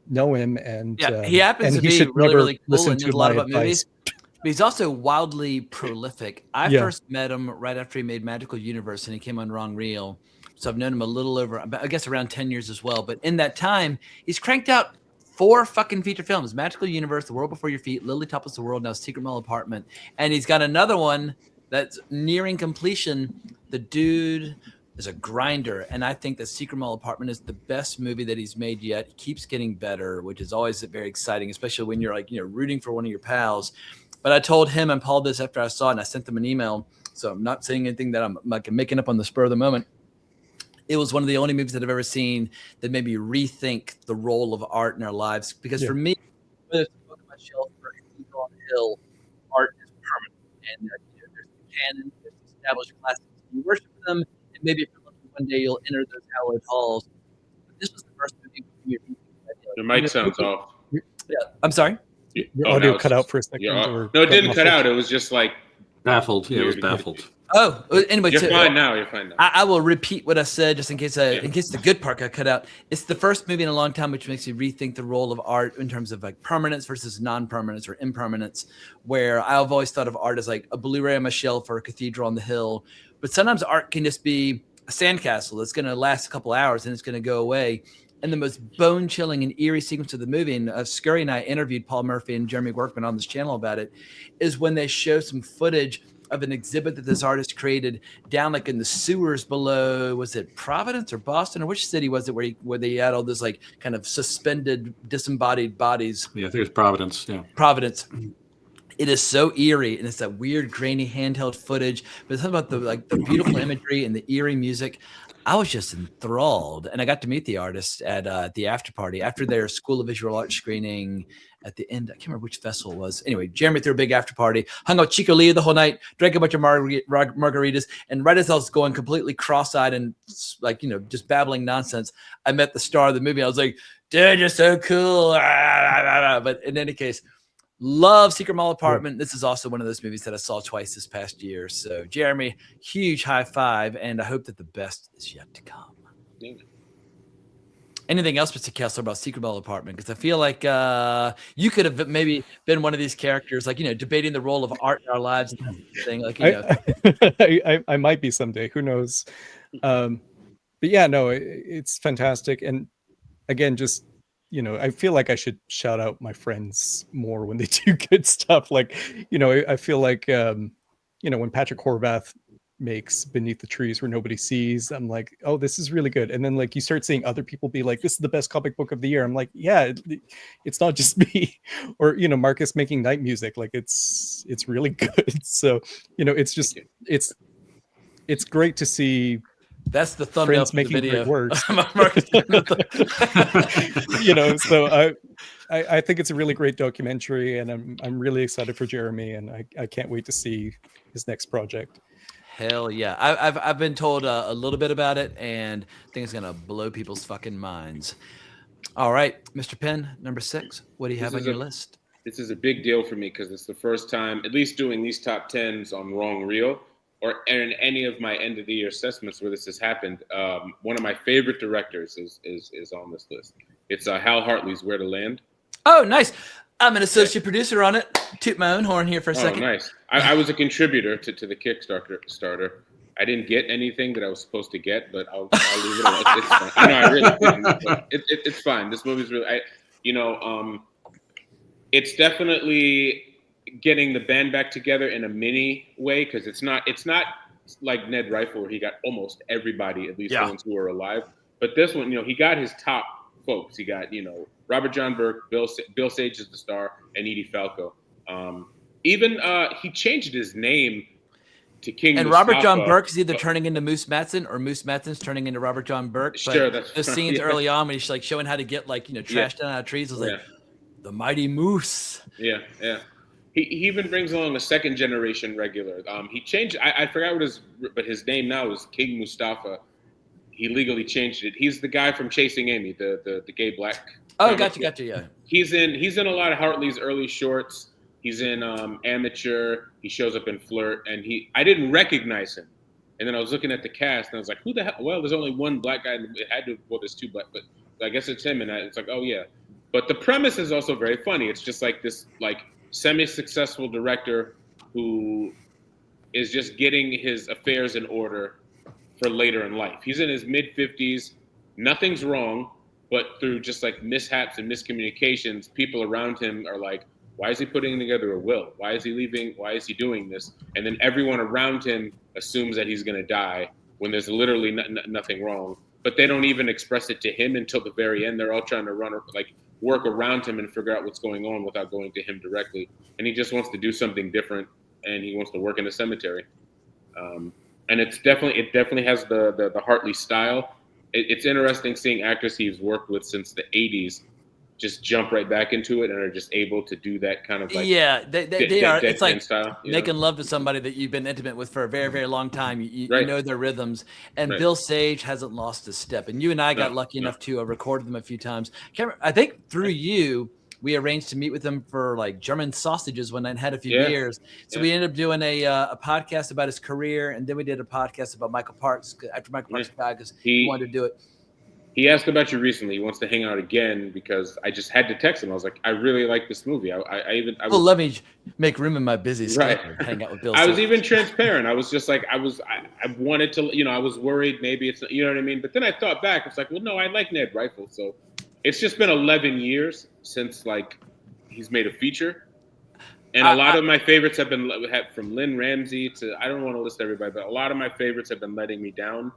know him, and
he happens to be really cool and knows a lot about movies. But he's also wildly prolific. I first met him right after he made Magical Universe, and he came on Wrong Reel. So I've known him a little over, I guess, around 10 years as well. But in that time, he's cranked out 4 fucking feature films: Magical Universe, The World Before Your Feet, Lily Topples the World, now Secret Mall Apartment. And he's got another one that's nearing completion. The dude is a grinder, and I think that Secret Mall Apartment is the best movie that he's made yet. He keeps getting better, which is always very exciting, especially when you're like, you know, rooting for one of your pals. But I told him and Paul this after I saw it, and I sent them an email, so I'm not saying anything that I'm like making up on the spur of the moment. It was one of the only movies that I've ever seen that made me rethink the role of art in our lives. Because for me, whether it's a book on my shelf or a cathedral on a hill, art is permanent. And you know, there's the canon, there's established classics, you worship them, and maybe if you're lucky, one day you'll enter those hallowed halls. But this was the first movie with me.
Your mic sounds off.
Yeah, I'm sorry.
Your audio cut out for a second.
No, it didn't cut out. It was just like
baffled. Yeah, it was baffled.
Oh, anyway,
you're fine now. You're fine now.
I will repeat what I said just in case the good part got cut out. It's the first movie in a long time which makes you rethink the role of art in terms of like permanence versus non-permanence or impermanence, where I've always thought of art as like a Blu-ray on my shelf or a cathedral on the hill. But sometimes art can just be a sandcastle that's going to last a couple hours and it's going to go away. And the most bone-chilling and eerie sequence of the movie, and Scurry and I interviewed Paul Murphy and Jeremy Workman on this channel about it, is when they show some footage of an exhibit that this artist created down like in the sewers below, was it Providence or Boston, or which city was it where they had all this like kind of suspended disembodied bodies?
Yeah, I think it's Providence. Yeah,
Providence. It is so eerie, and it's that weird grainy handheld footage, but it's something about the beautiful imagery and the eerie music. I was just enthralled, and I got to meet the artist at the after party after their School of Visual Arts screening at the end. I can't remember which festival it was. Anyway, Jeremy threw a big after party, hung out Chico Lia the whole night, drank a bunch of margaritas, and right as I was going completely cross-eyed and like, you know, just babbling nonsense, I met the star of the movie. I was like, dude, you're so cool. But in any case, love Secret Mall Apartment. This is also one of those movies that I saw twice this past year. So, Jeremy, huge high five, and I hope that the best is yet to come. Anything else, Mr. Kessler, about Secret Mall Apartment? Because I feel like you could have maybe been one of these characters, like, you know, debating the role of art in our lives and that thing. Like, you know.
I might be someday. Who knows? But yeah, no, it's fantastic. And again, just, I feel like I should shout out my friends more when they do good stuff. Like, I feel like, when Patrick Horvath makes Beneath the Trees Where Nobody Sees, I'm like, oh, this is really good. And then like you start seeing other people be like, this is the best comic book of the year. I'm like, yeah, it's not just me. Or Marcus making Night Music, like it's really good. So it's just it's great to see.
That's the thumbnail for the
making
video.
great works.
Marcus
So I think it's a really great documentary, and I'm really excited for Jeremy, and I can't wait to see his next project.
Hell yeah. I've been told a little bit about it, and I think it's gonna blow people's fucking minds. All right, Mr. Pinn, number 6. What do you have on your list?
This is a big deal for me because it's the first time, at least doing these top 10s on Wrong Reel, or in any of my end of the year assessments where this has happened. One of my favorite directors is on this list. It's Hal Hartley's Where to Land.
Oh, nice. I'm an associate producer on it. Toot my own horn here for a second.
Oh, nice. I was a contributor to the Kickstarter. I didn't get anything that I was supposed to get, but I'll leave it alone. It's fine. I know I really didn't, but it's fine. This movie's really, it's definitely getting the band back together in a mini way, because it's not like Ned Rifle where he got almost everybody, at least the ones who are alive. But this one, he got his top folks. He got Robert John Burke, Bill Sage is the star, and Edie Falco. Even he changed his name to King.
And
Mustafa.
Robert John Burke is either turning into Moose Matson or Moose Matson's turning into Robert John Burke. But
sure, that's
the scenes early on when he's like showing how to get trash down out of trees. I was like, the mighty Moose.
Yeah. He even brings along a second generation regular. He changed. I forgot but his name now is King Mustafa. He legally changed it. He's the guy from Chasing Amy, the gay black.
Oh, gotcha. Yeah.
He's in a lot of Hartley's early shorts. He's in Amateur. He shows up in Flirt, and I didn't recognize him. And then I was looking at the cast, and I was like, who the hell? Well, there's only one black guy. It had to. Well, there's two black, but I guess it's him. And it's like, oh yeah. But the premise is also very funny. It's just like this semi-successful director who is just getting his affairs in order for later in life. He's in his mid-50s. Nothing's wrong, but through just mishaps and miscommunications, people around him are like, why is he putting together a will? Why is he leaving? Why is he doing this? And then everyone around him assumes that he's going to die when there's literally nothing wrong. But they don't even express it to him until the very end. They're all trying to work around him and figure out what's going on without going to him directly. And he just wants to do something different, and he wants to work in a cemetery. And it definitely has the Hartley style. It's interesting seeing actors he's worked with since the 80s just jump right back into it and are just able to do that kind of
they are. It's like
style,
making love to somebody that you've been intimate with for a very, very long time. You
Right.
know their rhythms. And
Right.
Bill Sage hasn't lost a step. And you and I got lucky enough to record them a few times. I think through you, we arranged to meet with him for German sausages when I had a few beers. So we ended up doing a podcast about his career, and then we did a podcast about Michael Parks after Michael Parks died because he wanted to do it.
He asked about you recently. He wants to hang out again because I just had to text him. I was like, I really like this movie.
Let me make room in my busy schedule to hang out with Bill.
I was even transparent. I was just like, I wanted to, I was worried maybe it's, you know what I mean? But then I thought back. It's like, well, no, I like Ned Rifle. So it's just been 11 years since he's made a feature. And a lot of my favorites have been from Lynn Ramsey to, I don't want to list everybody, but a lot of my favorites have been letting me down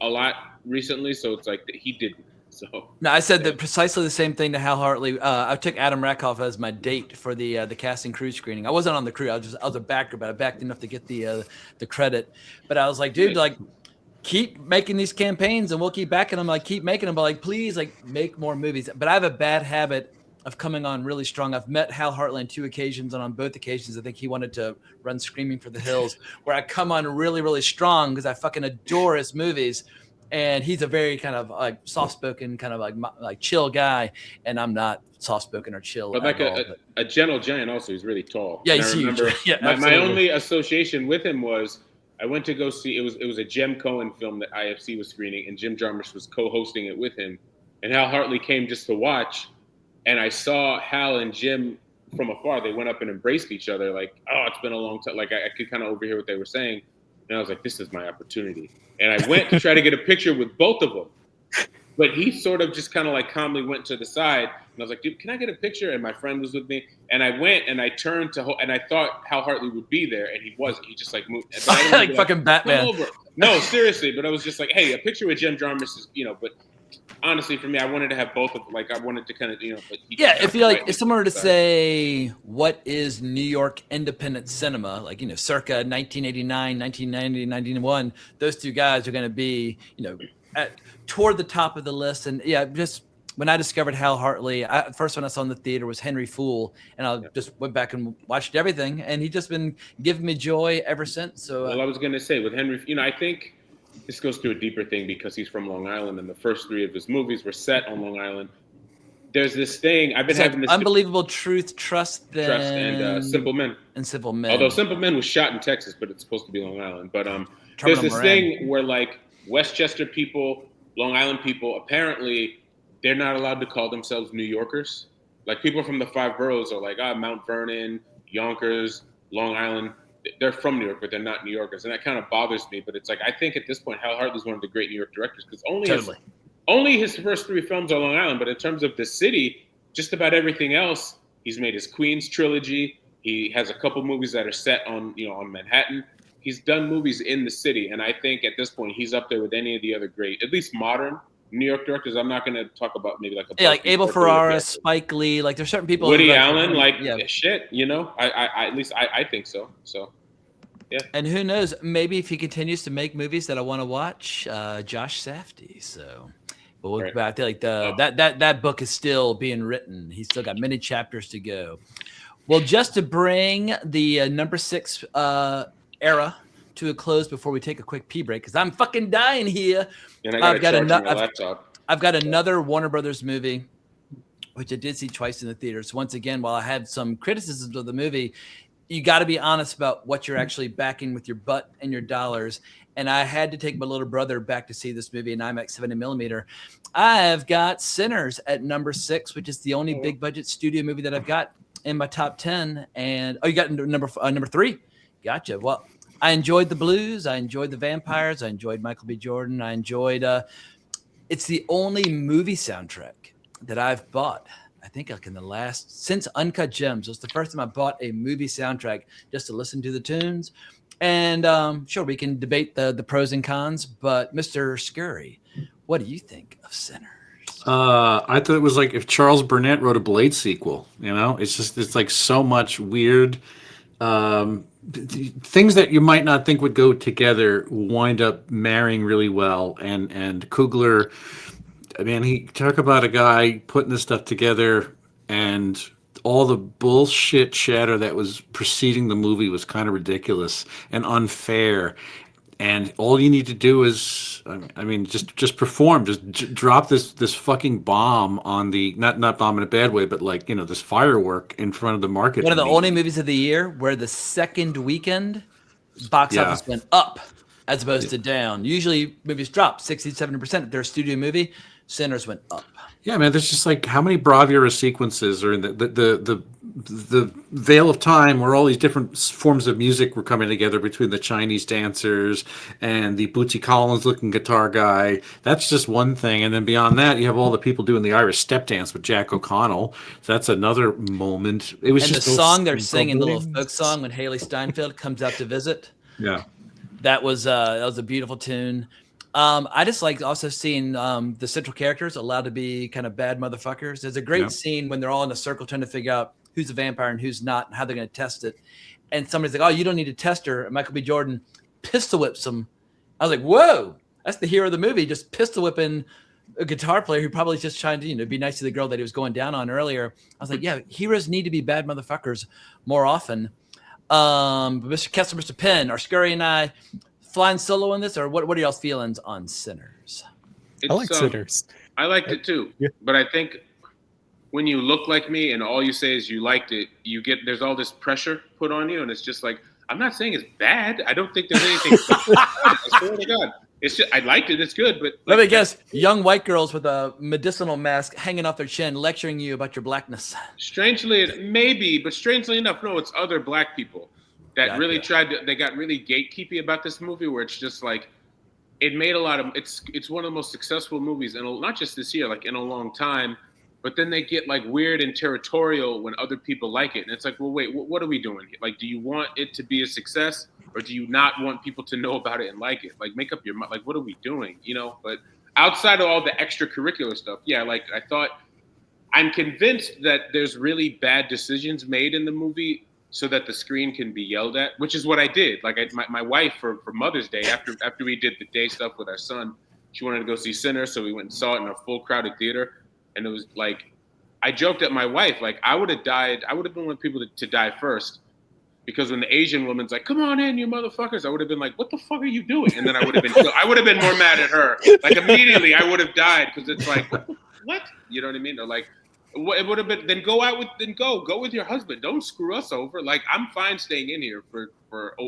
a lot recently, so it's like he didn't. So
no, I said precisely the same thing to Hal Hartley. I took Adam Rakoff as my date for the cast and crew screening. I wasn't on the crew. I was a backer, but I backed enough to get the credit. But I was like, dude, keep making these campaigns, and we'll keep backing them. Keep making them, but please, make more movies. But I have a bad habit of coming on really strong. I've met Hal Hartley on 2 occasions, and on both occasions, I think he wanted to run Screaming for the Hills, where I come on really, really strong because I fucking adore his movies. And he's a very kind of soft-spoken, kind of chill guy, and I'm not soft-spoken or chill.
But a gentle giant also, he's really tall.
Yeah, he's huge. Yeah,
my only association with him was I went to go see, it was a Jem Cohen film that IFC was screening, and Jim Jarmusch was co-hosting it with him. And Hal Hartley came just to watch. And I saw Hal and Jim from afar. They went up and embraced each other it's been a long time. I could kind of overhear what they were saying. And I was like, this is my opportunity. And I went to try to get a picture with both of them. But he sort of just kind of like calmly went to the side, and I was like, dude, can I get a picture? And my friend was with me, and I went and I turned to, and I thought Hal Hartley would be there, and he wasn't. He just like moved.
Like fucking Batman.
Come over. No, seriously. But I was just like, hey, a picture with Jim Jarmusch is, but honestly, for me, I wanted to have both of, like, I wanted to kind of, but
if someone were to say, what is New York independent cinema, like, circa 1989, 1990, 1991, those two guys are going to be, toward the top of the list. And just when I discovered Hal Hartley, first one I saw in the theater was Henry Fool, and I just went back and watched everything, and he's just been giving me joy ever since. So,
well, I was going to say with Henry, I think this goes to a deeper thing because he's from Long Island, and the first 3 of his movies were set on Long Island. There's this thing I've been having this
Unbelievable Truth, Trust,
and Simple Men.
And Simple Men.
Although Simple Men was shot in Texas, but it's supposed to be Long Island. But there's this thing where like Westchester people, Long Island people, apparently they're not allowed to call themselves New Yorkers. Like people from the 5 boroughs are like, Mount Vernon, Yonkers, Long Island. They're from New York, but they're not New Yorkers. And that kind of bothers me. But it's like, I think at this point, Hal Hartley's one of the great New York directors because only his first 3 films are Long Island. But in terms of the city, just about everything else, he's made his Queens trilogy. He has a couple movies that are set on, on Manhattan. He's done movies in the city. And I think at this point, he's up there with any of the other great, at least modern New York directors. I'm not going to talk about maybe like
like Abel Ferrara, Spike Lee. Like there's certain people.
Woody Allen, shit. I at least I think so. So, yeah.
And who knows? Maybe if he continues to make movies that I want to watch, Josh Safdie. So, but we'll go back to like that book is still being written. He's still got many chapters to go. Well, just to bring the number 6 era to a close before we take a quick pee break, because I'm fucking dying here.
And I've
got another Warner Brothers movie, which I did see twice in the theaters. Once again, while I had some criticisms of the movie, you got to be honest about what you're actually backing with your butt and your dollars. And I had to take my little brother back to see this movie in IMAX 70mm. I've got Sinners at number 6, which is the only big budget studio movie that I've got in my top 10. And you got number 3. Gotcha. Well, I enjoyed the blues. I enjoyed the vampires. I enjoyed Michael B. Jordan. I enjoyed. It's the only movie soundtrack that I've bought. I think like since Uncut Gems. It was the first time I bought a movie soundtrack just to listen to the tunes. And sure, we can debate the pros and cons. But Mr. Scurry, what do you think of Sinners?
I thought it was like if Charles Burnett wrote a Blade sequel. It's like so much weird. Things that you might not think would go together wind up marrying really well. And Coogler, I mean, he talk about a guy putting this stuff together, and all the bullshit chatter that was preceding the movie was kind of ridiculous and unfair. And all you need to do is, I mean, just perform, just drop this fucking bomb on the, not bomb in a bad way, but like, this firework in front of the market.
One of the only movies of the year where the second weekend box office went up as opposed to down. Usually movies drop 60-70%. If they're a studio movie, Sinners went up.
Yeah, man, there's just like how many bravura sequences are in the veil of time where all these different forms of music were coming together between the Chinese dancers and the Bootsy Collins looking guitar guy. That's just one thing. And then beyond that, you have all the people doing the Irish step dance with Jack O'Connell. So that's another moment. It was just
the song they're singing, the little folk song when Haley Steinfeld comes out to visit.
Yeah.
That was a beautiful tune. I just like also seeing the central characters allowed to be kind of bad motherfuckers. There's a great scene when they're all in a circle trying to figure out who's a vampire and who's not and how they're going to test it. And somebody's like, oh, you don't need to test her. And Michael B. Jordan pistol whips him. I was like, whoa, that's the hero of the movie, just pistol whipping a guitar player who probably just trying to, be nice to the girl that he was going down on earlier. I was like, yeah, heroes need to be bad motherfuckers more often. Mr. Kessler, Mr. Pinn, are Scurry and I flying solo in this, or what are y'all's feelings on Sinners?
I like Sinners.
I liked it too, but I think when you look like me and all you say is you liked it, there's all this pressure put on you, and it's just like, I'm not saying it's bad. I don't think there's anything. I swear to God, it's just I liked it. It's good, but
let me guess, young white girls with a medicinal mask hanging off their chin, lecturing you about your blackness.
Strangely enough, no, it's other black people that really they got really gatekeepy about this movie, where it's just like, it made a lot of it's one of the most successful movies, and not just this year, like in a long time. But then they get like weird and territorial when other people like it, and it's like, well, wait, what are we doing? Like, do you want it to be a success, or do you not want people to know about it and like it? Like, make up your mind. Like, what are we doing? You know? But outside of all the extracurricular stuff, yeah, like I thought, I'm convinced that there's really bad decisions made in the movie so that the screen can be yelled at, which is what I did. Like, my wife for Mother's Day, after we did the day stuff with our son, she wanted to go see Sinners, so we went and saw it in a full crowded theater. And it was like, I joked at my wife, like, I would have been one of the people to die first. Because when the Asian woman's like, come on in, you motherfuckers, I would have been like, what the fuck are you doing? And then I would have been more mad at her. Like, immediately I would have died, because it's like, what? You know what I mean? Or like, it would have been, then go with your husband. Don't screw us over. Like, I'm fine staying in here for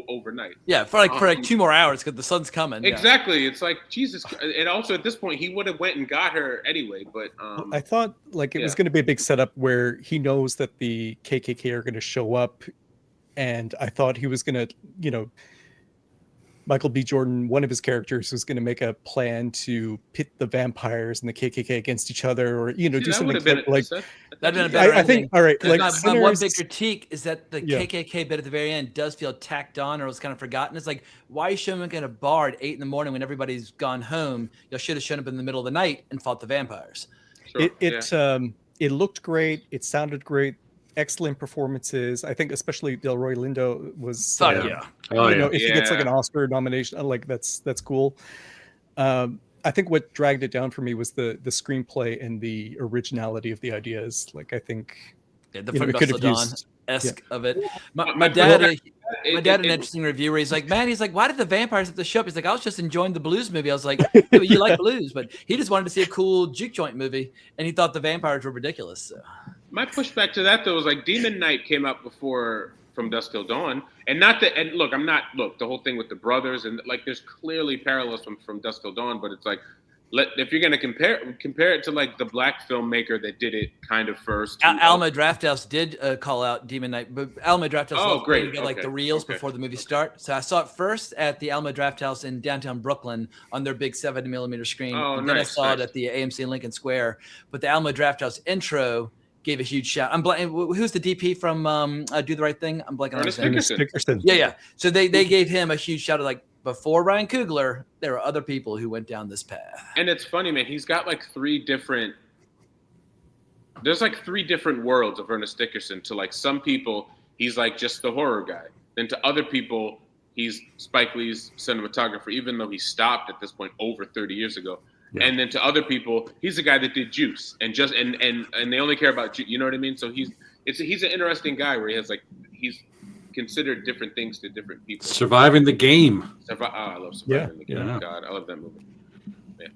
overnight.
Yeah, for like 2 more hours because the sun's coming.
Exactly. Yeah. It's like, Jesus. And also at this point, he would have went and got her anyway. But
I thought like it was going to be a big setup where he knows that the KKK are going to show up, and I thought he was going to, Michael B. Jordan, one of his characters, was going to make a plan to pit the vampires and the KKK against each other, or do something like
that'd been a better
I think. All right, like
my one big critique is that the KKK bit at the very end does feel tacked on, or was kind of forgotten. It's like, why are you showing up at a bar at 8 a.m. when everybody's gone home? You should have shown up in the middle of the night and fought the vampires.
Sure.
It looked great. It sounded great. Excellent performances. I think especially Delroy Lindo was if he gets like an Oscar nomination, like that's cool. I think what dragged it down for me was the screenplay and the originality of the ideas. Like, I think
the From Dusk Till Dawn-esque of it. My dad an interesting review where he's like, why did the vampires have to show up? He's like, I was just enjoying the blues movie. I was like, yeah, but you like blues, but he just wanted to see a cool juke joint movie, and he thought the vampires were ridiculous. So
my pushback to that though was like, Demon Knight came out before From Dusk Till Dawn, and the whole thing with the brothers, and like there's clearly parallels from Dusk Till Dawn, but it's like, if you're gonna compare it to like the black filmmaker that did it kind of first.
Alamo Drafthouse did call out Demon Knight, but Alamo Drafthouse to get like the reels before the movie starts. So I saw it first at the Alamo Drafthouse in downtown Brooklyn on their big 70mm screen. Then I saw it at the AMC in Lincoln Square. But the Alamo Drafthouse intro gave a huge shout. Who's the DP from Do the Right Thing? I'm blanking on his name.
Dickerson.
Yeah. So they gave him a huge shout of like, before Ryan Coogler, there were other people who went down this path.
And it's funny, man. He's got like there's like three different worlds of Ernest Dickerson. To like some people, he's like just the horror guy. Then to other people, he's Spike Lee's cinematographer, even though he stopped at this point over 30 years ago. Yeah. And then to other people, he's the guy that did Juice and they only care about Juice. You know what I mean? So he's an interesting guy where he's considered different things to different people.
Surviving the Game.
I love Surviving the Game. Yeah. God, I love that movie. Yeah.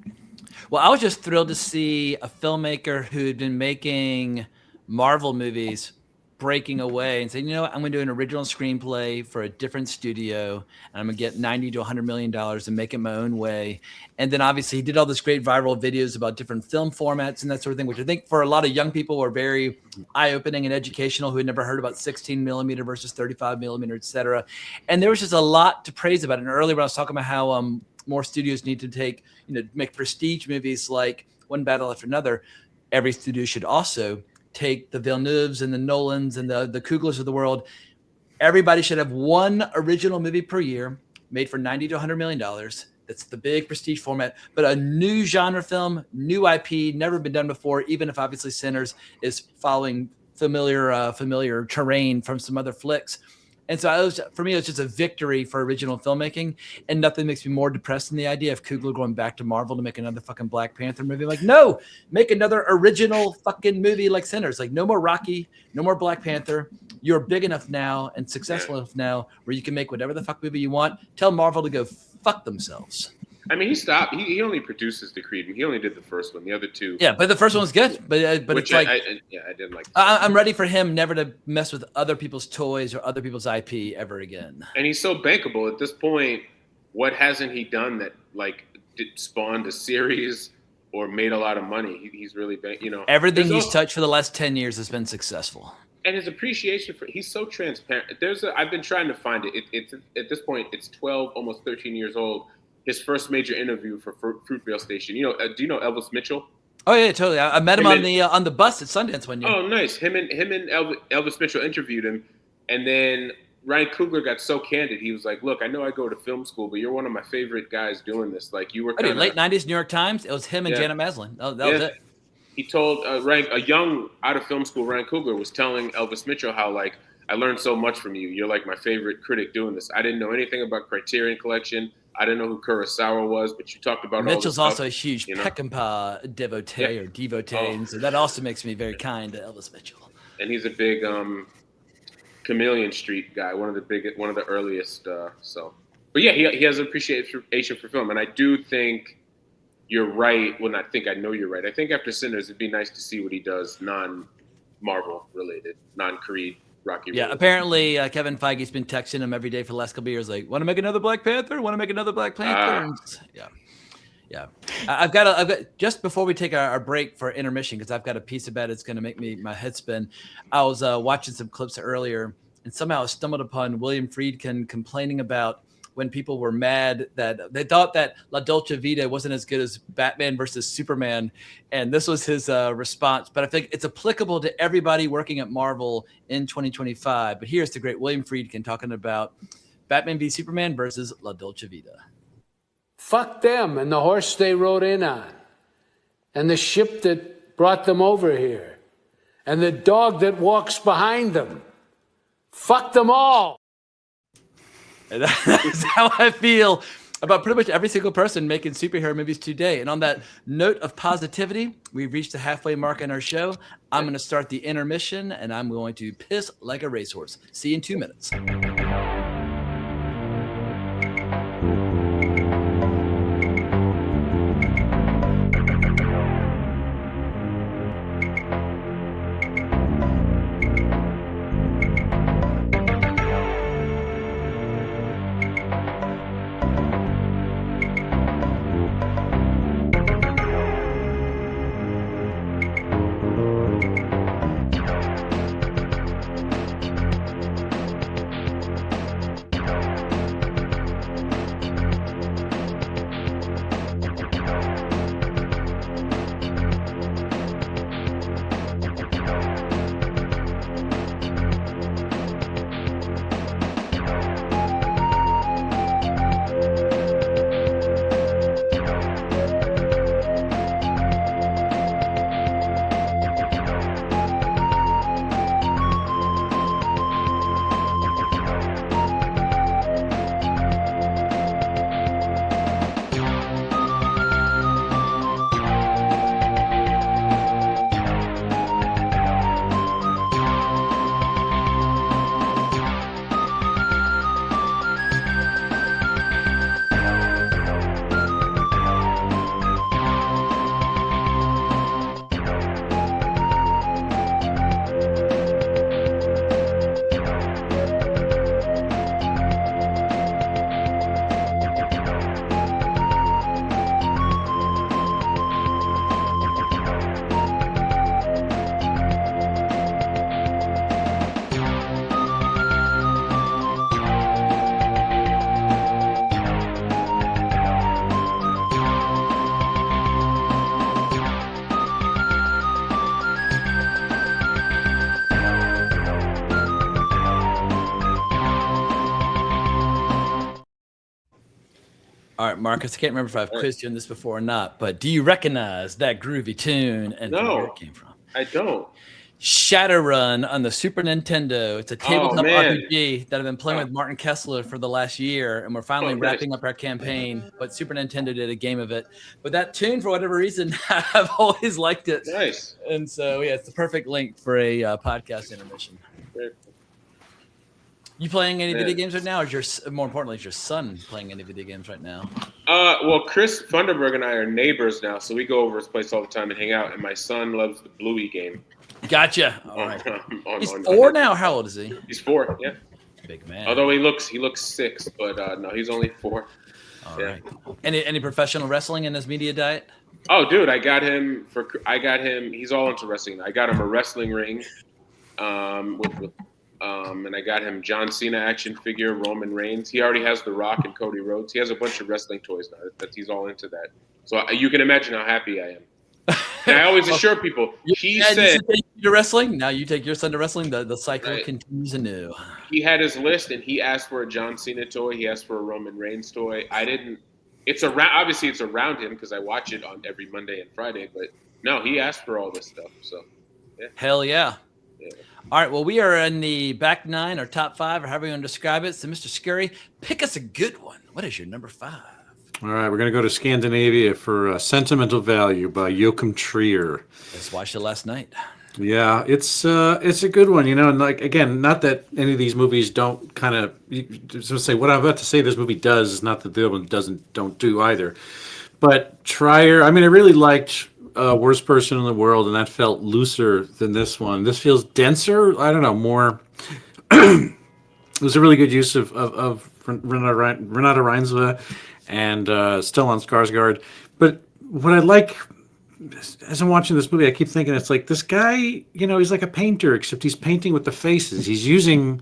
Well, I was just thrilled to see a filmmaker who'd been making Marvel movies breaking away and saying, I'm going to do an original screenplay for a different studio, and I'm going to get $90 to $100 million and make it my own way. And then obviously he did all this great viral videos about different film formats and that sort of thing, which I think for a lot of young people were very eye-opening and educational, who had never heard about 16mm versus 35mm, et cetera. And there was just a lot to praise about it. And earlier when I was talking about how more studios need to make prestige movies like One Battle After Another, every studio should also take the Villeneuves and the Nolans and the Cooglers of the world. Everybody should have one original movie per year made for $90 to $100 million. That's the big prestige format, but a new genre film, new IP, never been done before, even if obviously Sinners is following familiar terrain from some other flicks. And so for me, it was just a victory for original filmmaking, and nothing makes me more depressed than the idea of Coogler going back to Marvel to make another fucking Black Panther movie. Like, no, make another original fucking movie like Sinners. Like, no more Rocky, no more Black Panther. You're big enough now and successful enough now where you can make whatever the fuck movie you want. Tell Marvel to go fuck themselves.
I mean, he stopped. He only produces the Creed. He only did the first one. The other two.
Yeah, but the first one was good. But it's like,
I didn't like.
I'm ready for him never to mess with other people's toys or other people's IP ever again.
And he's so bankable at this point. What hasn't he done that spawned a series or made a lot of money? He's really
everything he's touched for the last 10 years has been successful.
And his appreciation he's so transparent. I've been trying to find it. It's at this point, it's 12, almost 13 years old. his first major interview for Fruitvale Station. You know, do you know Elvis Mitchell?
Oh yeah, totally. I met him on the bus at Sundance one year.
Oh, nice. Him and Elvis Mitchell interviewed him, and then Ryan Coogler got so candid. He was like, "Look, I know I go to film school, but you're one of my favorite guys doing this. Like, you were kind of
late '90s New York Times. It was him and Janet Maslin. That was it."
He told Ryan, a young out of film school Ryan Coogler was telling Elvis Mitchell how, like, I learned so much from you. You're like my favorite critic doing this. I didn't know anything about Criterion Collection. I didn't know who Kurosawa was, but you talked about
Mitchell's
all this
also
stuff,
a huge Peckinpah devotee or devotee, and so that also makes me very kind to Elvis Mitchell.
And he's a big Chameleon Street guy, one of the earliest. But yeah, he has an appreciation for film, and I do think you're right. Well, not think, I know you're right. I think after Sinners, it'd be nice to see what he does non-Marvel related, non-Creed. Rocky
yeah,
related.
Apparently Kevin Feige's been texting him every day for the last couple of years, like, "Want to make another Black Panther? Want to make another Black Panther?" Yeah. I've got just before we take our break for intermission, because I've got a piece about it's going to make my head spin. I was watching some clips earlier, and somehow I stumbled upon William Friedkin complaining about when people were mad that they thought that La Dolce Vita wasn't as good as Batman versus Superman. And this was his response. But I think it's applicable to everybody working at Marvel in 2025. But here's the great William Friedkin talking about Batman v Superman versus La Dolce Vita.
Fuck them and the horse they rode in on, and the ship that brought them over here, and the dog that walks behind them. Fuck them all.
And that's how I feel about pretty much every single person making superhero movies today. And on that note of positivity, we've reached the halfway mark in our show. I'm going to start the intermission, and I'm going to piss like a racehorse. See you in 2 minutes. All right, Marcus, I can't remember if I've quizzed you on this before or not, but do you recognize that groovy tune and where it came from?
I don't.
Shadowrun on the Super Nintendo. It's a tabletop RPG that I've been playing with Martin Kessler for the last year, and we're finally wrapping up our campaign. But Super Nintendo did a game of it. But that tune, for whatever reason, I've always liked it.
Nice.
And so, yeah, it's the perfect link for a podcast intermission.
Very cool.
You playing any video games right now, or more importantly, is your son playing any video games right now?
Well, Chris Funderburg and I are neighbors now, so we go over his place all the time and hang out. And my son loves the Bluey game.
Gotcha. All right. He's 4 now. How old is he?
He's 4. Yeah.
Big man.
Although he looks 6, but no, he's only 4.
All right. Any professional wrestling in his media diet?
Oh, dude, I got him. He's all into wrestling. I got him a wrestling ring. And I got him John Cena action figure, Roman Reigns. He already has The Rock and Cody Rhodes. He has a bunch of wrestling toys now. He's all into that. So you can imagine how happy I am. And I always assure people, he said
to wrestling. Now you take your son to wrestling. The cycle continues anew.
He had his list, and he asked for a John Cena toy. He asked for a Roman Reigns toy. I didn't. It's obviously it's around him because I watch it on every Monday and Friday. But no, he asked for all this stuff. So yeah.
Hell yeah. All right, well, we are in the back nine or top five or however you want to describe it. So, Mr. Scurry, pick us a good one. What is your number 5?
All right, we're going to go to Scandinavia for Sentimental Value by Joachim Trier.
Just watched it last night.
Yeah, it's a good one, and like, again, not that any of these movies don't kind of, say what I'm about to say this movie does is not that the other one don't do either. But Trier, I really liked Worst Person in the World, and that felt looser than this one. This feels denser. I don't know, more. It was a really good use of Renata Reinsve and Stellan Skarsgård. But what I like, as I'm watching this movie, I keep thinking it's like this guy, he's like a painter, except he's painting with the faces. He's using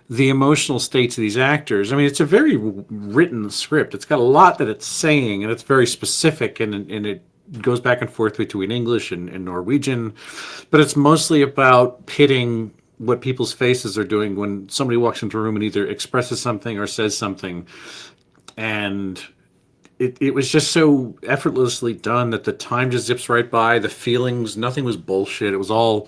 the emotional states of these actors. It's a very written script. It's got a lot that it's saying, and it's very specific, and it goes back and forth between English and Norwegian, but it's mostly about pitting what people's faces are doing when somebody walks into a room and either expresses something or says something. And it was just so effortlessly done that the time just zips right by. The feelings, nothing was bullshit. It was all,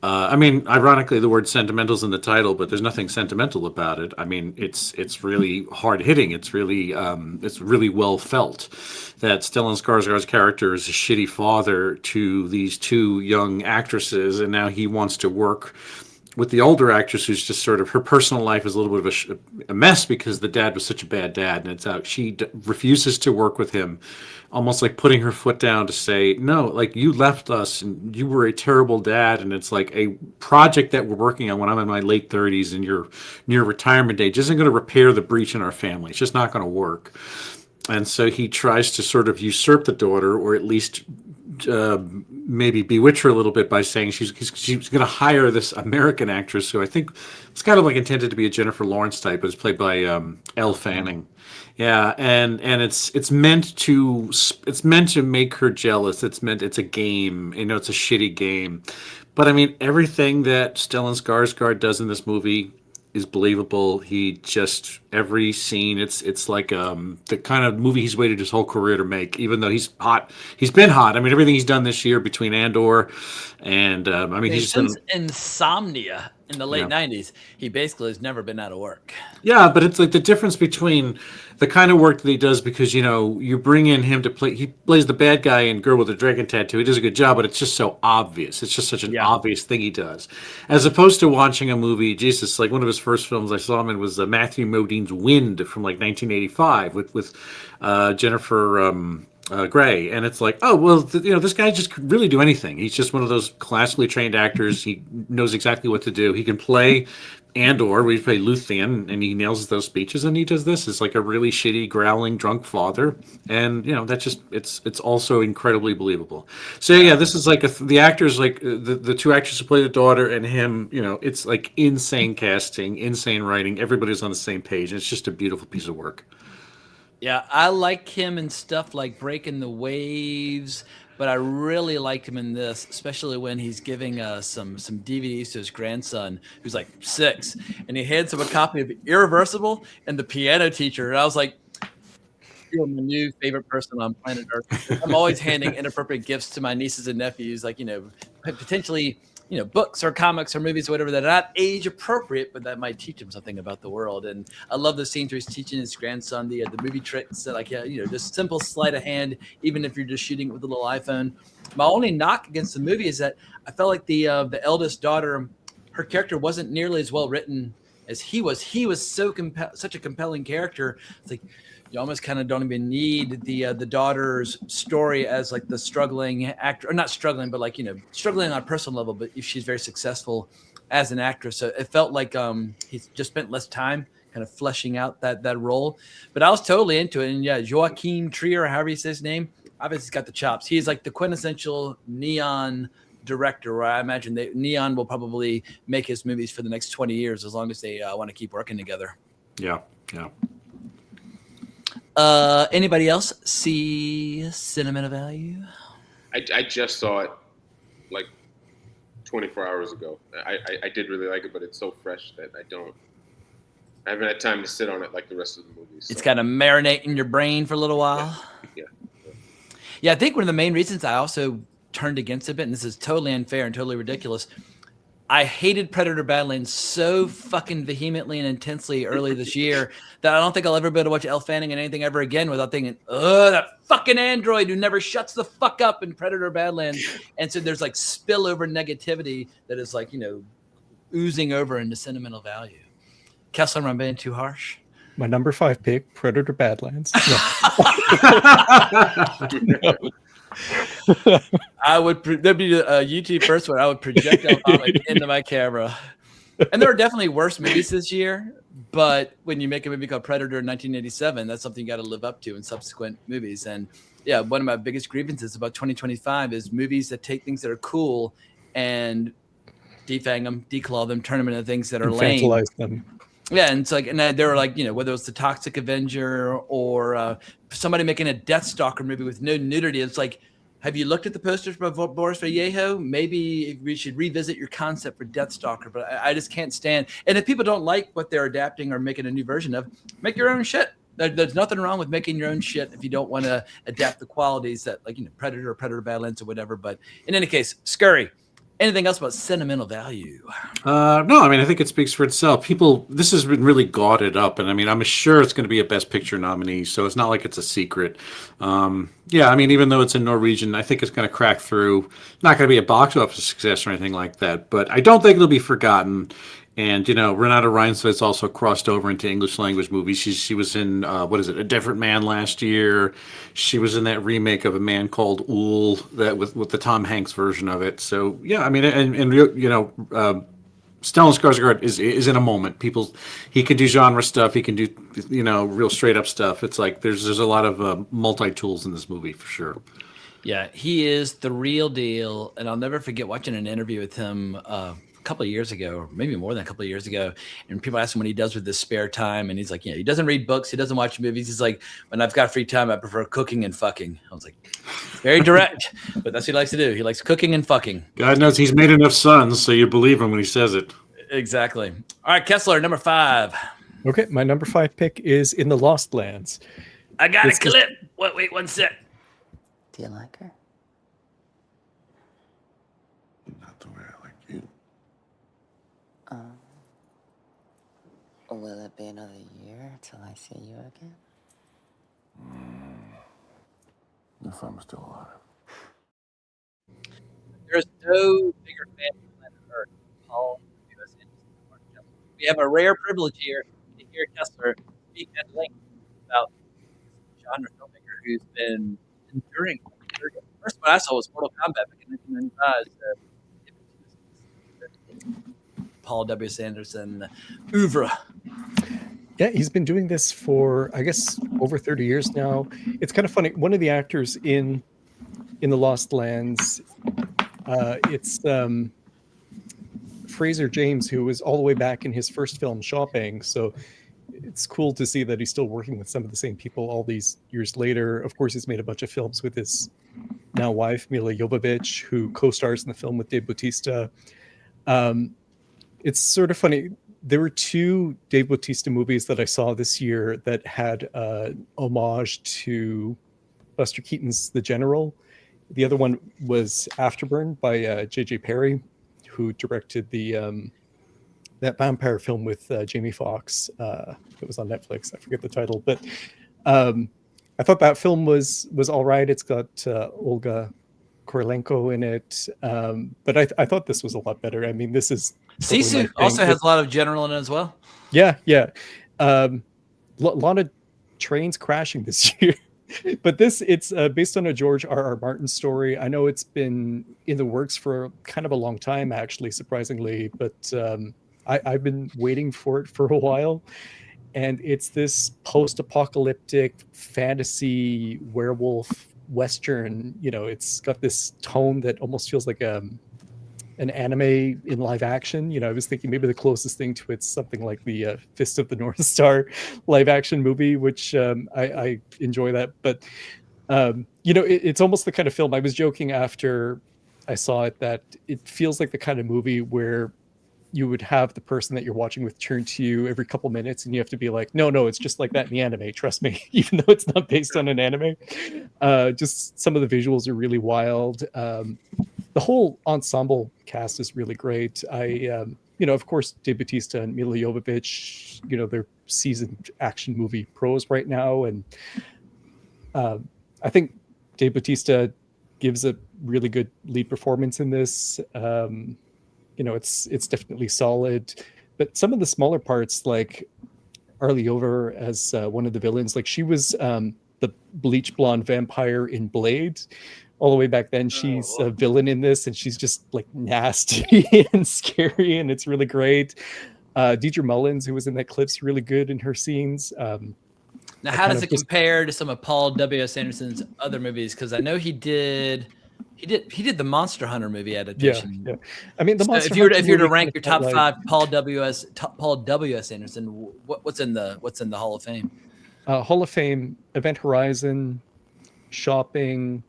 ironically, the word sentimental's in the title, but there's nothing sentimental about it. It's really hard hitting. It's really well felt that Stellan Skarsgård's character is a shitty father to these two young actresses, and now he wants to work with the older actress who's just sort of, her personal life is a little bit of a mess because the dad was such a bad dad, and it's out. She refuses to work with him, almost like putting her foot down to say, no, like, you left us and you were a terrible dad, and it's like a project that we're working on when I'm in my late 30s and you're near retirement age isn't going to repair the breach in our family. It's just not going to work. And so he tries to sort of usurp the daughter, or at least maybe bewitch her a little bit by saying she's going to hire this American actress who I think it's kind of like intended to be a Jennifer Lawrence type, but it's played by Elle Fanning. Yeah, and it's meant to make her jealous. It's a game, it's a shitty game. But everything that Stellan Skarsgård does in this movie is believable. He just, every scene, it's like the kind of movie he's waited his whole career to make, even though he's hot. He's been hot. Everything he's done this year between Andor and he's
since Insomnia in the late 90s, he basically has never been out of work.
Yeah, but it's like the difference between the kind of work that he does, because you bring in him to play, he plays the bad guy in Girl with a Dragon Tattoo. He does a good job, but it's just so obvious. It's just such an obvious thing he does, as opposed to watching a movie. Jesus, like one of his first films I saw him in was Matthew Modine's Wind from like 1985 with Jennifer Grey, and it's like, oh well, this guy just could really do anything. He's just one of those classically trained actors. He knows exactly what to do. He can play Andor, where he played Luthien, and he nails those speeches, and he does this as like a really shitty, growling, drunk father, and that just it's also incredibly believable. So yeah, this is like the actors, like the two actors who play the daughter and him. It's like insane casting, insane writing. Everybody's on the same page, and it's just a beautiful piece of work.
Yeah, I like him in stuff like Breaking the Waves, but I really liked him in this, especially when he's giving some DVDs to his grandson, who's like 6, and he hands him a copy of Irreversible and The Piano Teacher, and I was like, you're my new favorite person on planet Earth. I'm always handing inappropriate gifts to my nieces and nephews, like, potentially, books or comics or movies or whatever that are not age appropriate, but that might teach him something about the world. And I love the scenes where he's teaching his grandson the movie tricks that, like, just simple sleight of hand, even if you're just shooting it with a little iPhone. My only knock against the movie is that I felt like the eldest daughter, her character wasn't nearly as well written as he was. He was such a compelling character. It's like, you almost kind of don't even need the daughter's story as like the struggling actor, or not struggling, but like, struggling on a personal level, but if she's very successful as an actress. So it felt like he's just spent less time kind of fleshing out that role. But I was totally into it. And yeah, Joachim Trier, however you say his name, obviously he's got the chops. He's like the quintessential neon director where I imagine Neon will probably make his movies for the next 20 years as long as they want to keep working together.
Yeah, yeah.
Anybody else see Sentimental Value?
I just saw it like 24 hours ago. I did really like it, but it's so fresh that I haven't had time to sit on it like the rest of the movies. So.
It's kind of marinate in your brain for a little while. Yeah, I think one of the main reasons I also turned against it a bit, and this is totally unfair and totally ridiculous, I hated Predator Badlands so fucking vehemently and intensely early this year that I don't think I'll ever be able to watch Elle Fanning and anything ever again without thinking, oh, that fucking android who never shuts the fuck up in Predator Badlands. And so there's like spillover negativity that is like, oozing over into Sentimental Value. Kessler, am I being too harsh?
My number 5 pick, Predator Badlands.
I would that'd be a YouTube first one. I would project El Vomit into my camera. And there are definitely worse movies this year, but when you make a movie called Predator in 1987, that's something you got to live up to in subsequent movies. And yeah, one of my biggest grievances about 2025 is movies that take things that are cool and defang them, declaw them, turn them into things that are lame.
Infantilize them.
Yeah, and it's like, and they were like, whether it's the Toxic Avenger or somebody making a Deathstalker movie with no nudity, it's like, have you looked at the posters by Boris Vallejo? Maybe we should revisit your concept for Deathstalker, but I just can't stand. And if people don't like what they're adapting or making a new version of, make your own shit. There's nothing wrong with making your own shit if you don't want to adapt the qualities that, like, Predator or Predator Badlands or whatever. But in any case, Scurry, anything else about Sentimental Value?
No, I mean, I think it speaks for itself. This has been really gauded up, and I mean, I'm sure it's going to be a Best Picture nominee, so it's not like it's a secret. Yeah, I mean, even though it's in Norwegian, I think it's going to crack through. Not going to be a box office success or anything like that, but I don't think it'll be forgotten. And, Renata Reinsved's also crossed over into English language movies. She was in, A Different Man last year. She was in that remake of A Man Called Ool, that with the Tom Hanks version of it. So, yeah, I mean, Stellan Skarsgård is in a moment. He can do genre stuff. He can do, real straight up stuff. It's like there's a lot of multi-tools in this movie for sure.
Yeah, he is the real deal. And I'll never forget watching an interview with him couple of years ago, or maybe more than a couple of years ago, and people ask him what he does with his spare time, and he's like, he doesn't read books, he doesn't watch movies. He's like, when I've got free time, I prefer cooking and fucking. I was like, very direct, but that's what he likes to do. He likes cooking and fucking.
God knows he's made enough sons, so you believe him when he says it.
Exactly. All right, Kessler, number 5.
Okay, my number 5 pick is In the Lost Lands.
I got a clip. Wait 1 sec.
Do you like her? Will it be another year till I see you again?
If I'm still alive.
There's no bigger fan of planet Earth than Paul W.S. Anderson. We have a rare privilege here to hear Kessler speak at length about genre filmmaker who's been enduring. The first one I saw was Mortal Kombat back in 1995. Paul W.S. Anderson oeuvre.
Yeah, he's been doing this for, I guess, over 30 years now. It's kind of funny. One of the actors in The Lost Lands, it's Fraser James, who was all the way back in his first film, Shopping. So it's cool to see that he's still working with some of the same people all these years later. Of course, he's made a bunch of films with his now wife, Mila Jovovich, who co-stars in the film with Dave Bautista. It's sort of funny. There were 2 Dave Bautista movies that I saw this year that had homage to Buster Keaton's The General. The other one was Afterburn by J.J. Perry, who directed that vampire film with Jamie Foxx. It was on Netflix. I forget the title, but I thought that film was all right. It's got Olga Kurylenko in it, but I thought this was a lot better. I mean, this is
Sisu also has a lot of general in it as well.
Yeah. Lot of trains crashing this year. But it's based on a George R.R. Martin story. I know it's been in the works for kind of a long time, actually, surprisingly, but I've been waiting for it for a while. And it's this post-apocalyptic fantasy werewolf Western. It's got this tone that almost feels like a an anime in live action. You know, I was thinking maybe the closest thing to it's something like the Fist of the North Star live action movie, which I enjoy that. But you know, it's almost the kind of film, I was joking after I saw it that it feels like the kind of movie where you would have the person that you're watching with turn to you every couple minutes and you have to be like, no, it's just like that in the anime, trust me, even though it's not based on an anime. Just some of the visuals are really wild. The whole ensemble cast is really great. You know, of course, Dave Bautista and Mila Jovovich, you know, they're seasoned action movie pros right now. And I think Dave Bautista gives a really good lead performance in this. You know, it's definitely solid, but some of the smaller parts, like Arlie Over as one of the villains, like she was the bleach blonde vampire in Blade. All the way back then, she's a villain in this, and she's just like nasty and scary, and it's really great. Deidre Mullins, who was in that clip's really good in her scenes.
Now, how does it compare to some of Paul W.S. Anderson's other movies? Because I know he did the Monster Hunter movie adaptation.
Yeah. I mean, the Monster
if you were
Hunter
to rank your top
like,
5 Paul W.S. Anderson, what's in the Hall of Fame?
Hall of Fame, Event Horizon, Shopping,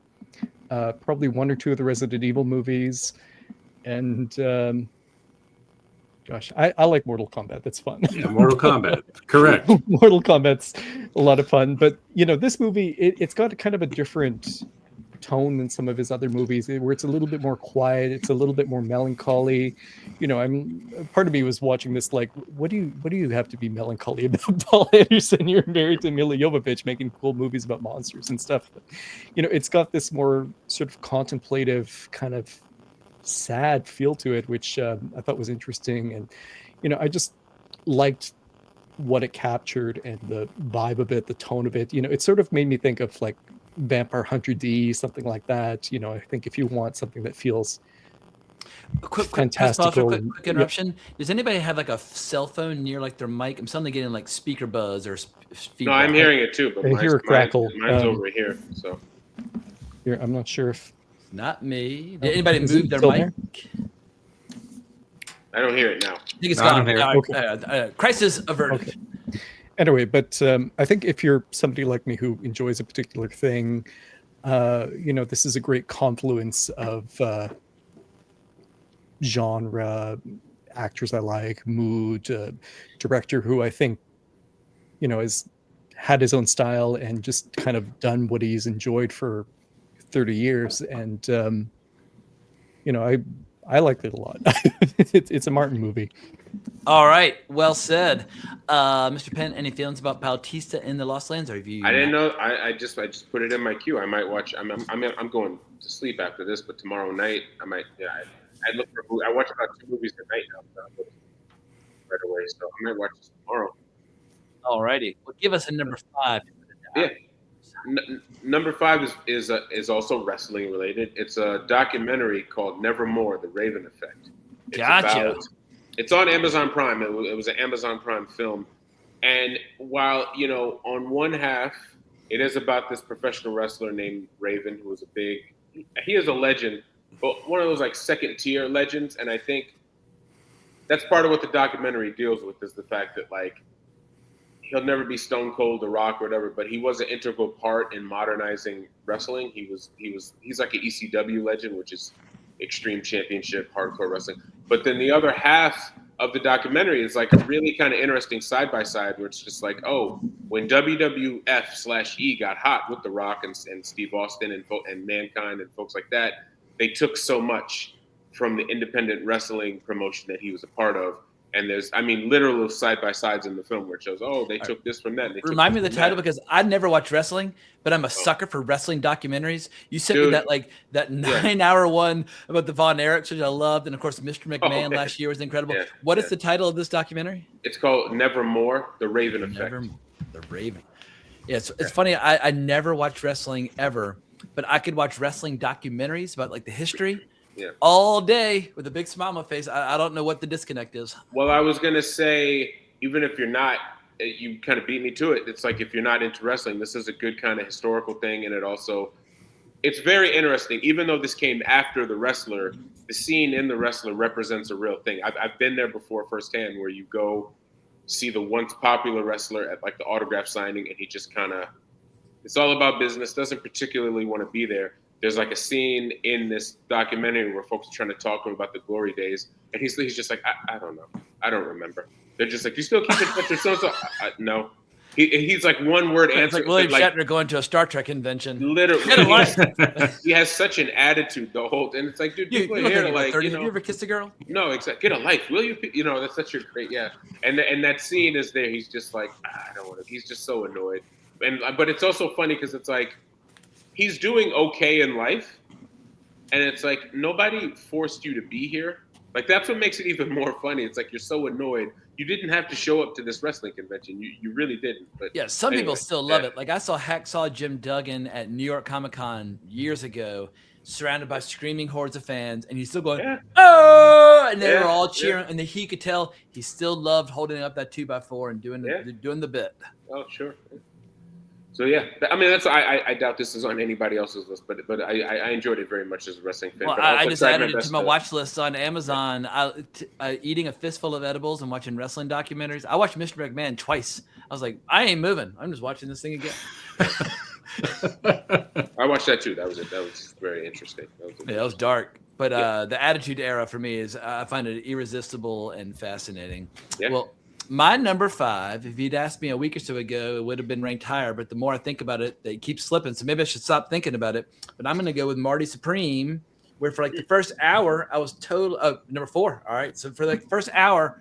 probably 1 or 2 of the Resident Evil movies, and gosh, I like Mortal Kombat. That's fun.
Yeah, Mortal Kombat, correct.
Mortal Kombat's a lot of fun, but you know, this movie it's got kind of a different tone than some of his other movies, where it's a little bit more quiet, it's a little bit more melancholy. You know, part of me was watching this like, what do you have to be melancholy about, Paul Anderson? You're married to Mila Jovovich making cool movies about monsters and stuff. But, you know, it's got this more sort of contemplative, kind of sad feel to it, which I thought was interesting. And, you know, I just liked what it captured and the vibe of it, the tone of it. You know, it sort of made me think of like Vampire Hunter D, something like that. You know, I think if you want something that feels fantastical.
Quick interruption. Yep. Does anybody have like a cell phone near like their mic? I'm suddenly getting like speaker buzz or feedback.
No, I'm hearing it too, but
I hear a crackle.
Mine's over here. So
here, I'm not sure if
not me. Did anybody move their mic?
I don't hear it now.
I think it's gone. Crisis averted.
Okay. Anyway, but I think if you're somebody like me who enjoys a particular thing, you know, this is a great confluence of genre, actors I like, mood, director who I think, you know, has had his own style and just kind of done what he's enjoyed for 30 years. And, you know, I liked it a lot. It's a Martin movie.
All right, well said, Mr. Penn. Any feelings about Bautista in the Lost Lands? Or have you?
I didn't know. I just put it in my queue. I might watch. I'm going to sleep after this, but tomorrow night I might. Yeah, I look for. I watch about 2 movies a night now, so right away. So I might watch this tomorrow.
All righty. Well, give us a number 5.
Yeah. Number 5 is also wrestling related. It's a documentary called Nevermore: The Raven Effect.
Gotcha.
It's on Amazon Prime. It was an Amazon Prime film. And while, you know, on one half, it is about this professional wrestler named Raven, who is he is a legend, but one of those like second tier legends. And I think that's part of what the documentary deals with, is the fact that like, he'll never be Stone Cold, The Rock, or whatever, but he was an integral part in modernizing wrestling. He's like an ECW legend, which is Extreme Championship, hardcore wrestling. But then the other half of the documentary is like a really kind of interesting side-by-side where it's just like, oh, when WWF/E got hot with The Rock and Steve Austin and Mankind and folks like that, they took so much from the independent wrestling promotion that he was a part of. And there's, I mean, literal side-by-sides in the film where it shows, oh, they took this from that.
Remind me of the title, because I never watched wrestling, but I'm a sucker for wrestling documentaries. You sent me that 9-hour one about the Von Erichs, which I loved. And of course, Mr. McMahon last year was incredible. Yeah, what is the title of this documentary?
It's called Nevermore: The Raven Effect.
Nevermore, The Raven. Yeah, it's funny. I never watched wrestling ever, but I could watch wrestling documentaries about like the history.
Yeah.
All day with a big smile on my face. I don't know what the disconnect is.
Well, I was going to say, even if you're not, you kind of beat me to it. It's like, if you're not into wrestling, this is a good kind of historical thing. And it's very interesting. Even though this came after The Wrestler, the scene in The Wrestler represents a real thing. I've been there before firsthand, where you go see the once popular wrestler at like the autograph signing, and he just kind of, it's all about business, doesn't particularly want to be there. There's like a scene in this documentary where folks are trying to talk to him about the glory days, and he's just like, I don't know, I don't remember. They're just like, you still keep in touch with so-and-so? No. He's like one word answer.
It's like William Shatner going to a Star Trek convention.
Literally, he has such an attitude the whole, and it's like, dude, people are here like,
have you ever kissed a girl?
No, exactly. Get a life, will you? You know, that's such a great, yeah. And that scene is there. He's just like, I don't want to. He's just so annoyed, but it's also funny because it's like he's doing okay in life, and it's like nobody forced you to be here. Like that's what makes it even more funny. It's like you're so annoyed. You didn't have to show up to this wrestling convention. You really didn't. But
yeah, some people still love it. Like I saw Hacksaw Jim Duggan at New York Comic Con years ago, surrounded by screaming hordes of fans, and he's still going, oh, and they were all cheering, and he could tell he still loved holding up that 2x4 and doing the bit.
Oh, sure. So yeah, I mean I doubt this is on anybody else's list, but I enjoyed it very much as a wrestling fan.
Well,
but
I just added it to my watch list on Amazon. Eating a fistful of edibles and watching wrestling documentaries. I watched Mr. McMahon twice. I was like, I ain't moving. I'm just watching this thing again.
I watched that too. That was it. That was very interesting.
That was dark. But the Attitude Era for me is I find it irresistible and fascinating. Yeah. Well, my number 5, if you'd asked me a week or so ago, it would have been ranked higher. But the more I think about it, they keep slipping. So maybe I should stop thinking about it. But I'm going to go with Marty Supreme, where for like the first hour, I was number 4. All right. So for like the first hour,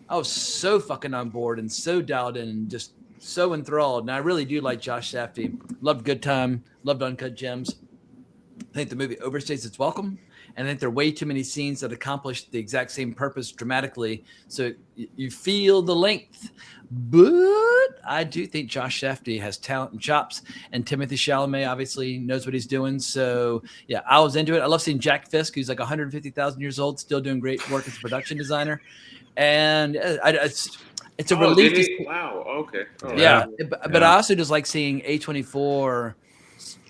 I was so fucking on board and so dialed in and just so enthralled. And I really do like Josh Safdie. Loved Good Time. Loved Uncut Gems. I think the movie overstays its welcome. And I think there are way too many scenes that accomplish the exact same purpose dramatically. So you feel the length. But I do think Josh Safdie has talent and chops. And Timothée Chalamet obviously knows what he's doing. So, yeah, I was into it. I love seeing Jack Fisk, who's like 150,000 years old, still doing great work as a production designer. And it's a relief.
Wow, okay.
Yeah, but I also just like seeing A24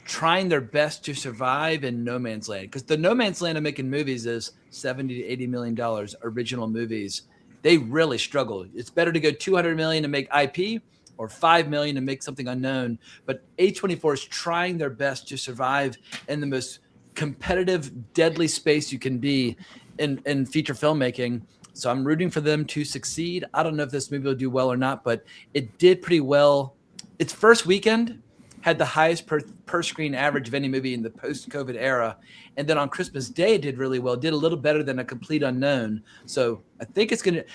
trying their best to survive in no man's land, because the no man's land of making movies is $70 to $80 million original movies. They really struggle. It's better to go $200 million to make IP or $5 million to make something unknown. But A24 is trying their best to survive in the most competitive, deadly space you can be in feature filmmaking. So I'm rooting for them to succeed. I don't know if this movie will do well or not, but it did pretty well. Its first weekend had the highest per screen average of any movie in the post-COVID era. And then on Christmas Day, it did really well, did a little better than A Complete Unknown. So I think it's going to,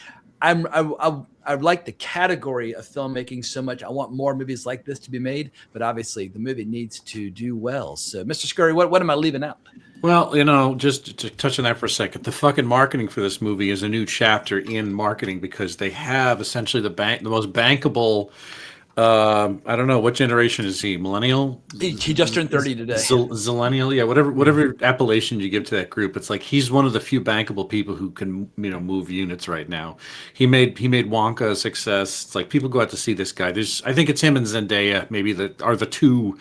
I like the category of filmmaking so much. I want more movies like this to be made, but obviously the movie needs to do well. So Mr. Scurry, what am I leaving out?
Well, you know, just to touch on that for a second, the fucking marketing for this movie is a new chapter in marketing, because they have essentially the most bankable, I don't know, what generation is he? Millennial?
He just turned 30 today.
Zillennial, yeah, whatever appellation you give to that group. It's like he's one of the few bankable people who can, move units right now. He made Wonka a success. It's like people go out to see this guy. I think it's him and Zendaya maybe that are the two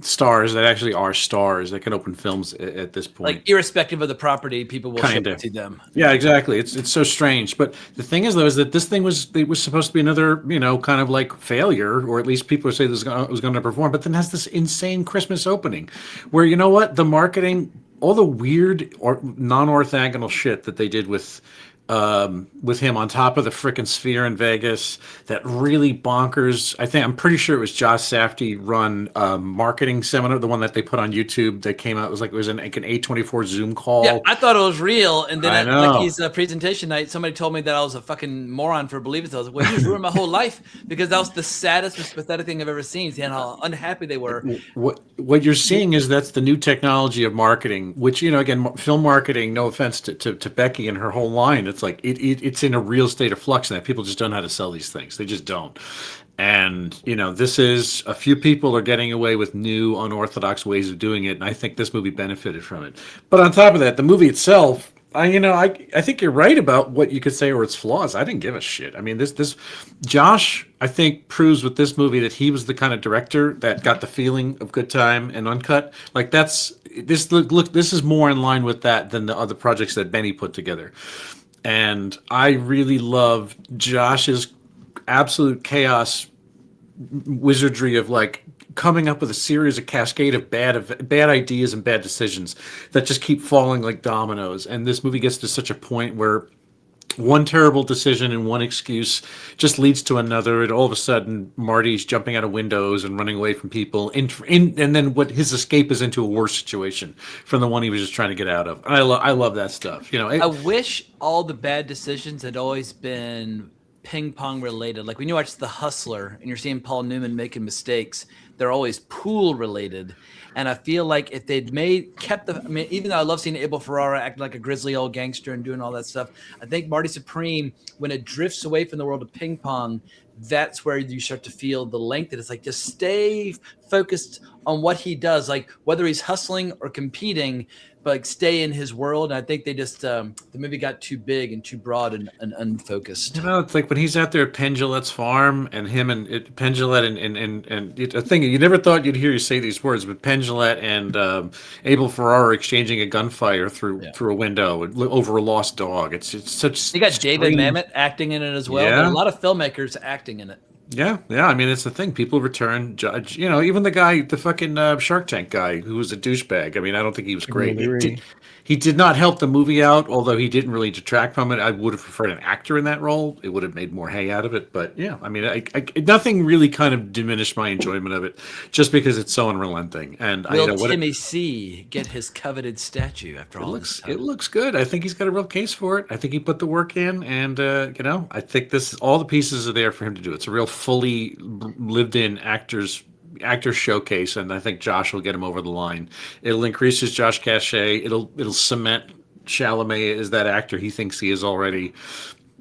stars that actually are stars that can open films at this point.
Like irrespective of the property, people will show to them.
Yeah, exactly. It's so strange. But the thing is, though, is that this thing was supposed to be another, kind of like failure, or at least people say this was going to perform. But then has this insane Christmas opening, where the marketing, all the weird or non-orthogonal shit that they did with him on top of the frickin' Sphere in Vegas, that really bonkers. I'm pretty sure it was Josh Safdie run marketing seminar, the one that they put on YouTube that came out. It was an A24 Zoom call.
Yeah, I thought it was real, and then at his presentation night, somebody told me that I was a fucking moron for believing it. I was like, well, you ruined my whole life, because that was the saddest, most pathetic thing I've ever seen. See how unhappy they were.
What you're seeing is that's the new technology of marketing, which, again, film marketing, no offense to Becky and her whole line, it's like it's in a real state of flux, and that people just don't know how to sell these things. They just don't. And this is a few people are getting away with new unorthodox ways of doing it, and I think this movie benefited from it. But on top of that, the movie itself, I think you're right about what you could say or its flaws. I didn't give a shit. I mean, this Josh, I think, proves with this movie that he was the kind of director that got the feeling of Good Time and Uncut. Like this is more in line with that than the other projects that Benny put together. And I really love Josh's absolute chaos wizardry of like coming up with a series of cascade of bad ideas and bad decisions that just keep falling like dominoes. And this movie gets to such a point where one terrible decision and one excuse just leads to another, and all of a sudden Marty's jumping out of windows and running away from people, and then what his escape is into a worse situation from the one he was just trying to get out of. I love that stuff. You know,
I wish all the bad decisions had always been ping pong related. Like when you watch The Hustler and you're seeing Paul Newman making mistakes, they're always pool related. And I feel like if they'd even though I love seeing Abel Ferrara acting like a grisly old gangster and doing all that stuff, I think Marty Supreme, when it drifts away from the world of ping pong, that's where you start to feel the length that it's like, just stay focused on what he does, like whether he's hustling or competing, but like stay in his world. And I think they just the movie got too big and too broad and unfocused.
You know, it's like when he's out there at Pendulette's farm, and him and Pendulette and a thing you never thought you'd hear you say these words, but Pendulette and Abel Ferrara exchanging a gunfire through a window over a lost dog. It's such.
You got David Mamet acting in it as well.
Yeah.
There are a lot of filmmakers acting in it.
Yeah. I mean, it's the thing. People return judge. You know, even the guy, the fucking Shark Tank guy, who was a douchebag. I mean, I don't think he was great. He did not help the movie out, although he didn't really detract from it. I would have preferred an actor in that role. It would have made more hay out of it. But yeah, I mean, nothing really kind of diminished my enjoyment of it, just because it's so unrelenting. And
Will Timmy C get his coveted statue after all?
It looks good. I think he's got a real case for it. I think he put the work in, and I think all the pieces are there for him to do. It's a real fully lived-in actor showcase, and I think Josh will get him over the line. It'll increase his Josh cachet. It'll cement Chalamet as that actor he thinks he is already.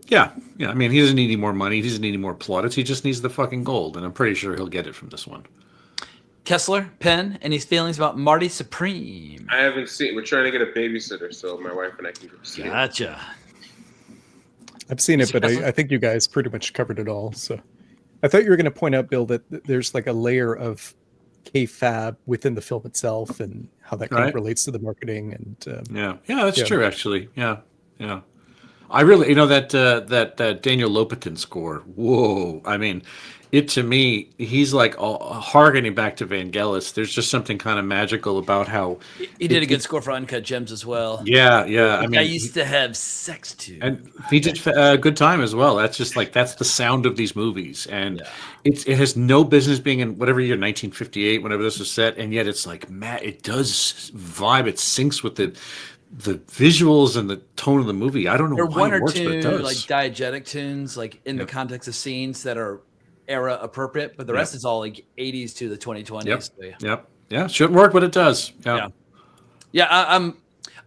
Yeah. I mean, he doesn't need any more money. He doesn't need any more plaudits. He just needs the fucking gold, and I'm pretty sure he'll get it from this one.
Kessler, Penn, any feelings about Marty Supreme?
I haven't seen. We're trying to get a babysitter, so my wife and I can go see it.
Gotcha.
I've seen it, but I think you guys pretty much covered it all. So I thought you were going to point out, Bill, that there's like a layer of kayfabe within the film itself and how that kind of relates to the marketing. And
that's true, actually. Yeah. I really, that Daniel Lopatin score. Whoa! I mean, to me, he's like harkening back to Vangelis. There's just something kind of magical about how
he did a good score for Uncut Gems as well.
Yeah. I mean,
I used to have sex too,
and he did Good Time as well. That's just like that's the sound of these movies, and it has no business being in whatever year, 1958, whenever this was set, and yet it's like it does vibe. It syncs with the visuals and the tone of the movie. I don't know
there
why
one
it
or
works, but
two
it does.
like diegetic tunes, like in the context of scenes that are era appropriate, but the rest is all like 80s to the 2020s.
Yep. Yeah, shouldn't work, but it does.
I'm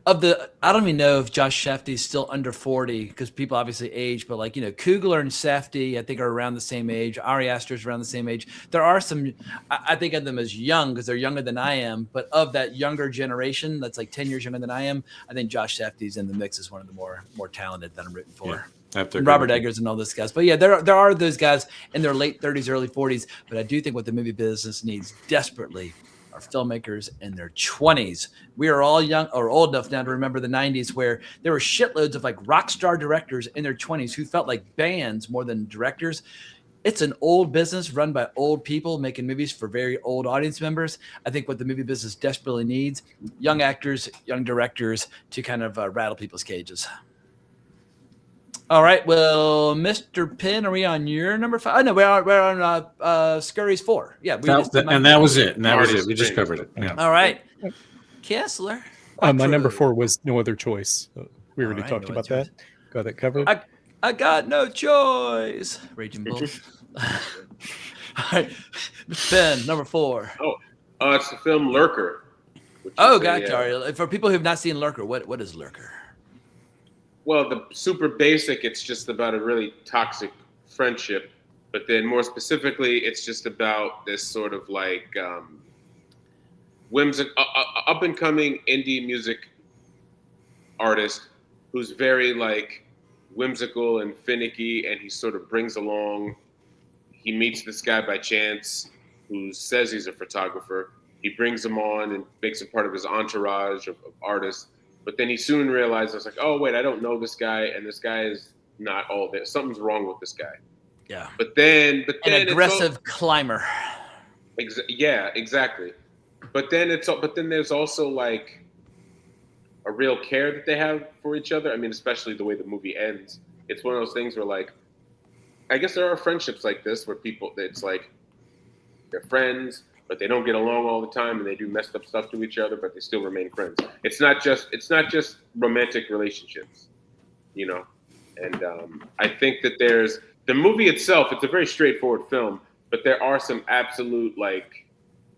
I don't even know if Josh Safdie's still under 40 because people obviously age, but like, Coogler and Safdie, I think are around the same age. Ari Aster's around the same age. There are some, I think of them as young because they're younger than I am, but of that younger generation, that's like 10 years younger than I am, I think Josh Safdie's in the mix as one of the more talented that I'm rooting for. And Robert Eggers and all those guys. But yeah, there are those guys in their late 30s, early 40s, but I do think what the movie business needs desperately are filmmakers in their 20s. We are all young or old enough now to remember the 90s where there were shitloads of like rock star directors in their 20s who felt like bands more than directors. It's an old business run by old people making movies for very old audience members. I think what the movie business desperately needs, young actors, young directors to kind of rattle people's cages. All right, well, Mr. Pinn, are we on your number 5? Oh, no, we're on Scurry's 4. Yeah,
that was it. We just covered it. Yeah.
All right, Kessler.
My number 4 was No Other Choice. We already talked about that. Got that covered.
I got no choice. Raging Bull. All right, Pinn, number 4.
It's the film Lurker.
Gotcha. For people who have not seen Lurker, what is Lurker?
Well, the super basic, it's just about a really toxic friendship. But then more specifically, it's just about this sort of like whimsical, up-and-coming indie music artist who's very like whimsical and finicky, and he sort of brings along, he meets this guy by chance who says he's a photographer, He brings him on and makes him part of his entourage of artists. But then he soon realizes, like, oh, wait, I don't know this guy, and this guy is not all this. Something's wrong with this guy.
Yeah.
But then
an aggressive climber.
Yeah, exactly. But then there's also like a real care that they have for each other. I mean, especially the way the movie ends. It's one of those things where, like, I guess there are friendships like this where it's like they're friends, but they don't get along all the time, and they do messed up stuff to each other, but they still remain friends. It's not just romantic relationships, you know. And I think that there's the movie itself. It's a very straightforward film, but there are some absolute, like,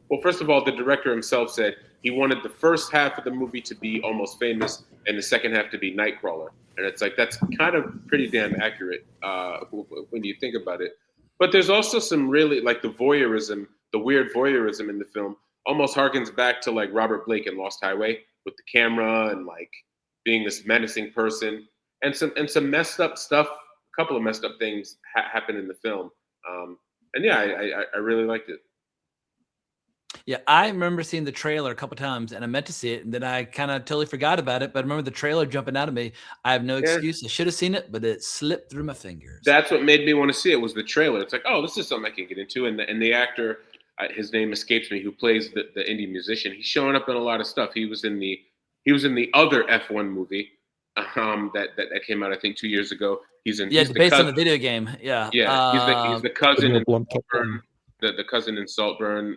well, first of all, the director himself said he wanted the first half of the movie to be Almost Famous and the second half to be Nightcrawler. And it's like, that's kind of pretty damn accurate when you think about it. But there's also some really, like, the weird voyeurism in the film almost harkens back to, like, Robert Blake in Lost Highway with the camera and, like, being this menacing person. And some messed up stuff, a couple of messed up things happen in the film. And yeah, I really liked it.
Yeah, I remember seeing the trailer a couple times, and I meant to see it, and then I kind of totally forgot about it. But I remember the trailer jumping out of me. I have no excuse. I should have seen it, but it slipped through my fingers.
That's what made me want to see it, was the trailer. It's like, oh, this is something I can get into. And the actor, his name escapes me, who plays the indie musician. He's showing up in a lot of stuff. He was in the other F1 movie that came out, I think, 2 years ago. He's
based on the video game. Yeah,
he's the cousin in Saltburn, the cousin in Saltburn.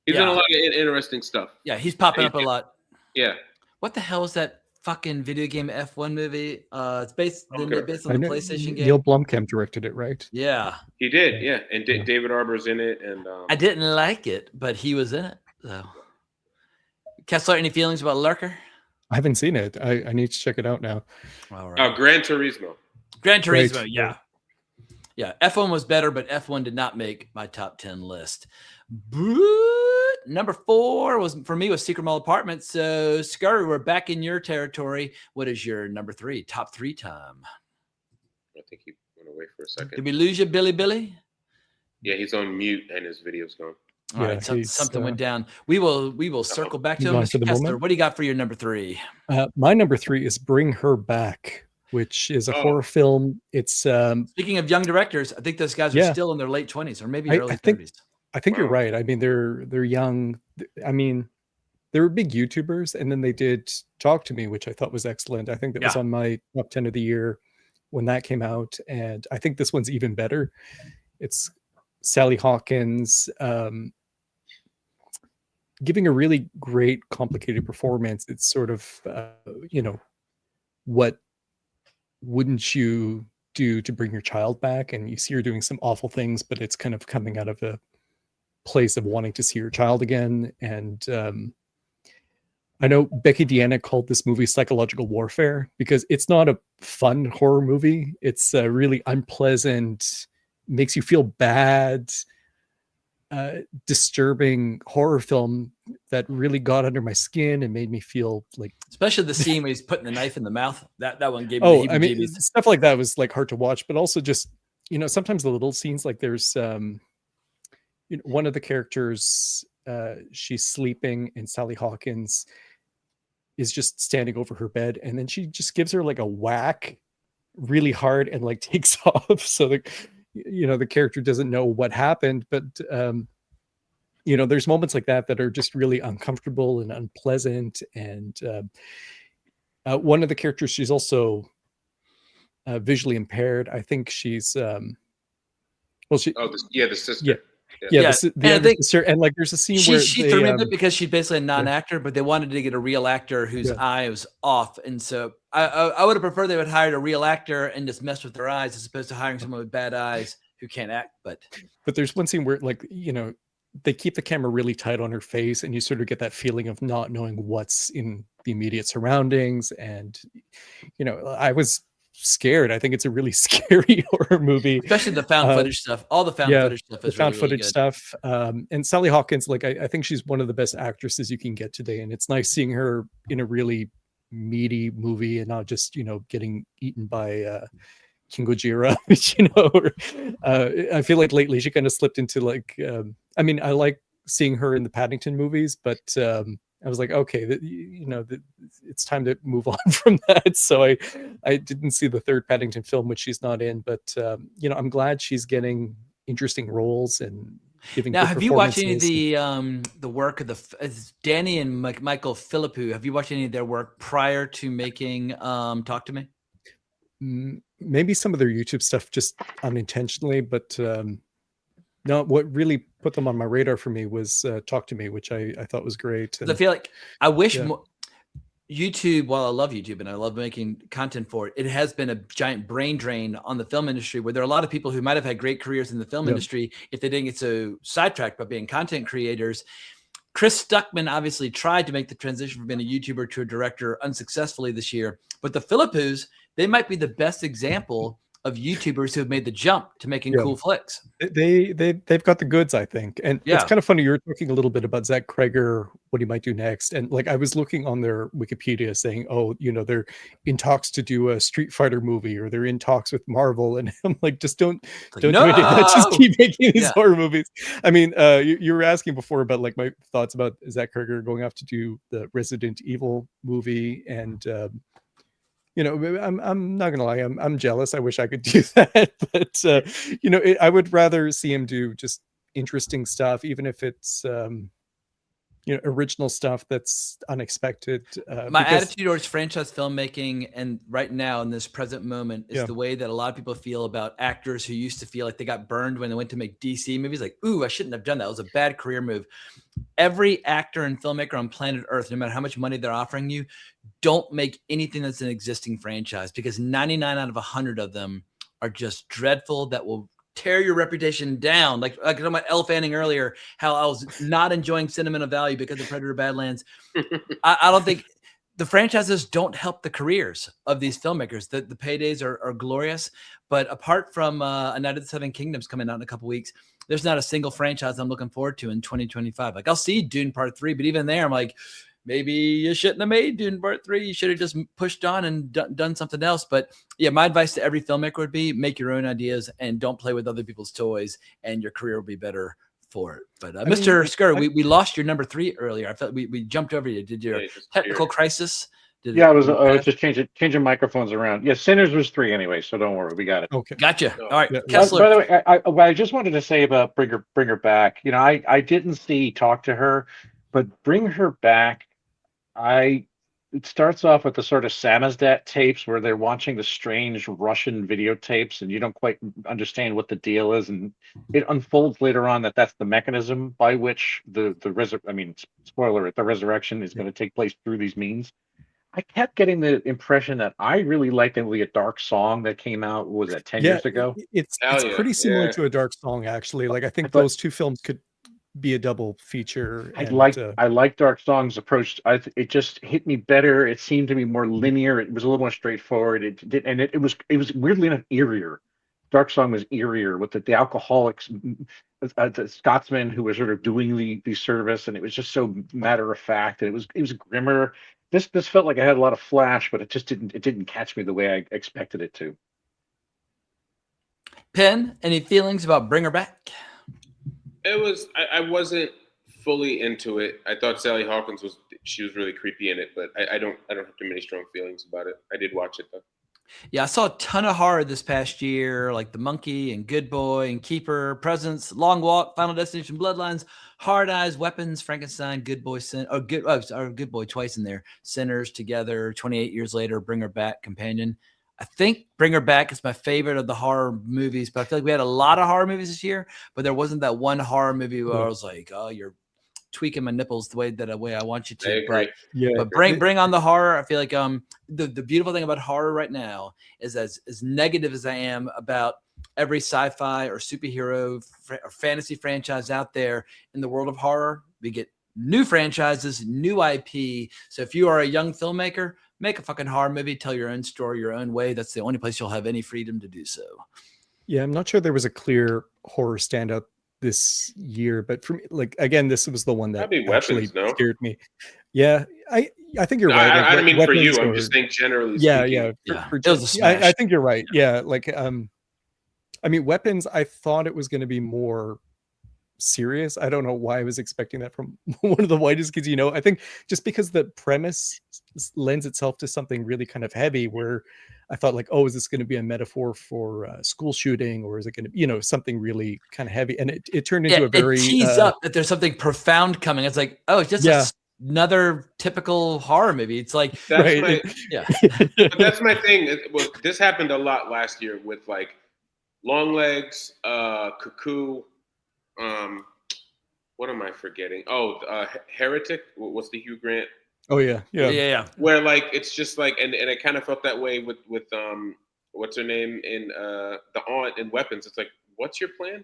He's in a lot of interesting stuff.
Yeah, he's popping up a lot.
Yeah.
What the hell is that fucking video game F1 movie? It's based on the PlayStation game.
Neil Blomkamp directed it, right?
Yeah.
He did, yeah. And David Arbor's in it. And
I didn't like it, but he was in it. So. Kessler, any feelings about Lurker?
I haven't seen it. I need to check it out now.
All right.
Gran Turismo.
Gran Turismo, right. Yeah. Yeah, F1 was better, but F1 did not make my top 10 list. Number 4 was Secret Mall Apartments. So, Scurry, we're back in your territory. What is your number 3? Top 3 time.
I think he went away for a second.
Did we lose you, Billy?
Yeah, he's on mute and his video's gone.
All right, something went down. We will circle back to him. Mr. Kessler, what do you got for your number 3?
My number 3 is Bring Her Back, which is a horror film. It's
speaking of young directors, I think those guys are still in their late 20s or maybe early 30s.
I think you're right. I mean, they're young. I mean, they were big YouTubers, and then they did Talk to Me, which I thought was excellent. I think that was on my top 10 of the year when that came out, and I think this one's even better. It's Sally Hawkins giving a really great, complicated performance. It's sort of, what wouldn't you do to bring your child back? And you see her doing some awful things, but it's kind of coming out of a place of wanting to see your child again. And I know Becky Deanna called this movie psychological warfare because it's not a fun horror movie. It's really unpleasant, makes you feel bad, disturbing horror film that really got under my skin and made me feel like,
especially the scene where he's putting the knife in the mouth. That one gave me the
I mean, stuff like that was like hard to watch, but also just, sometimes the little scenes, like there's one of the characters, she's sleeping and Sally Hawkins is just standing over her bed, and then she just gives her like a whack really hard and like takes off, so the character doesn't know what happened. But there's moments like that are just really uncomfortable and unpleasant. And one of the characters, she's also visually impaired. I think she's the
sister.
Yeah,
the sister. And like there's a scene where
she threw me a bit because she's basically a non-actor, but they wanted to get a real actor whose eye was off, and so I would have preferred they would hire a real actor and just mess with their eyes as opposed to hiring someone with bad eyes who can't act. But
there's one scene where they keep the camera really tight on her face, and you sort of get that feeling of not knowing what's in the immediate surroundings. And I was scared. I think it's a really scary horror movie,
especially the found footage stuff. All the found footage stuff is
found
really,
footage
really
stuff. And Sally Hawkins, like I think she's one of the best actresses you can get today, and it's nice seeing her in a really meaty movie and not just getting eaten by King Gojira. I feel like lately she kind of slipped into like I like seeing her in the Paddington movies, but I was like, okay, it's time to move on from that. So I didn't see the third Paddington film, which she's not in, but I'm glad she's getting interesting roles and giving.
Now,
good
have you watched any of
performances.
the work of Danny and Michael Philippou? Have you watched any of their work prior to making Talk to Me?
Maybe some of their YouTube stuff just unintentionally, but no, what really put them on my radar for me was Talk to Me, which I thought was great. And
I feel like I wish YouTube, while I love YouTube and I love making content for it, it has been a giant brain drain on the film industry, where there are a lot of people who might have had great careers in the film industry if they didn't get so sidetracked by being content creators. Chris Stuckman obviously tried to make the transition from being a YouTuber to a director unsuccessfully this year, but the Philippous, they might be the best example of YouTubers who have made the jump to making cool flicks.
They've got the goods, I think. And it's kind of funny. You were talking a little bit about Zach Kreger, what he might do next. And like, I was looking on their Wikipedia saying, oh, they're in talks to do a Street Fighter movie, or they're in talks with Marvel. And I'm like, just don't do any of that. Just keep making these horror movies. I mean, you were asking before about like my thoughts about Zach Kreger going off to do the Resident Evil movie. And, I'm not gonna lie, I'm jealous. I wish I could do that, but I would rather see him do just interesting stuff, even if it's original stuff that's unexpected.
My attitude towards franchise filmmaking, and right now in this present moment, is the way that a lot of people feel about actors who used to feel like they got burned when they went to make DC movies. Like, ooh, I shouldn't have done that. It was a bad career move. Every actor and filmmaker on planet Earth, no matter how much money they're offering you, don't make anything that's an existing franchise, because 99 out of 100 of them are just dreadful, that will tear your reputation down. Like I talked about Elle Fanning earlier, how I was not enjoying Sentimental Value because of Predator Badlands. I don't think the franchises don't help the careers of these filmmakers. The paydays are glorious, but apart from A Night of the Seven Kingdoms coming out in a couple weeks, there's not a single franchise I'm looking forward to in 2025. Like, I'll see Dune Part 3, but even there, I'm like, maybe you shouldn't have made Dune Part 3. You should have just pushed on and done something else. But yeah, my advice to every filmmaker would be make your own ideas and don't play with other people's toys, and your career will be better for it. But Mr. Scurry, we lost your number 3 earlier. I felt we jumped over you. Did your technical crisis?
I was just changing microphones around. Yeah, Sinners was 3 anyway, so don't worry, we got it.
Okay,
gotcha. All right,
Yeah.
Kessler.
By the way, what I just wanted to say about bring her back. I didn't see Talk to Her, but Bring Her Back. It starts off with the sort of Samizdat tapes where they're watching the strange Russian videotapes, and you don't quite understand what the deal is, and it unfolds later on that that's the mechanism by which the spoiler, the resurrection is going to take place through these means. I kept getting the impression that I really liked a Dark Song that came out, what was that, 10 years ago?
It's pretty similar to A Dark Song, actually. Like, I think those two films could be a double feature.
I like Dark Song's approach. It just hit me better. It seemed to be more linear. It was a little more straightforward. It was weirdly enough eerier. Dark Song was eerier with the alcoholics, the Scotsman who was sort of doing the service, and it was just so matter of fact. And it was grimmer. This felt like I had a lot of flash, but it just didn't catch me the way I expected it to.
Penn, any feelings about Bring Her Back?
I wasn't fully into it. I thought Sally Hawkins was really creepy in it, but I don't have too many strong feelings about it. I did watch it though.
Yeah, I saw a ton of horror this past year, like The Monkey and Good Boy and Keeper, Presence, Long Walk, Final Destination, Bloodlines, Hard Eyes, Weapons, Frankenstein, Good Boy, Good Boy twice in there, Sinners, Together, 28 Years Later, Bring Her Back, Companion. I think Bring Her Back is my favorite of the horror movies, but I feel like we had a lot of horror movies this year, but there wasn't that one horror movie where I was like, oh, you're tweaking my nipples the way I want you to. But bring on the horror. I feel like the beautiful thing about horror right now is, as negative as I am about every sci-fi or superhero or fantasy franchise out there in the world of horror, we get new franchises, new IP. So if you are a young filmmaker, make a fucking horror movie, tell your own story your own way. That's the only place you'll have any freedom to do so.
Yeah, I'm not sure there was a clear horror standout this year, but for me, like, again, this was the one that actually scared me. Yeah, I think you're right.
I don't mean for you. I'm just saying generally speaking.
It was a smash.
I think you're right. Yeah, like, I mean, Weapons, I thought it was going to be more serious. I don't know why I was expecting that from one of the whitest kids, I think just because the premise lends itself to something really kind of heavy, where I thought like, oh, is this going to be a metaphor for school shooting, or is it going to, something really kind of heavy? And it turned into a very
it teased up that there's something profound coming. It's like, oh, it's just another typical horror movie. It's like,
but that's my thing. This happened a lot last year with like Longlegs, Cuckoo. What am I forgetting? Heretic. What's the Hugh Grant?
Oh yeah.
Where like it's just like, and I kind of felt that way with what's her name in the Aunt in Weapons. It's like, what's your plan?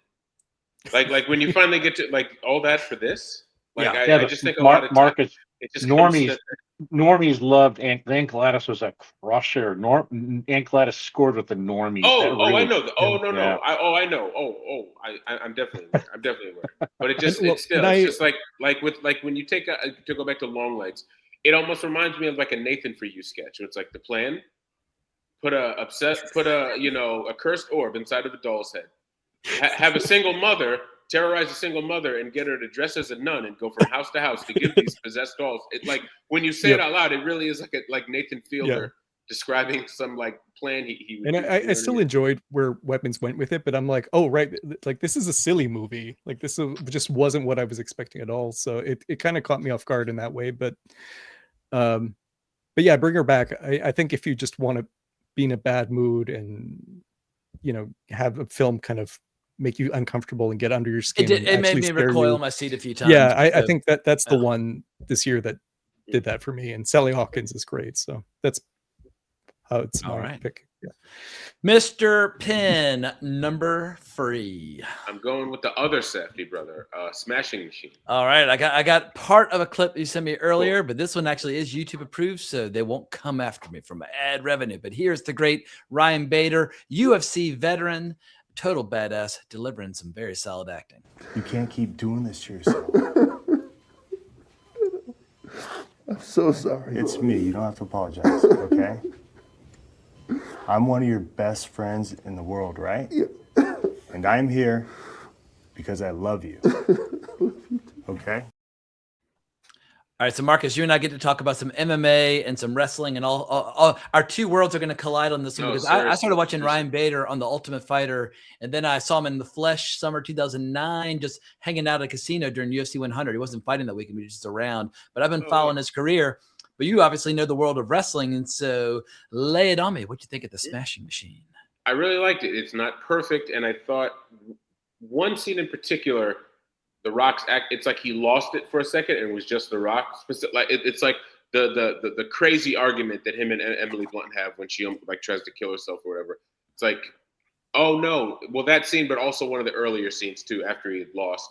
Like when you finally get to like all that for this. Like I just think a lot of
Marcus,
it just
normies loved Aunt Gladys was a crusher. Aunt Gladys scored with the normies.
I know. No. I know. I'm definitely aware. But it's just like when you take to go back to Longlegs, it almost reminds me of like a Nathan For You sketch. Where it's like the plan: put a cursed orb inside of a doll's head, have a single mother. Terrorize a single mother and get her to dress as a nun and go from house to house to give these possessed dolls. It's like when you say it out loud, it really is like Nathan Fielder describing some like plan he would.
And I still enjoyed where Weapons went with it, but I'm like, oh right, like this is a silly movie. Like this just wasn't what I was expecting at all. So it kind of caught me off guard in that way. But yeah, bring her back. I think if you just want to be in a bad mood and have a film kind of make you uncomfortable and get under your skin.
It made me recoil in my seat a few times.
Yeah, I think that's the one this year that did that for me. And Sally Hawkins is great. So that's how it's my pick. Yeah.
Mr. Pinn, number 3.
I'm going with the other Safdie brother, Smashing Machine.
All right. I got part of a clip you sent me earlier, but this one actually is YouTube approved, so they won't come after me for my ad revenue. But here's the great Ryan Bader, UFC veteran, total badass, delivering some very solid acting.
You can't keep doing this to yourself.
I'm so sorry.
It's me. You don't have to apologize, okay? I'm one of your best friends in the world, right? Yeah. And I'm here because I love you. Okay?
All right, so Marcus, you and I get to talk about some MMA and some wrestling, and all our two worlds are going to collide on this one because I started watching Ryan Bader on The Ultimate Fighter, and then I saw him in the flesh summer 2009, just hanging out at a casino during UFC 100. He wasn't fighting that weekend; he was just around. But I've been following his career. But you obviously know the world of wrestling, and so lay it on me. What do you think of the Smashing Machine?
I really liked it. It's not perfect, and I thought one scene in particular. The Rock's act, it's like he lost it for a second and it was just The Rock. Like it's like the crazy argument that him and Emily Blunt have when she like tries to kill herself or whatever. It's like, oh no. Well, that scene, but also one of the earlier scenes too, after he had lost.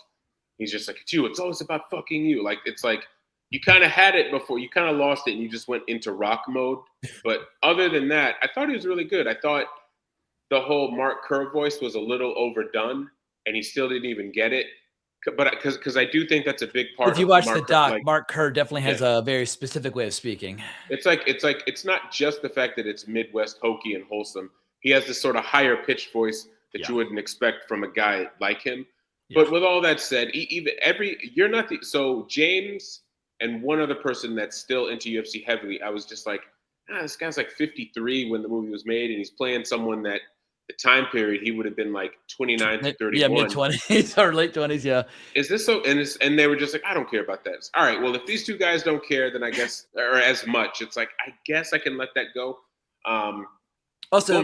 He's just like, it's you. It's always about fucking you. Like it's like you kind of had it before. You kind of lost it and you just went into Rock mode. But other than that, I thought he was really good. I thought the whole Mark Kerr voice was a little overdone and he still didn't even get it. But because I do think that's a big part.
If you watch the doc, Mark Kerr definitely has a very specific way of speaking.
It's not just the fact that it's Midwest hokey and wholesome. He has this sort of higher pitched voice that you wouldn't expect from a guy like him. Yeah. But with all that said, so James and one other person that's still into UFC heavily, I was just like, this guy's like 53 when the movie was made, and he's playing someone that. The time period he would have been like 29 to 31.
Yeah, mid-20s or late 20s. Yeah.
Is this so? And they were just like, I don't care about that. All right. Well, if these two guys don't care, then I guess, or as much, it's like I guess I can let that go.
Also,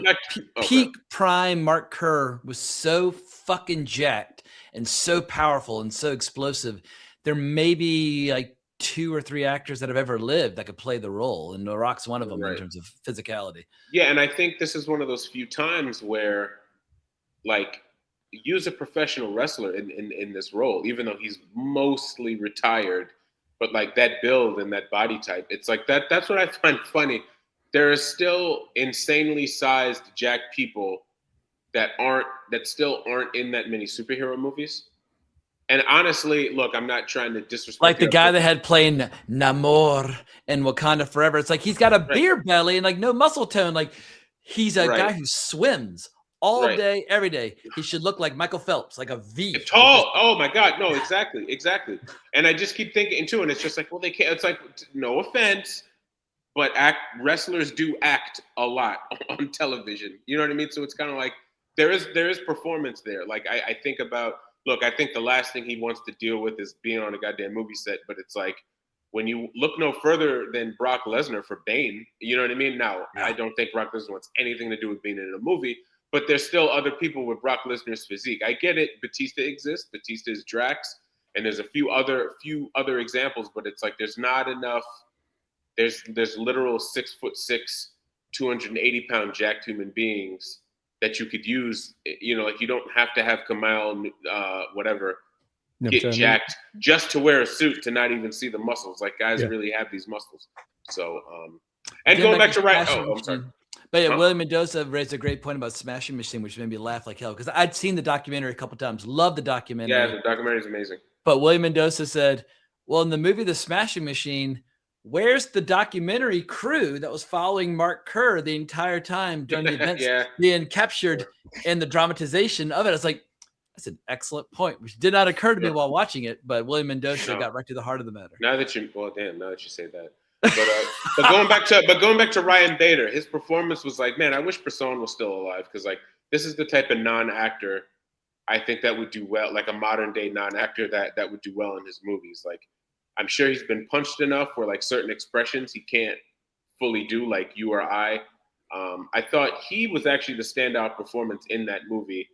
peak prime Mark Kerr was so fucking jacked and so powerful and so explosive. There may be like 2 or 3 actors that have ever lived that could play the role, and The Rock's one of them in terms of physicality.
Yeah, and I think this is one of those few times where, like, use a professional wrestler in this role, even though he's mostly retired, but like that build and that body type, it's like that's what I find funny. There are still insanely sized jacked people that still aren't in that many superhero movies. And honestly, look, I'm not trying to disrespect.
Like the guy that had playing Namor in Wakanda Forever. It's like he's got a beer belly and like no muscle tone. Like he's a guy who swims all
Right.
day, every day. He should look like Michael Phelps, like a V.
Tall. Oh my God. No, exactly. And I just keep thinking too, and it's just like, well, they can't. It's like, no offense, but wrestlers do act a lot on television. You know what I mean? So it's kind of like there is performance there. Like I think about, look, I think the last thing he wants to deal with is being on a goddamn movie set. But it's like, when you look no further than Brock Lesnar for Bane, you know what I mean? Now, I don't think Brock Lesnar wants anything to do with being in a movie, but there's still other people with Brock Lesnar's physique. I get it. Batista exists. Batista is Drax, and there's a few other examples, but it's like there's not enough. There's literal 6'6", 280-pound jacked human beings that you could use. You know, like you don't have to have Kamal, get jacked just to wear a suit to not even see the muscles. Like guys really have these muscles. So, and going back to Ryan. Oh, I'm sorry.
But yeah, William Mendoza raised a great point about Smashing Machine, which made me laugh like hell because I'd seen the documentary a couple times. Love the documentary.
Yeah, the documentary is amazing.
But William Mendoza said, "Well, in the movie The Smashing Machine, where's the documentary crew that was following Mark Kerr the entire time during the events being captured in the dramatization of it?" I was like, that's an excellent point, which did not occur to me while watching it. But William Mendoza got right to the heart of the matter.
Now that you say that. But going back to Ryan Bader, his performance was like, man, I wish Person was still alive because like this is the type of non-actor I think that would do well, like a modern day non-actor that would do well in his movies. Like I'm sure he's been punched enough where like certain expressions he can't fully do, like You or I. I thought he was actually the standout performance in that movie.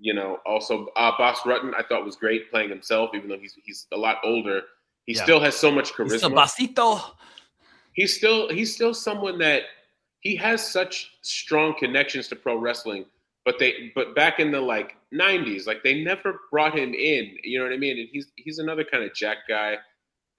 You know, also Boss Rutten I thought was great playing himself, even though he's a lot older. He still has so much charisma. He's still someone that he has such strong connections to pro wrestling, but back in the like 90s, like they never brought him in. You know what I mean? And he's another kind of jack guy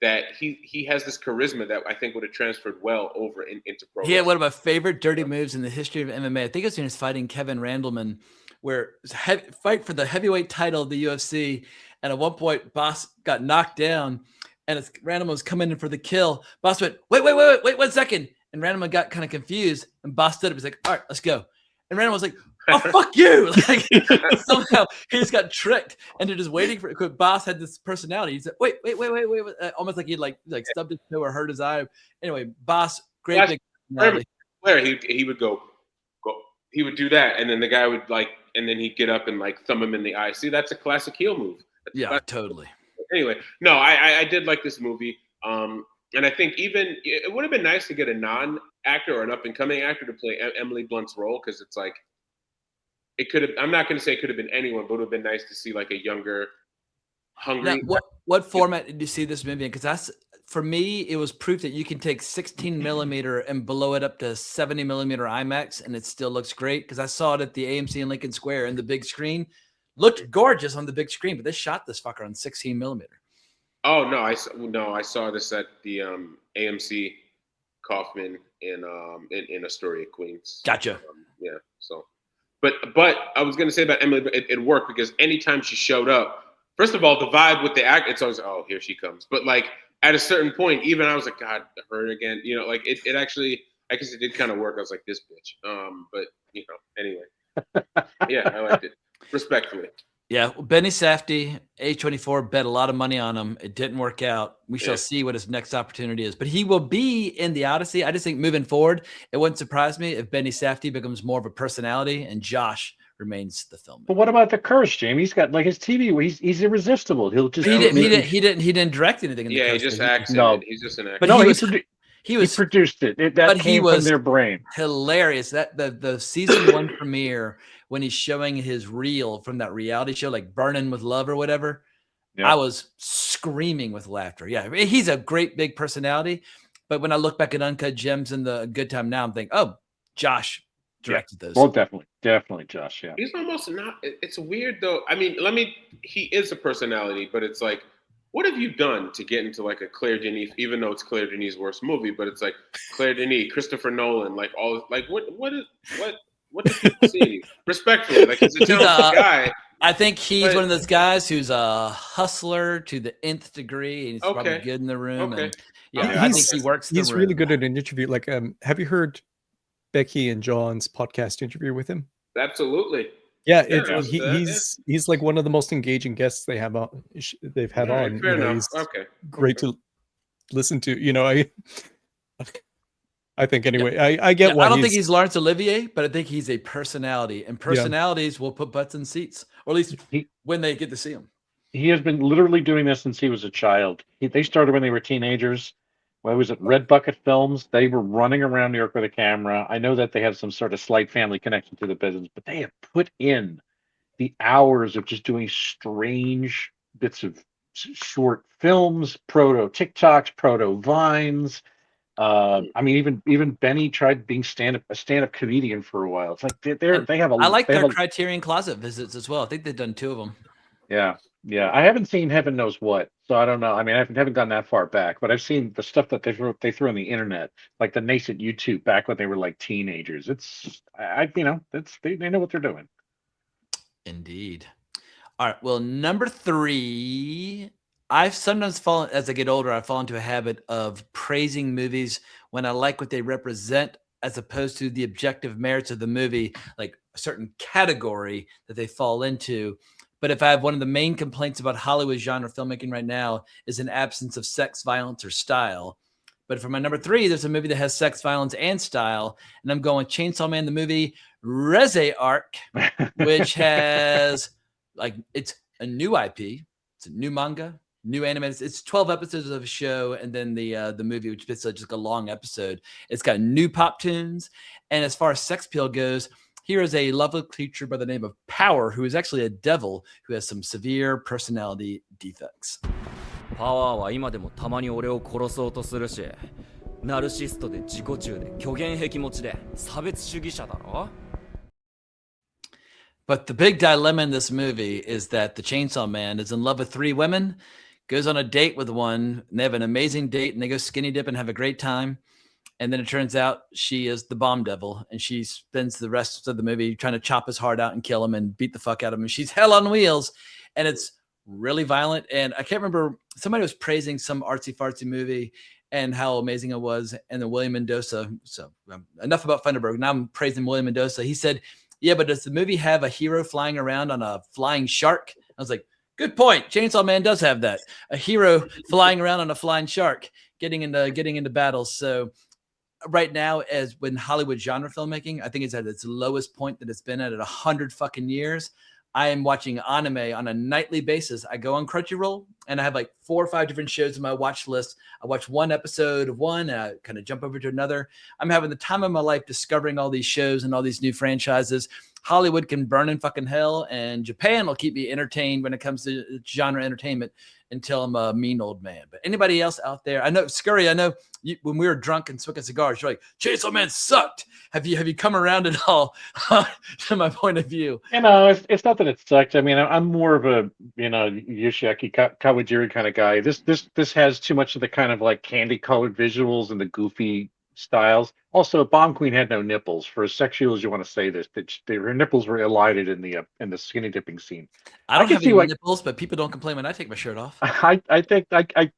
that he has this charisma that I think would have transferred well over into pro wrestling.
He had one of my favorite dirty moves in the history of MMA. I think it was when he was fighting Kevin Randleman, where it was a fight for the heavyweight title of the UFC. And at one point, Boss got knocked down, and as Randleman was coming in for the kill, Boss went, wait 1 second. And Randleman got kind of confused, and Boss stood up. He's like, all right, let's go. And Randleman was like, oh, fuck you. Like, somehow he just got tricked into just waiting for it. Boss had this personality. He said, wait. Almost like he'd like stubbed his toe or hurt his eye. Anyway, Boss, great big personality.
Where he would go, he would do that, and then the guy would like, and then he'd get up and like thumb him in the eye. See, that's a classic heel move.
Totally.
Anyway, no, I did like this movie. And I think even it would have been nice to get a non-actor or an up-and-coming actor to play Emily Blunt's role, because it's like it could have. I'm not going to say it could have been anyone, but it would have been nice to see like a younger, hungry.
Now, what format did you see this movie in? Because that's, for me, it was proof that you can take 16 millimeter and blow it up to 70 millimeter IMAX, and it still looks great. Because I saw it at the AMC in Lincoln Square, and the big screen looked gorgeous on the big screen, but they shot this fucker on 16 millimeter.
Oh no, I saw this at the AMC Kaufman in Astoria, Queens.
Gotcha.
Yeah. So, but I was gonna say about Emily, it worked because anytime she showed up, first of all, the vibe with the act, it's always, oh, here she comes. But like at a certain point, even I was like, God, her again. You know, like it actually, I guess it did kind of work. I was like, this bitch. But you know, anyway, yeah, I liked it respectfully.
Yeah, well, Benny Safdie, A24 bet a lot of money on him. It didn't work out. We shall see what his next opportunity is. But he will be in the Odyssey. I just think moving forward, it wouldn't surprise me if Benny Safdie becomes more of a personality and Josh remains the film.
But what about the Curse, Jamie? He's got like his TV. He's irresistible. He'll just
he didn't direct anything. In the
he just acts.
No,
he's just an actor.
But no, he produced it. That came from their brain.
Hilarious. That the season 1 premiere, when he's showing his reel from that reality show, like Burning with Love or whatever, I was screaming with laughter. Yeah, he's a great big personality. But when I look back at Uncut Gems and the Good Time Now, I'm thinking, oh, Josh directed those.
Well, definitely Josh. Yeah,
he's almost not. It's weird though. I mean, he is a personality, but it's like, what have you done to get into like a Claire Denis, even though it's Claire Denis' worst movie, but it's like Claire Denis, Christopher Nolan, like all, like what do people see? Respectfully, like he's a talented guy.
I think he's one of those guys who's a hustler to the nth degree, and he's probably good in the room. And I think he works.
He's really good at an interview. Like, have you heard Becky and John's podcast interview with him?
Absolutely.
Yeah,
Fair
he's like one of the most engaging guests they've had on.
All right, fair enough.
He's
Okay.
great to listen to. I think anyway. I get why
I don't think he's Laurence Olivier, but I think he's a personality, and personalities will put butts in seats, or at least when they get to see him.
He has been literally doing this since he was a child. They started when they were teenagers. When was it Red Bucket Films? They were running around New York with a camera. I know that they have some sort of slight family connection to the business, but they have put in the hours of just doing strange bits of short films, proto TikToks, proto Vines. I mean, even Benny tried being a stand-up comedian for a while. It's like they have a.
I like their Criterion Closet visits as well. I think they've done 2 of them.
Yeah. I haven't seen Heaven Knows What, so I don't know. I mean, I haven't gone that far back, but I've seen the stuff that they threw on the internet, like the nascent YouTube back when they were like teenagers. They know what they're doing.
Indeed. All right. Well, number 3, I've sometimes fallen, as I get older, I fall into a habit of praising movies when I like what they represent, as opposed to the objective merits of the movie, like a certain category that they fall into. But if I have one of the main complaints about Hollywood genre filmmaking right now is an absence of sex, violence, or style. But for my number 3, there's a movie that has sex, violence, and style. And I'm going Chainsaw Man, the movie Reze Arc, which has it's a new IP. It's a new manga, new animated. It's 12 episodes of a show. And then the movie, which is just a long episode. It's got new pop tunes. And as far as sex appeal goes, here is a lovely creature by the name of Power, who is actually a devil who has some severe personality defects.
パワーは今でもたまに俺を殺そうとするし、ナルシストで自己中で虚言癖持ちで差別主義者だろ?
But the big dilemma in this movie is that the Chainsaw Man is in love with 3 women, goes on a date with one, and they have an amazing date, and they go skinny dip and have a great time. And then it turns out she is the bomb devil, and she spends the rest of the movie trying to chop his heart out and kill him and beat the fuck out of him. She's hell on wheels, and it's really violent. And I can't remember, somebody was praising some artsy fartsy movie and how amazing it was. And then William Mendoza, so enough about Thunderbird. Now I'm praising William Mendoza. He said, yeah, but does the movie have a hero flying around on a flying shark? I was like, good point. Chainsaw Man does have that. A hero flying around on a flying shark, getting into battles. So right now, as when Hollywood genre filmmaking, I think it's at its lowest point that it's been at 100 fucking years. I am watching anime on a nightly basis. I go on Crunchyroll and I have like 4 or 5 different shows in my watch list. I watch one episode of one, and I kind of jump over to another. I'm having the time of my life discovering all these shows and all these new franchises. Hollywood can burn in fucking hell, and Japan will keep me entertained when it comes to genre entertainment until I'm a mean old man. But anybody else out there? I know, Scurry, I know when we were drunk and smoking cigars, you're like, Chainsaw Man sucked. Have you come around at all to my point of view?
It's not that it sucked. I mean, I'm more of a Yoshiaki Kawajiri kind of guy. This has too much of the kind of like candy colored visuals and the goofy styles. Also, Bomb Queen had no nipples. For as sexual as you want to say this, her nipples were elided in the skinny dipping scene.
I don't have any nipples, but people don't complain when I take my shirt off.
I think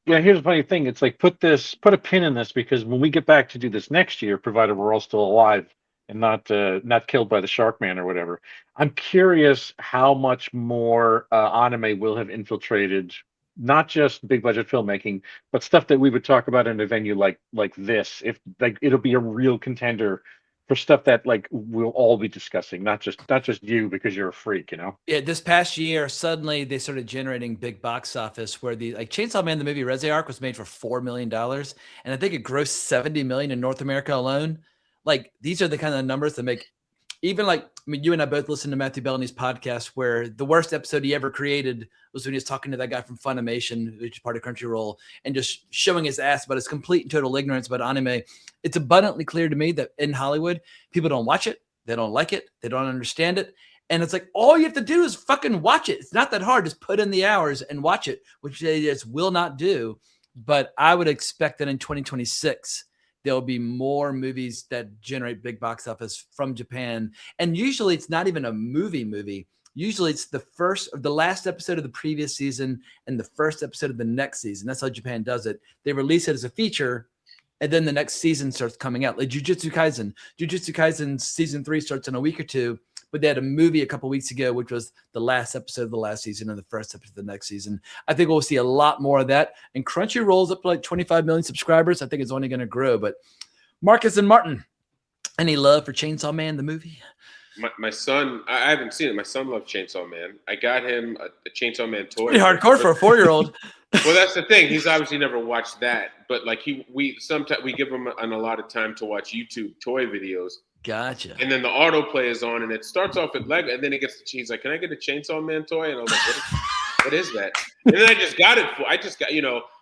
here's the funny thing. It's like put a pin in this, because when we get back to do this next year, provided we're all still alive and not killed by the Shark Man or whatever, I'm curious how much more anime will have infiltrated not just big budget filmmaking, but stuff that we would talk about in a venue like this. If like it'll be a real contender for stuff that like we'll all be discussing, not just you because you're a freak,
Yeah, this past year, suddenly they started generating big box office where the Chainsaw Man, the movie Reze Arc, was made for $4 million, and I think it grossed $70 million in North America alone. Like, these are the kind of numbers that make even you and I both listened to Matthew Bellamy's podcast, where the worst episode he ever created was when he was talking to that guy from Funimation, which is part of Crunchyroll, and just showing his ass about his complete and total ignorance about anime. It's abundantly clear to me that in Hollywood, people don't watch it. They don't like it. They don't understand it. And it's like, all you have to do is fucking watch it. It's not that hard. Just put in the hours and watch it, which they just will not do. But I would expect that in 2026, there'll be more movies that generate big box office from Japan. And usually it's not even a movie. Usually it's the last episode of the previous season and the first episode of the next season. That's how Japan does it. They release it as a feature, and then the next season starts coming out. Like Jujutsu Kaisen season 3 starts in a week or two, but they had a movie a couple weeks ago, which was the last episode of the last season and the first episode of the next season. I think we'll see a lot more of that. And Crunchyroll's up to like 25 million subscribers. I think it's only going to grow. But Marcus and Martin, any love for Chainsaw Man, the movie?
My son, I haven't seen it. My son loves Chainsaw Man. I got him a Chainsaw Man toy.
Pretty hardcore for a 4-year-old.
Well, that's the thing. He's obviously never watched that, but like sometimes we give him a lot of time to watch YouTube toy videos.
Gotcha.
And then the autoplay is on, and it starts off with Lego, and then it gets he's like, "Can I get a Chainsaw Man toy?" And I was like, "What is that?" And then I just got it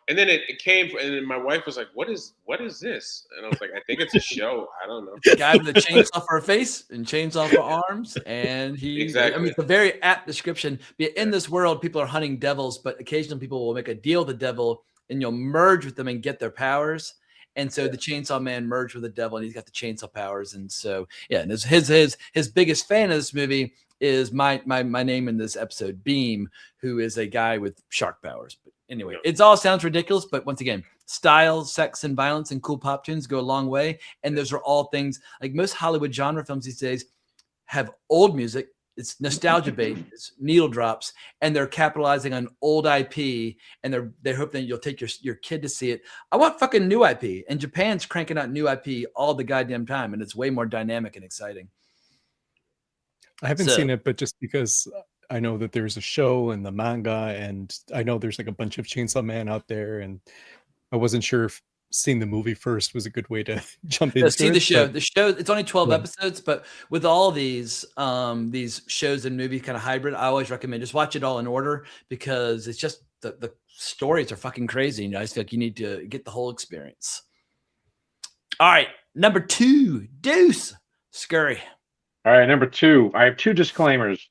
and then it came, and then my wife was like, "What is this?" And I was like, "I think it's a show. I don't know."
Guy with a chainsaw for a face and chainsaw for arms, and
exactly.
I mean, it's a very apt description. In this world, people are hunting devils, but occasionally people will make a deal with the devil, and you'll merge with them and get their powers. And so the Chainsaw Man merged with the devil, and he's got the chainsaw powers. And so, yeah, and his biggest fan of this movie is my name in this episode, Beam, who is a guy with shark powers. But anyway, it all sounds ridiculous, but once again, style, sex, and violence and cool pop tunes go a long way. And those are all things like most Hollywood genre films these days have old music. It's nostalgia based, it's needle drops, and they're capitalizing on old IP, and they're hoping that you'll take your kid to see it. I want fucking new IP, and Japan's cranking out new IP all the goddamn time, and it's way more dynamic and exciting.
I haven't seen it, but just because I know that there's a show and the manga, and I know there's like a bunch of Chainsaw Man out there, and I wasn't sure if seeing the movie first was a good way to jump into
see
it.
the show.
But
The show, it's only 12
Yeah.
episodes, but with all these shows and movies kind of hybrid, I always recommend just watch it all in order, because it's just the stories are fucking crazy. And I just feel like you need to get the whole experience. All right, number 2, Deuce Scurry.
All right, number 2. I have 2 disclaimers.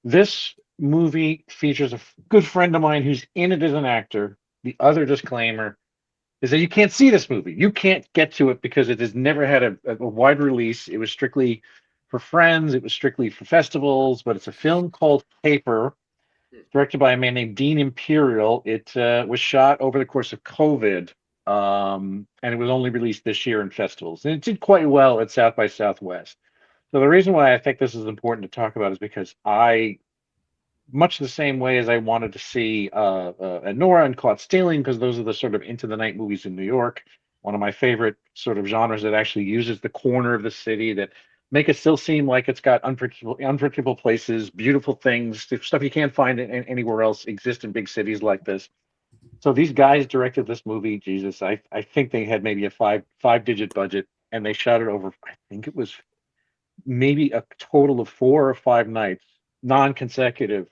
This movie features a good friend of mine who's in it as an actor. The other disclaimer is that you can't see this movie. You can't get to it because it has never had a wide release. It was strictly for friends. It was strictly for festivals, but it's a film called Paper, directed by a man named Dean Imperial. It was shot over the course of COVID, and it was only released this year in festivals. And it did quite well at South by Southwest. So the reason why I think this is important to talk about is because much the same way as I wanted to see Nora and Caught Stealing, because those are the sort of into the night movies in New York, one of my favorite sort of genres that actually uses the corner of the city that make it still seem like it's got unpredictable places, beautiful things, stuff you can't find anywhere else exists in big cities like this. So these guys directed this movie. Jesus, I think they had maybe a five-digit budget, and they shot it over, I think it was maybe a total of 4 or 5 nights, non-consecutive,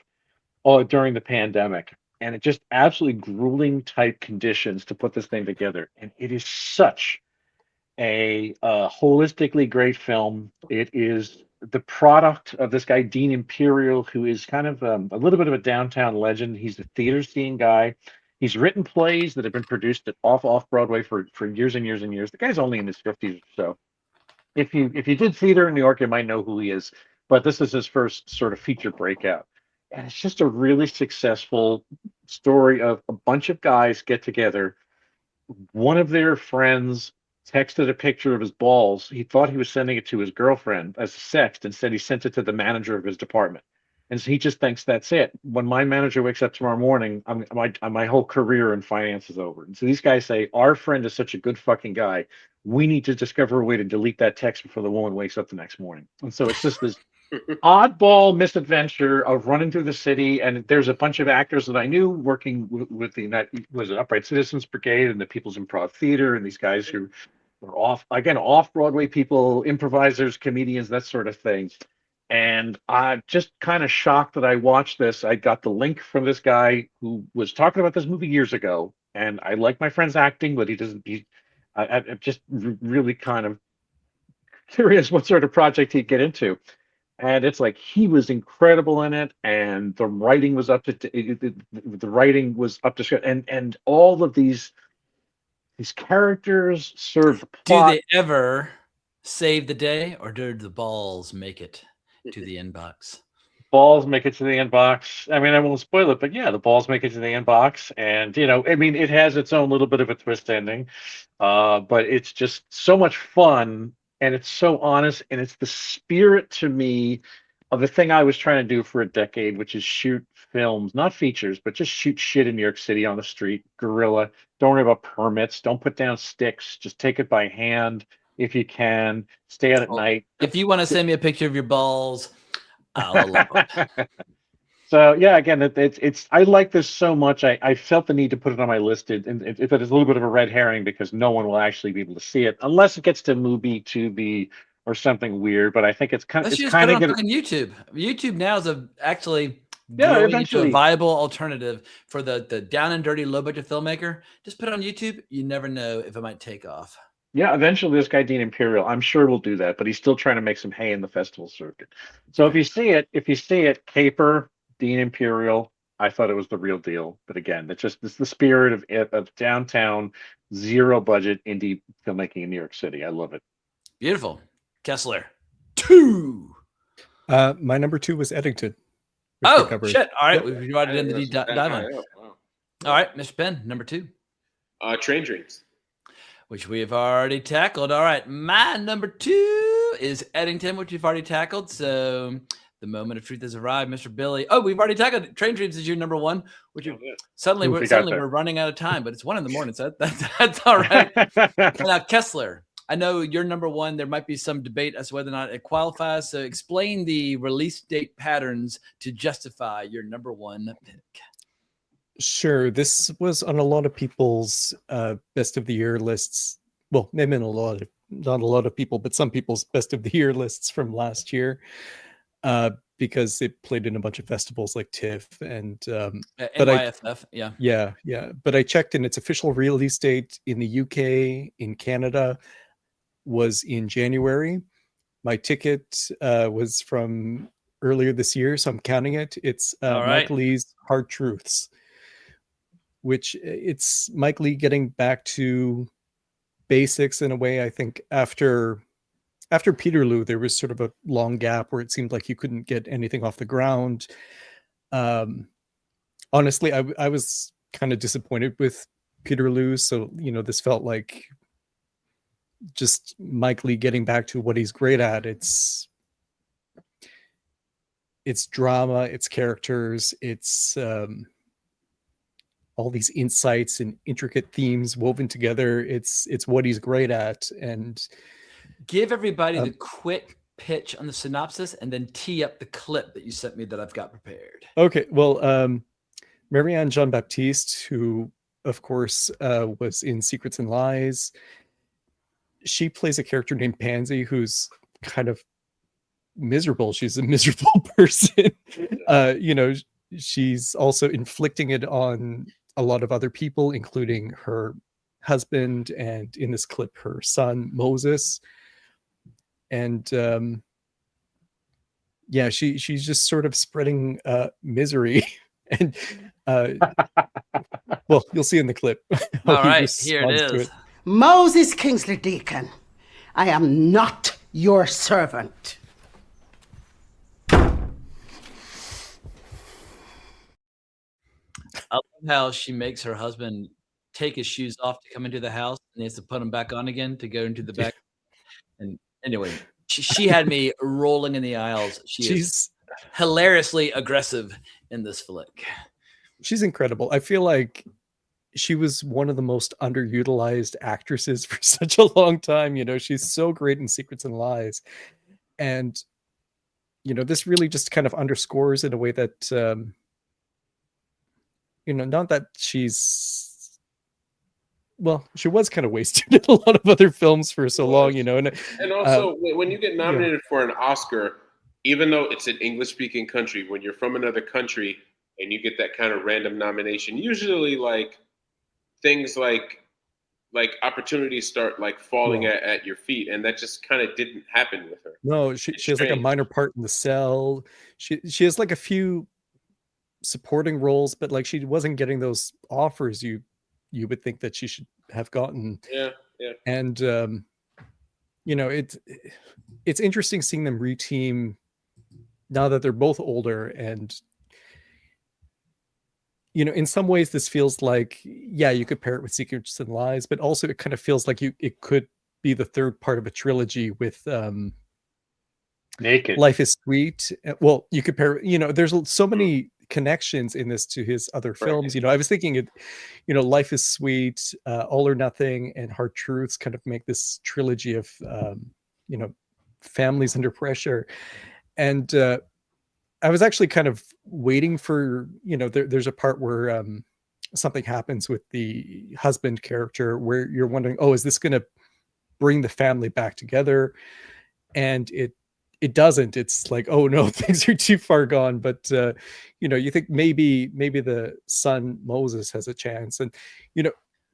during the pandemic. And it just absolutely grueling type conditions to put this thing together. And it is such a holistically great film. It is the product of this guy, Dean Imperial, who is kind of a little bit of a downtown legend. He's the theater scene guy. He's written plays that have been produced off Broadway for years and years and years. The guy's only in his 50s or so. If you did theater in New York, you might know who he is. But this is his first sort of feature breakout. And it's just a really successful story of a bunch of guys get together. One of their friends texted a picture of his balls. He thought he was sending it to his girlfriend as a sext. Instead, he sent it to the manager of his department. And so he just thinks that's it. When my manager wakes up tomorrow morning, my whole career in finance is over. And so these guys say, our friend is such a good fucking guy. We need to discover a way to delete that text before the woman wakes up the next morning. And so it's just this oddball misadventure of running through the city. And there's a bunch of actors that I knew working with the Upright Citizens Brigade and the People's Improv Theater, and these guys who were off-Broadway people, improvisers, comedians, that sort of thing. And I'm just kind of shocked that I watched this. I got the link from this guy who was talking about this movie years ago. And I like my friend's acting, but I'm just really kind of curious what sort of project he'd get into. And it's like he was incredible in it, and the writing was up to script, and all of these characters serve the plot.
Do they ever save the day, or do the balls make it to the inbox?
balls make it to the inbox. I mean, I won't spoil it, but yeah, the balls make it to the inbox, and I mean, it has its own little bit of a twist ending, but it's just so much fun, and it's so honest, and it's the spirit to me of the thing I was trying to do for a decade, which is shoot films, not features, but just shoot shit in New York City on the street, guerrilla. Don't worry about permits. Don't put down sticks. Just take it by hand if you can. Stay out at night.
If you want to send me a picture of your balls, I'll allow it.
So yeah, again, it's I like this so much. I felt the need to put it on my list, and it is a little bit of a red herring because no one will actually be able to see it unless it gets to Mubi, Tubi, or something weird. But I think it's kind
Let's
of
just put it on fucking YouTube. YouTube now is actually growing into
eventually
a viable alternative for the down and dirty low budget filmmaker. Just put it on YouTube. You never know if it might take off.
Yeah, eventually this guy Dean Imperial, I'm sure will do that, but he's still trying to make some hay in the festival circuit. So if you see it, Caper, Dean Imperial, I thought it was the real deal. But again, it's the spirit of downtown, zero budget indie filmmaking in New York City. I love it.
Beautiful. Kessler. 2.
My number 2 was Eddington.
Oh, shit. All right.
Yep.
We've divided in the deep dive on.
Wow.
All right, Mr. Penn, number 2.
Train Dreams.
Which we have already tackled. All right. My number 2 is Eddington, which we've already tackled. So the moment of truth has arrived, Mr. Billy. Oh, we've already tackled it. Train Dreams is your number 1. Which suddenly we're running out of time, but it's 1 a.m. So that's all right. Now, Kessler, I know you're number 1. There might be some debate as to whether or not it qualifies. So explain the release date patterns to justify your number 1 pick.
Sure. This was on a lot of people's best of the year lists. Well, maybe not a lot of people, but some people's best of the year lists from last year, because it played in a bunch of festivals like TIFF and
NYFF.
Yeah. But I checked, and its official release date in the UK, in Canada, was in January. My ticket was from earlier this year, so I'm counting it. It's Mike Leigh's Hard Truths, which it's Mike Leigh getting back to basics in a way. I think after Peterloo, there was sort of a long gap where it seemed like you couldn't get anything off the ground. Honestly, I was kind of disappointed with Peterloo, so this felt like just Mike Leigh getting back to what he's great at. It's drama, it's characters, it's all these insights and intricate themes woven together. It's what he's great at. And
give everybody the quick pitch on the synopsis, and then tee up the clip that you sent me that I've got prepared.
Okay. Well, Marianne Jean-Baptiste, who of course was in Secrets and Lies, she plays a character named Pansy who's kind of miserable. She's a miserable person. She's also inflicting it on a lot of other people, including her husband, and in this clip, her son, Moses. And she's just sort of spreading misery. And well, you'll see in the clip.
All right, here it is.
Moses Kingsley Deacon, I am not your servant.
I love how she makes her husband take his shoes off to come into the house, and he has to put them back on again to go into the back. And anyway, she had me rolling in the aisles. She's hilariously aggressive in this flick.
She's incredible. I feel like she was one of the most underutilized actresses for such a long time. She's so great in Secrets and Lies. And, this really just kind of underscores in a way that, not that she's, well, she was kind of wasted in a lot of other films for so long, And
also, when you get nominated for an Oscar, even though it's an English-speaking country, when you're from another country and you get that kind of random nomination, usually things like opportunities start falling at your feet, and that just kind of didn't happen with her.
No, she has like a minor part in The Cell. She has like a few supporting roles, but she wasn't getting those offers you would think that she should have gotten.
Yeah.
And it's interesting seeing them now that they're both older, and in some ways this feels like, yeah, you could pair it with Secrets and Lies, but also it kind of feels like it could be the third part of a trilogy with
Naked.
Life is Sweet. Well, you could pair, there's so many connections in this to his other films. I was thinking Life is Sweet, All or Nothing, and Hard Truths kind of make this trilogy of families under pressure. And I was actually kind of waiting for, there's a part where something happens with the husband character where you're wondering, oh, is this going to bring the family back together? And it doesn't. It's like, oh no, things are too far gone. But you think maybe the son Moses has a chance. And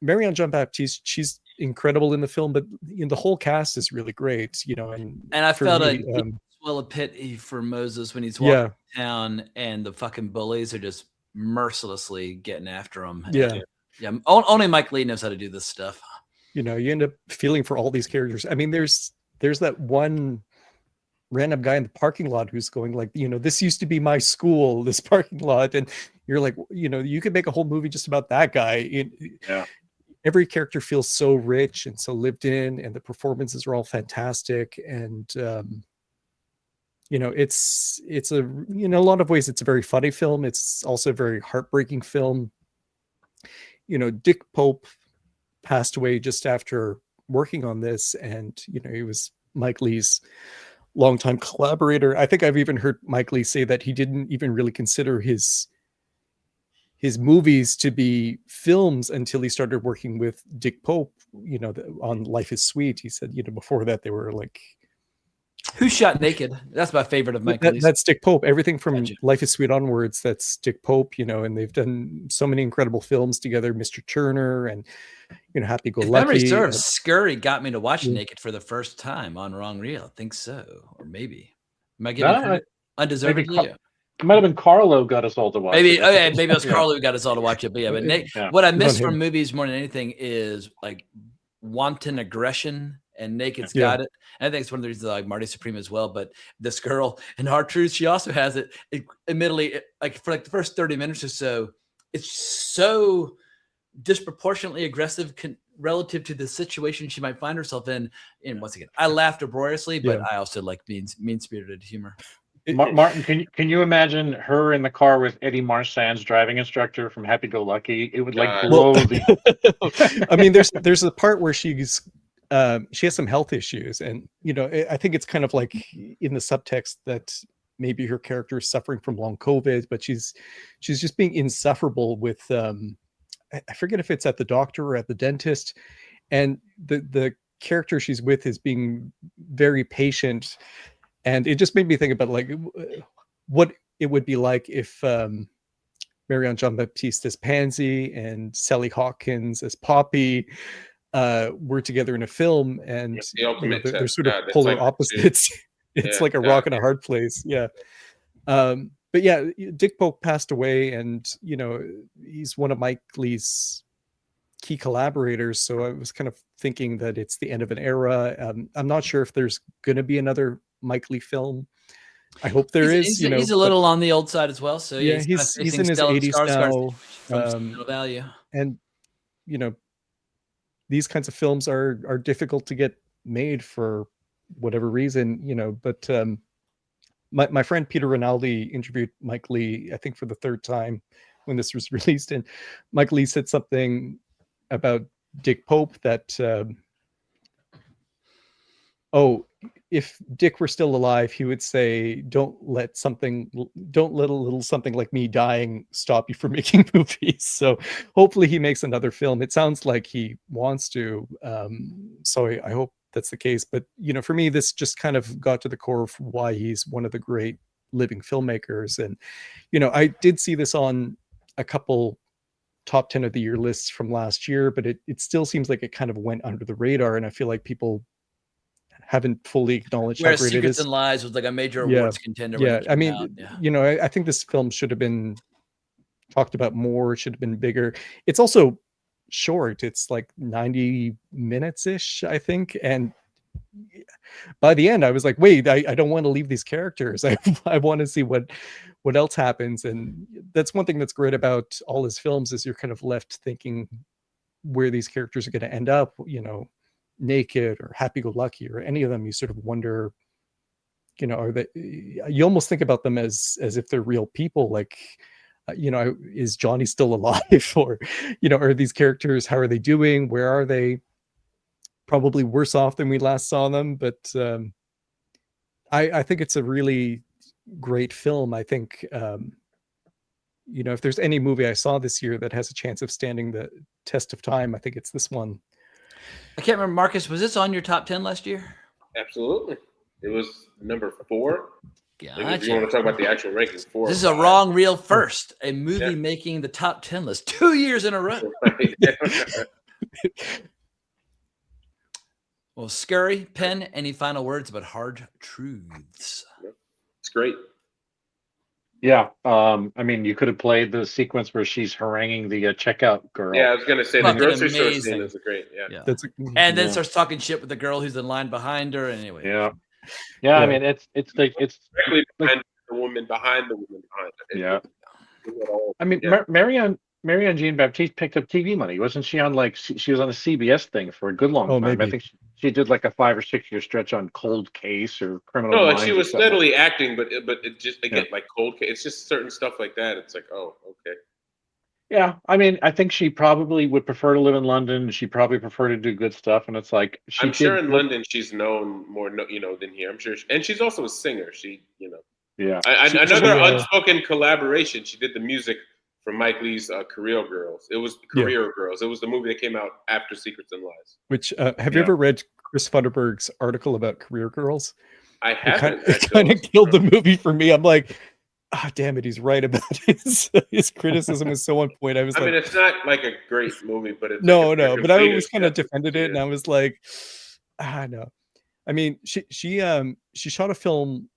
Marianne Jean-Baptiste, she's incredible in the film, but the whole cast is really great. And
I felt a swell of pity for Moses when he's walking down and the fucking bullies are just mercilessly getting after him.
Yeah.
Only Mike Leigh knows how to do this stuff.
You end up feeling for all these characters. I mean, there's that one random guy in the parking lot who's going like, this used to be my school, this parking lot. And you're like, you could make a whole movie just about that guy. Every character feels so rich and so lived in, and the performances are all fantastic. And, it's a, a lot of ways, it's a very funny film. It's also a very heartbreaking film. Dick Pope passed away just after working on this. And, he was Mike Leigh's longtime collaborator. I think I've even heard Mike Leigh say that he didn't even really consider his movies to be films until he started working with Dick Pope, on Life is Sweet. He said, before that they were like,
Who Shot Naked? That's my favorite of Mike Leigh's.
That's Dick Pope. Everything from Life is Sweet onwards, that's Dick Pope, and they've done so many incredible films together, Mr. Turner and Happy Go
If
Lucky.
memory serves, Scurry got me to watch Naked for the first time on Wrong Reel. I think so. Or maybe. Am I giving credit undeservedly?
It might have been Carlo got us all to watch
maybe,
it.
Maybe it was Carlo who got us all to watch it. But what I miss from movies more than anything is like wanton aggression, and Naked's got it. And I think it's one of the reasons I like Marty Supreme as well. But this girl in Hard Truth, she also has it. Admittedly, for the first 30 minutes or so, it's so disproportionately aggressive relative to the situation she might find herself in. And once again, I laughed uproariously, but I also like mean-spirited humor.
Martin, can you imagine her in the car with Eddie Marsan's driving instructor from Happy Go Lucky? It would blow the.
I mean, there's a part where she has some health issues, and I think it's kind of like in the subtext that maybe her character is suffering from long COVID, but she's just being insufferable with I forget if it's at the doctor or at the dentist, and the character she's with is being very patient. And it just made me think about like what it would be like if Marianne Jean-Baptiste as Pansy and Sally Hawkins as Poppy were together in a film, and they're sort of polar
like
opposites. It's like a rock and a hard place. Yeah. But yeah, Dick Pope passed away, and he's one of Mike Leigh's key collaborators. So I was kind of thinking that it's the end of an era. I'm not sure if there's going to be another Mike Leigh film. I hope there is.
He's a little on the old side as well. So
yeah, he's in his 80s now.
From Sentimental Value.
And these kinds of films are difficult to get made for whatever reason. But my friend Peter Rinaldi interviewed Mike Leigh, I think for the third time when this was released, and Mike Leigh said something about Dick Pope that if Dick were still alive, he would say, don't let a little something like me dying stop you from making movies. So hopefully he makes another film. It sounds like he wants to. So I hope that's the case. But, for me, this just kind of got to the core of why he's one of the great living filmmakers. And, I did see this on a couple top 10 of the year lists from last year, but it still seems like it kind of went under the radar. And I feel like people haven't fully acknowledged how great
Secrets
it is.
and Lies was like a major awards contender.
Yeah, I mean, I think this film should have been talked about more. It should have been bigger. It's also short. It's like 90 minutes ish, I think, and by the end, I was like, wait, I don't want to leave these characters. I want to see what else happens. And that's one thing that's great about all his films is you're kind of left thinking where these characters are going to end up, Naked or Happy Go Lucky or any of them. You sort of wonder, are they, you almost think about them as if they're real people. Like, is Johnny still alive? Or, are these characters, how are they doing? Where are they? Probably worse off than we last saw them. But I think it's a really great film. I think, if there's any movie I saw this year that has a chance of standing the test of time, I think it's this one.
I can't remember, Marcus, was this on your top 10 last year?
Absolutely. It was number 4.
Gotcha.
If you want to talk about the actual rankings, 4.
This is a wrong reel first. A movie making the top 10 list 2 years in a row. Well, Scurry, Pinn, any final words about Hard Truths?
It's great.
Yeah, I mean, you could have played the sequence where she's haranguing the checkout girl.
Yeah, I was gonna say the
Fucking
grocery store
amazing.
scene is great. Yeah.
And then starts talking shit with the girl who's in line behind her. And anyway.
Yeah. I mean, it's
directly behind the woman behind the woman behind her.
Yeah. I mean, Marianne Jean Baptiste picked up TV money. Wasn't she on she was on the CBS thing for a good long time?
Maybe.
I think she did like a 5 or 6 year stretch on Cold Case or Criminal
No,
Minds
she
or
was
something.
steadily acting, but it just again like Cold Case. It's just certain stuff like that. It's like, oh, okay.
Yeah, I mean, I think she probably would prefer to live in London. She probably prefer to do good stuff, and it's like
I'm sure in London she's known more, than here. I'm sure, and she's also a singer.
Yeah.
Another unspoken collaboration. She did the music for Mike Lee's Career Girls. It was Career Girls. It was the movie that came out after Secrets and Lies.
Which have you ever read Chris Funderburg's article about Career Girls?
I haven't.
It kind of killed the movie for me. I'm like, damn it, he's right about his criticism is so on point. I mean,
it's not like a great movie, but it's
no, but I always kind of defended it, and I was like, no. I mean, she shot a film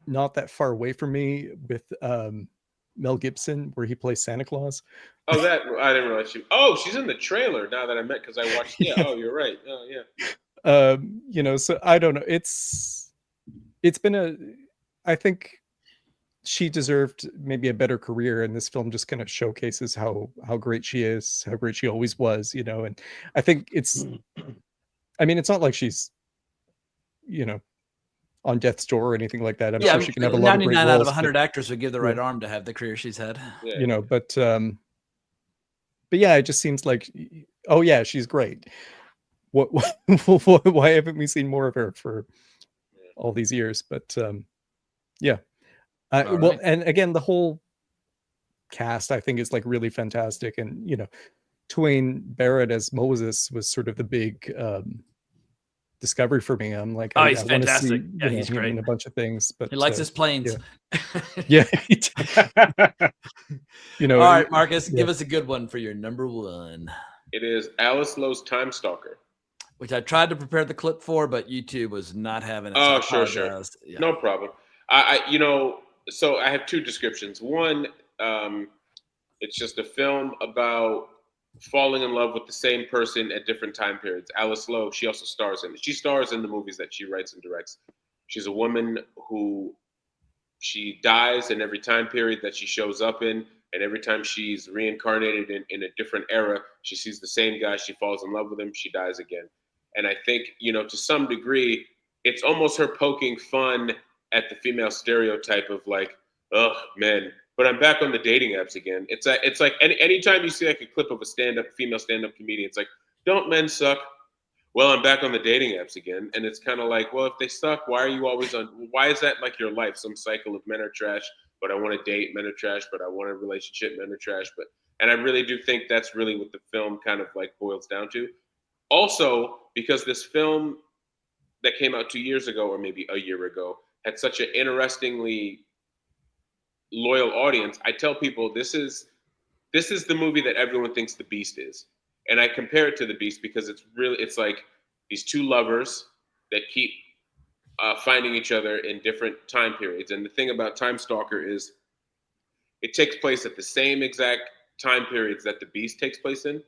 not that far away from me with Mel Gibson where he plays Santa Claus.
Oh, that I didn't realize she's in the trailer now that I met because I watched. Yeah, oh, you're right. Oh, yeah.
So I don't know. It's been I think she deserved maybe a better career, and this film just kind of showcases how great she is, how great she always was, and I think it's not like she's on death's door or anything like that. I'm sure she can have a lot of great
99
roles,
out of 100 actors would give the right arm to have the career she's had.
But yeah, it just seems like, oh yeah, she's great. What why haven't we seen more of her for all these years? But yeah. Well, and again, the whole cast I think is like really fantastic, and Twain Barrett as Moses was sort of the big discovery for me. I'm like,
he's
I want to see
fantastic. Yeah, he's great
in a bunch of things, but
he likes his planes.
Yeah.
All right, Marcus, give us a good one for your number 1.
It is Alice Lowe's Tiimestalker,
which I tried to prepare the clip for, but YouTube was not having it.
Oh,
so
sure.
Yeah.
No problem. So I have 2 descriptions. One, it's just a film about falling in love with the same person at different time periods. Alice Lowe, she also stars in it. She stars in the movies that she writes and directs. She's a woman who she dies in every time period that she shows up in, and every time she's reincarnated in a different era, she sees the same guy, she falls in love with him, she dies again. And I think, to some degree, it's almost her poking fun at the female stereotype of like, oh man, but I'm back on the dating apps again. It's like anytime you see like a clip of a female stand-up comedian, it's like, don't men suck? Well, I'm back on the dating apps again. And it's kind of like, well, if they suck, why are you always on? Why is that like your life? Some cycle of men are trash, but I want to date, men are trash, but I want a relationship, men are trash. And I really do think that's really what the film kind of like boils down to. Also, because this film that came out 2 years ago, or maybe a year ago, had such an interestingly loyal audience, I tell people this is the movie that everyone thinks The Beast is. And I compare it to The Beast because it's like these 2 lovers that keep finding each other in different time periods. And the thing about Tiimestalker is it takes place at the same exact time periods that The Beast takes place in,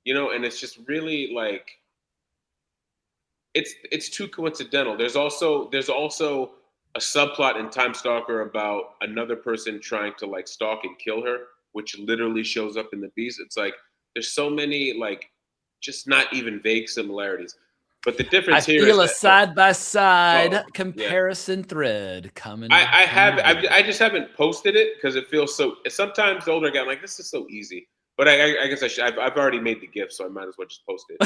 and it's just really like, it's too coincidental. There's also a subplot in Tiimestalker about another person trying to like stalk and kill her, which literally shows up in the Beast. It's like there's so many like just not even vague similarities. But the difference here
feel
is
a side by side comparison thread coming.
I just haven't posted it because it feels so. Sometimes the older I get, I'm like, this is so easy. But I guess I should. I've already made the GIF, so I might as well just post it.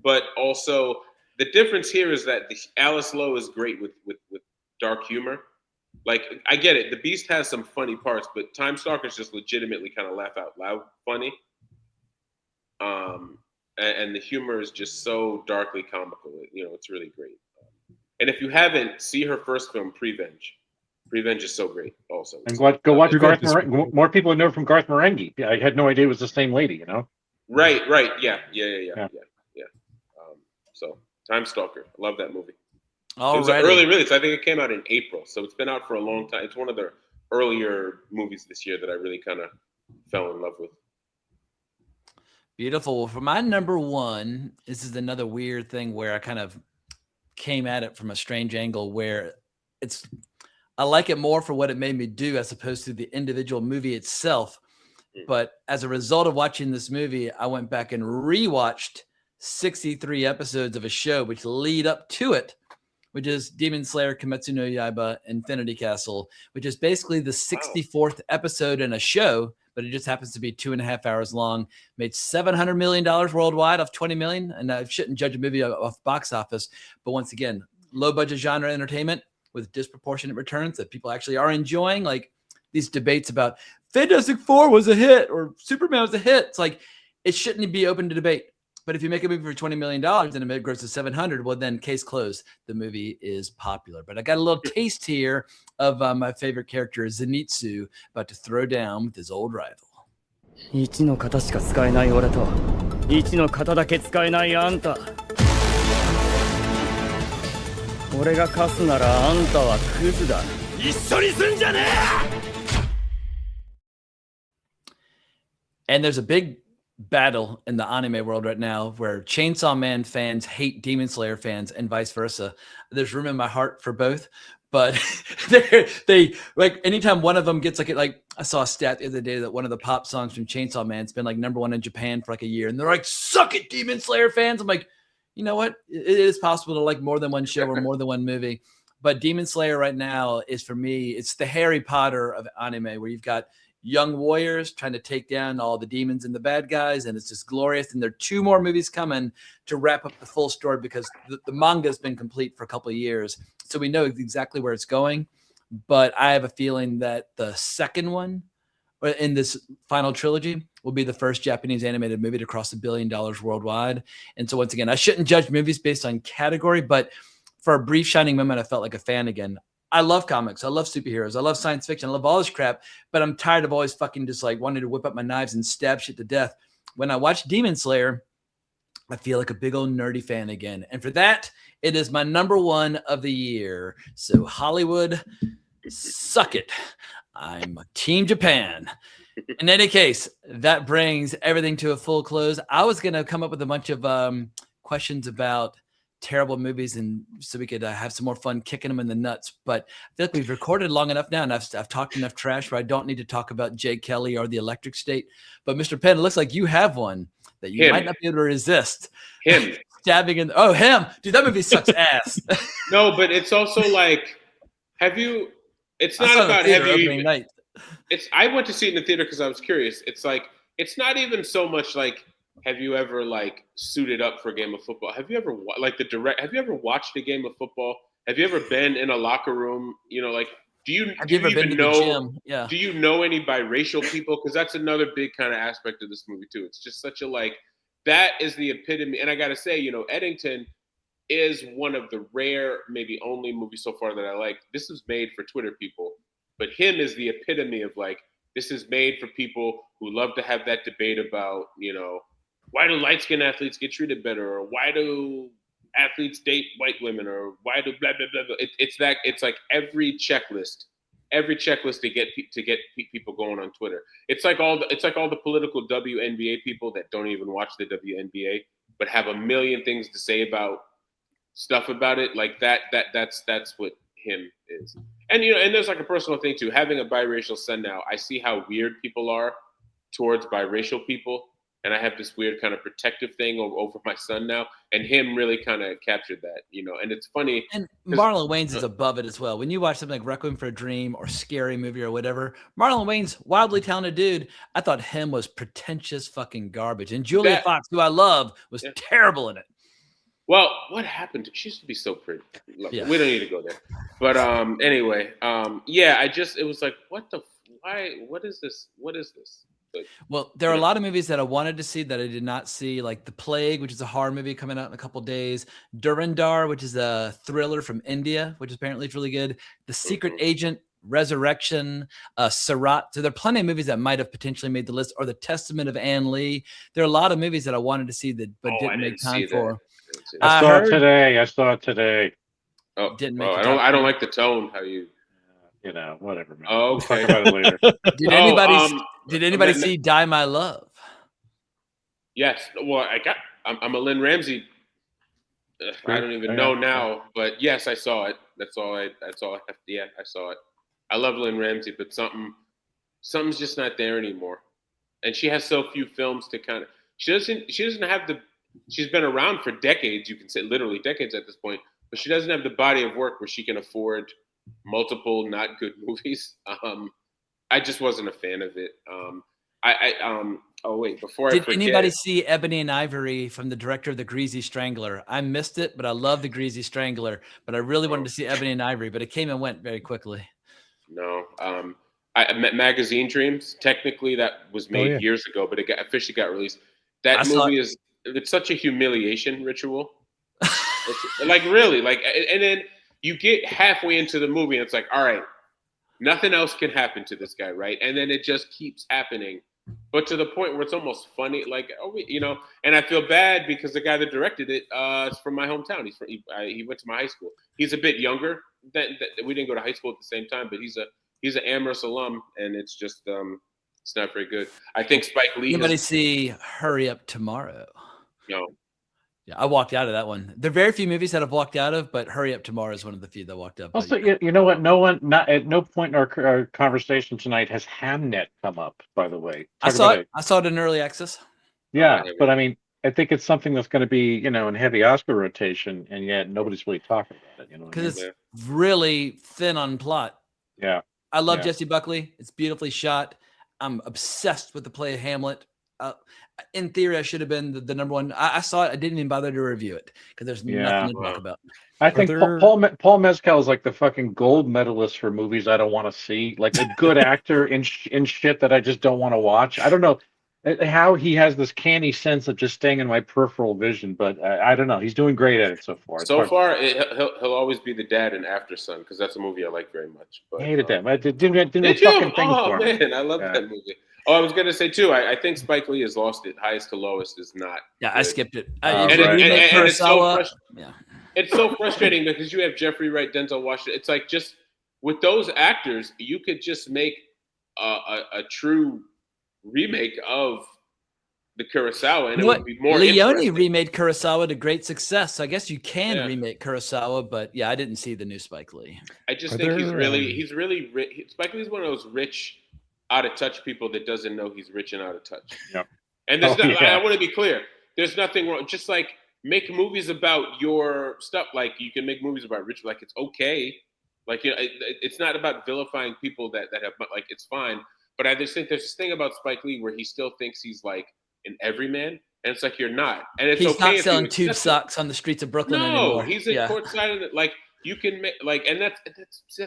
But also the difference here is that Alice Lowe is great with dark humor. Like I get it. The Beast has some funny parts, but Tiimestalker is just legitimately kind of laugh out loud funny. And the humor is just so darkly comical. It's really great. And if you haven't, see her first film, Prevenge. Prevenge is so great also.
And go watch Garth Marenghi. More people know from Garth Marenghi. Yeah, I had no idea it was the same lady,
Right. Yeah. So Tiimestalker. I love that movie. It was an early release. I think it came out in April. So it's been out for a long time. It's one of the earlier movies this year that I really kind of fell in love with.
Beautiful. Well, for my number one, this is another weird thing where I kind of came at it from a strange angle where I like it more for what it made me do as opposed to the individual movie itself. But as a result of watching this movie, I went back and rewatched 63 episodes of a show which lead up to it, which is Demon Slayer, Kimetsu no Yaiba, Infinity Castle, which is basically the 64th episode in a show, but it just happens to be 2.5 hours long. Made $700 million worldwide off 20 million. And I shouldn't judge a movie off box office, but once again, low budget genre entertainment with disproportionate returns that people actually are enjoying. Like these debates about Fantastic Four was a hit or Superman was a hit. It's like, it shouldn't be open to debate. But if you make a movie for $20 million and it grosses 700, well, then case closed. The movie is popular. But I got a little taste here of my favorite character, Zenitsu, about to throw down with his old rival.
1の型しか使えない俺と1の型だけ使えないあんた。俺が勝つならあんたはクズだ。一緒にすんじゃねえ!
And there's a big battle in the anime world right now where Chainsaw Man fans hate Demon Slayer fans and vice versa. There's room in my heart for both, but they like anytime one of them gets like I saw a stat the other day that one of the pop songs from Chainsaw Man's been like #1 in Japan for like a year, and they're like, "Suck it, Demon Slayer fans!" I'm like, you know what? It is possible to like more than one show or more than one movie, but Demon Slayer right now is for me. It's the Harry Potter of anime, where you've got young warriors trying to take down all the demons and the bad guys, and it's just glorious. And there are 2 more movies coming to wrap up the full story because the manga has been complete for a couple of years, so we know exactly where it's going. But I have a feeling that the second one in this final trilogy will be the first Japanese animated movie to cross $1 billion worldwide. And so once again, I shouldn't judge movies based on category, but for a brief shining moment, I felt like a fan again. I love comics. I love superheroes. I love science fiction. I love all this crap, but I'm tired of always fucking just like wanting to whip up my knives and stab shit to death. When I watch Demon Slayer, I feel like a big old nerdy fan again. And for that, it is my #1 of the year. So Hollywood, suck it. I'm Team Japan. In any case, that brings everything to a full close. I was going to come up with a bunch of questions about terrible movies, and so we could have some more fun kicking them in the nuts. But I feel like we've recorded long enough now, and I've talked enough trash where I don't need to talk about Jay Kelly or the Electric State. But Mr. Penn, it looks like you have one that you might not be able to resist.
Him.
Stabbing in. Oh, him. Dude, that movie sucks ass.
No, but it's also like, it's not about have you even, I went to see it in the theater because I was curious. It's like, it's not even so much like, have you ever like suited up for a game of football? Have you ever have you ever watched a game of football? Have you ever been in a locker room? Like, do you even know? Yeah. Do you know any biracial people? Because that's another big kind of aspect of this movie too. It's just such a that is the epitome. And I got to say, Eddington is one of the rare, maybe only movies so far that I like. This was made for Twitter people, but him is the epitome of like, this is made for people who love to have that debate about, why do light-skinned athletes get treated better? Or why do athletes date white women? Or why do blah, blah, blah, blah. It's like every checklist to get people going on Twitter. It's like all the political WNBA people that don't even watch the WNBA but have a million things to say about stuff about it. Like that's what him is. And and there's like a personal thing too. Having a biracial son now, I see how weird people are towards biracial people, and I have this weird kind of protective thing over my son now, and him really kind of captured that, and it's funny.
And Marlon Wayans is above it as well. When you watch something like Requiem for a Dream or Scary Movie or whatever, Marlon Wayans, wildly talented dude. I thought him was pretentious fucking garbage. And Julia Fox, who I love, was terrible in it.
Well, what happened? She used to be so pretty. Look, we don't need to go there. But anyway, it was like, what is this? But,
well, there are a lot of movies that I wanted to see that I did not see, like The Plague, which is a horror movie coming out in a couple of days. Durandar, which is a thriller from India, which apparently is really good. The Secret Agent, Resurrection, Sarat. So there are plenty of movies that might have potentially made the list, or The Testament of Anne Lee. There are a lot of movies that I wanted to see but didn't make time for.
I saw it today.
Oh,
didn't make
I don't like the tone. How you,
whatever, man.
Oh, okay.
We'll talk about it later.
Did anybody see Die My Love?
Yes. Well, I'm a Lynn Ramsey. I don't even know now, but yes, I saw it. That's all I have to, I saw it. I love Lynn Ramsey, but something's just not there anymore. And she has so few films to kind of. She doesn't have she's been around for decades, you can say literally decades at this point, but she doesn't have the body of work where she can afford multiple not good movies. I just wasn't a fan of it.
Did anybody see Ebony and Ivory from the director of The Greasy Strangler? I missed it, but I love The Greasy Strangler. But I really wanted to see Ebony and Ivory, but it came and went very quickly.
No. Magazine Dreams, technically that was made years ago, but it officially got released. That movie it's such a humiliation ritual. Like really, and then you get halfway into the movie and it's like, all right, nothing else can happen to this guy, right? And then it just keeps happening, but to the point where it's almost funny, like, and I feel bad because the guy that directed it is from my hometown. He went to my high school. He's a bit younger. We didn't go to high school at the same time, but he's an Amherst alum, and it's just it's not very good. I think Spike Lee.
Anybody see Hurry Up Tomorrow?
No.
Yeah, I walked out of that one. There are very few movies that I've walked out of, but Hurry Up Tomorrow is one of the few that walked out.
Also, you know what? Not at no point in our conversation tonight has Hamnet come up. By the way,
I saw it in early access.
Yeah, but I mean, I think it's something that's going to be, in heavy Oscar rotation, and yet nobody's really talking about it.
Because it's really thin on plot.
Yeah,
I love Jesse Buckley. It's beautifully shot. I'm obsessed with the play of Hamlet. In theory, I should have been the number one. I saw it. I didn't even bother to review it because there's nothing to talk about.
I think Paul Mescal is like the fucking gold medalist for movies I don't want to see. Like a good actor in shit that I just don't want to watch. I don't know how he has this canny sense of just staying in my peripheral vision, but I don't know. He's doing great at it so far.
He'll always be the dad in After Sun because that's a movie I like very much. But,
I hated that. I didn't
did
fucking
you?
thing for him.
Man, I love that movie. Oh, I was gonna say too. I think Spike Lee has lost it. Highest to lowest is not.
Yeah,
good.
I skipped it.
It's so frustrating because you have Jeffrey Wright, Denzel Washington. It's like just with those actors, you could just make a true remake of the Kurosawa, and it would be more.
Leone remade Kurosawa to great success. So I guess you can remake Kurosawa, but I didn't see the new Spike Lee.
I just think he's really rich. Spike Lee's one of those rich, out of touch people that doesn't know he's rich and out of touch.
Yep.
And I want to be clear. There's nothing wrong. Just like make movies about your stuff. Like you can make movies about rich. Like it's okay. Like it's not about vilifying people that have like it's fine. But I just think there's this thing about Spike Lee where he still thinks he's like an everyday man, and it's like you're not. And it's
he's
okay
not selling tube socks on the streets of Brooklyn anymore.
No, he's in courtside, and like you can make and that's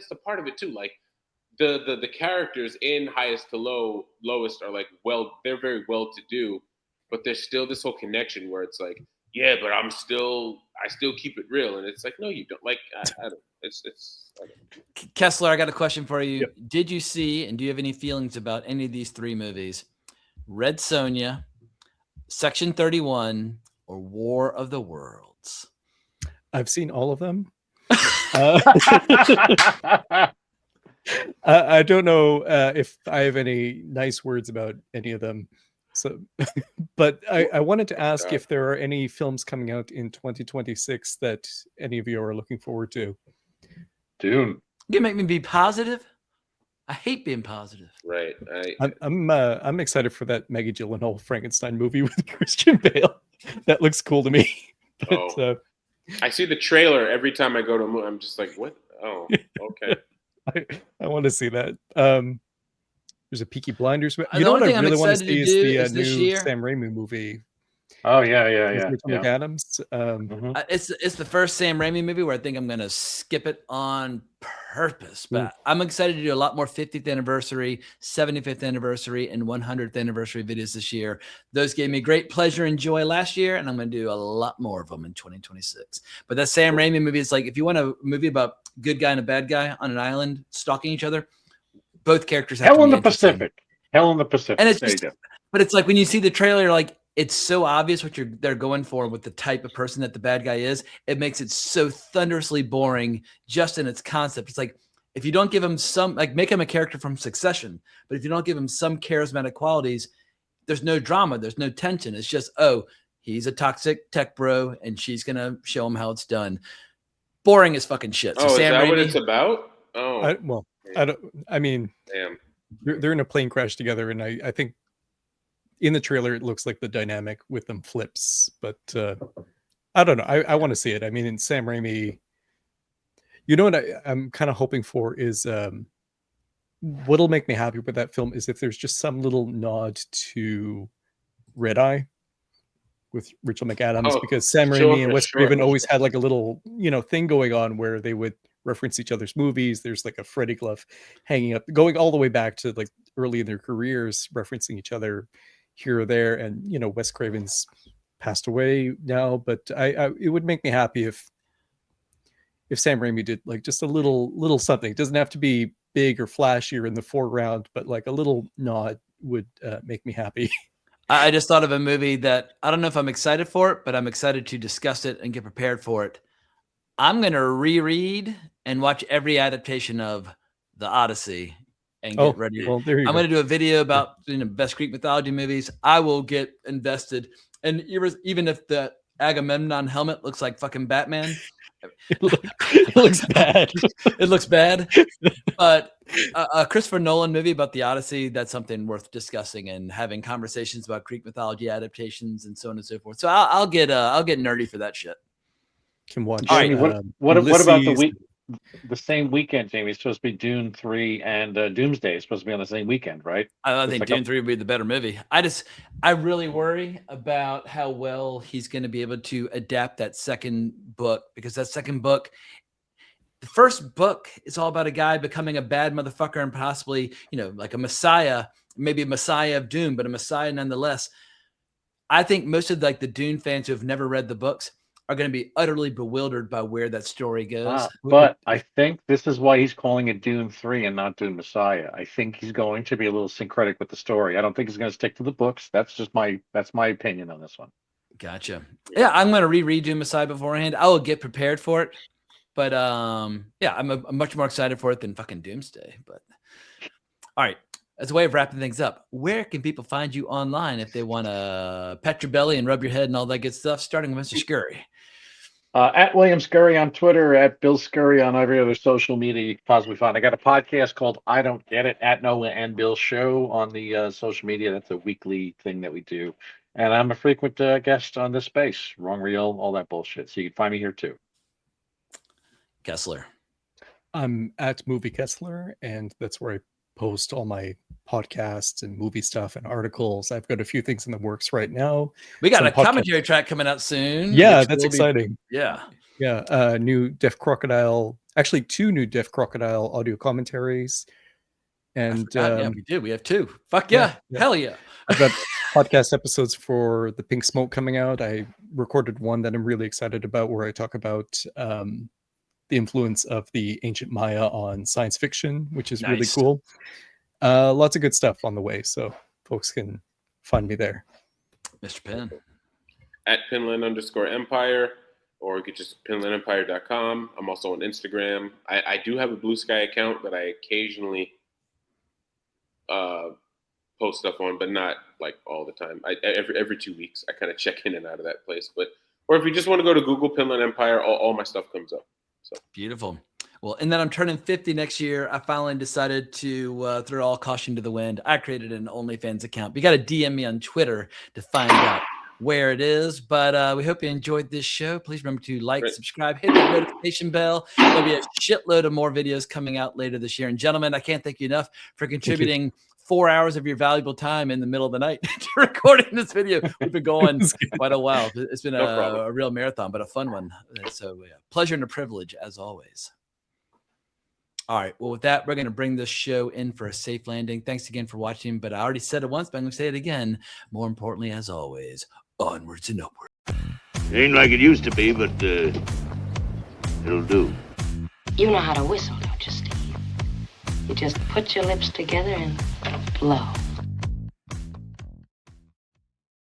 the part of it too. Like the characters in Highest to Lowest are like they're very well to do, but there's still this whole connection where it's like but I still keep it real, and it's like no, you don't. Like I don't. It's. I don't.
Kessler, I got a question for you. Yep. Did you see and do you have any feelings about any of these three movies? Red Sonja, Section 31, or War of the Worlds?
I've seen all of them. I don't know if I have any nice words about any of them. So, but I wanted to ask if there are any films coming out in 2026 that any of you are looking forward to.
Dune.
You make me be positive. I hate being positive.
Right.
I'm excited for that Maggie Gyllenhaal Frankenstein movie with Christian Bale. That looks cool to me. But,
I see the trailer every time I go to a movie. I'm just like, what? Oh, okay.
I want to see that. There's a Peaky Blinders. You
The
know
only
what I
thing I'm
really want to
excited
see
to
is
do
the
is this
new
year.
Sam Raimi movie.
Oh yeah.
Rachel McAdams.
It's the first Sam Raimi movie where I think I'm going to skip it on purpose. But I'm excited to do a lot more 50th anniversary, 75th anniversary, and 100th anniversary videos this year. Those gave me great pleasure and joy last year, and I'm going to do a lot more of them in 2026. But that Sam Raimi movie is like, if you want a movie about good guy and a bad guy on an island stalking each other, both characters have
Hell
to
in
be
the Pacific. Hell in the Pacific.
And it's
there
just,
you go.
but it's like when you see the trailer, you're like, it's so obvious what they're going for with the type of person that the bad guy is. It makes it so thunderously boring just in its concept. It's like, if you don't give him some, like, make him a character from Succession, but if you don't give him some charismatic qualities, there's no drama, there's no tension. It's just, oh, he's a toxic tech bro, and she's gonna show him how it's done. Boring as fucking shit. So
Oh,
Sam
is that
Raimi,
what it's about? Oh,
I mean,
damn.
They're in a plane crash together, and I think in the trailer it looks like the dynamic with them flips, but I don't know. I want to see it. I mean, in Sam Raimi, you know what I'm kind of hoping for is what'll make me happy with that film is if there's just some little nod to Red Eye with Rachel McAdams, because Sam Raimi and Wes Craven always had like a little, thing going on where they would reference each other's movies. There's like a Freddy glove hanging up, going all the way back to like early in their careers, referencing each other here or there. And, Wes Craven's passed away now, but it would make me happy if Sam Raimi did like just a little something. It doesn't have to be big or flashy or in the foreground, but like a little nod would make me happy.
I just thought of a movie that I don't know if I'm excited for it, but I'm excited to discuss it and get prepared for it. I'm going to reread and watch every adaptation of The Odyssey and get ready.
Well, there you
I'm
go.
going to do a video about best Greek mythology movies. I will get invested. And even if the Agamemnon helmet looks like fucking Batman,
it looks bad.
It looks bad. But a Christopher Nolan movie about the Odyssey, that's something worth discussing and having conversations about Greek mythology adaptations and so on and so forth. So I'll get nerdy for that shit.
Can watch.
Jamie, what about the week? The same weekend, Jamie. It's supposed to be Dune 3 and Doomsday. It's supposed to be on the same weekend, right?
I think Dune 3 would be the better movie. I really worry about how well he's going to be able to adapt that second book, because that second book, the first book is all about a guy becoming a bad motherfucker and possibly, like a messiah, maybe a messiah of Doom, but a messiah nonetheless. I think most of the Dune fans who have never read the books are going to be utterly bewildered by where that story goes.
But I think this is why he's calling it Dune 3 and not Dune Messiah. I think he's going to be a little syncretic with the story. I don't think he's going to stick to the books. That's my opinion on this one.
Gotcha. Yeah, I'm going to reread Dune Messiah beforehand. I will get prepared for it. But I'm much more excited for it than fucking Doomsday. But all right. As a way of wrapping things up, where can people find you online if they want to pet your belly and rub your head and all that good stuff, starting with Mr. Scurry?
At William Scurry on Twitter, at Bill Scurry on every other social media you can possibly find. I got a podcast called I Don't Get It, at Noah and Bill Show on the social media. That's a weekly thing that we do. And I'm a frequent guest on this space, Wrong Reel, all that bullshit. So you can find me here too.
Kessler.
I'm at Movie Kessler, and that's where I post all my podcasts and movie stuff and articles. I've got a few things in the works right now.
We got a commentary track coming out soon.
Yeah, that's exciting.
Yeah.
New Deaf Crocodile, actually 2 new Deaf Crocodile audio commentaries. And
we do. We have 2. Fuck yeah. Hell yeah.
I've got podcast episodes for The Pink Smoke coming out. I recorded one that I'm really excited about where I talk about the influence of the ancient Maya on science fiction, which is really cool. Lots of good stuff on the way, so folks can find me there.
Mr. Pinn.
At Pinland_Empire, or you could just PinlandEmpire.com. I'm also on Instagram. I do have a Blue Sky account that I occasionally post stuff on, but not like all the time. Every 2 weeks, I kind of check in and out of that place. Or if you just want to go to Google Pinland Empire, all my stuff comes up. So
beautiful. Well, and then I'm turning 50 next year. I finally decided to throw all caution to the wind. I created an OnlyFans account. You got to DM me on Twitter to find out where it is. But we hope you enjoyed this show. Please remember to like, subscribe, hit the notification bell. There'll be a shitload of more videos coming out later this year. And gentlemen, I can't thank you enough for contributing 4 hours of your valuable time in the middle of the night to recording this video. We've been going quite a while. It's been a real marathon, but a fun one. So pleasure and a privilege as always. All right. Well, with that, we're going to bring this show in for a safe landing. Thanks again for watching. But I already said it once, but I'm going to say it again. More importantly, as always, onwards and upwards.
It ain't like it used to be, but it'll do.
You know how to whistle, don't you, Steve? You just put your lips together and blow.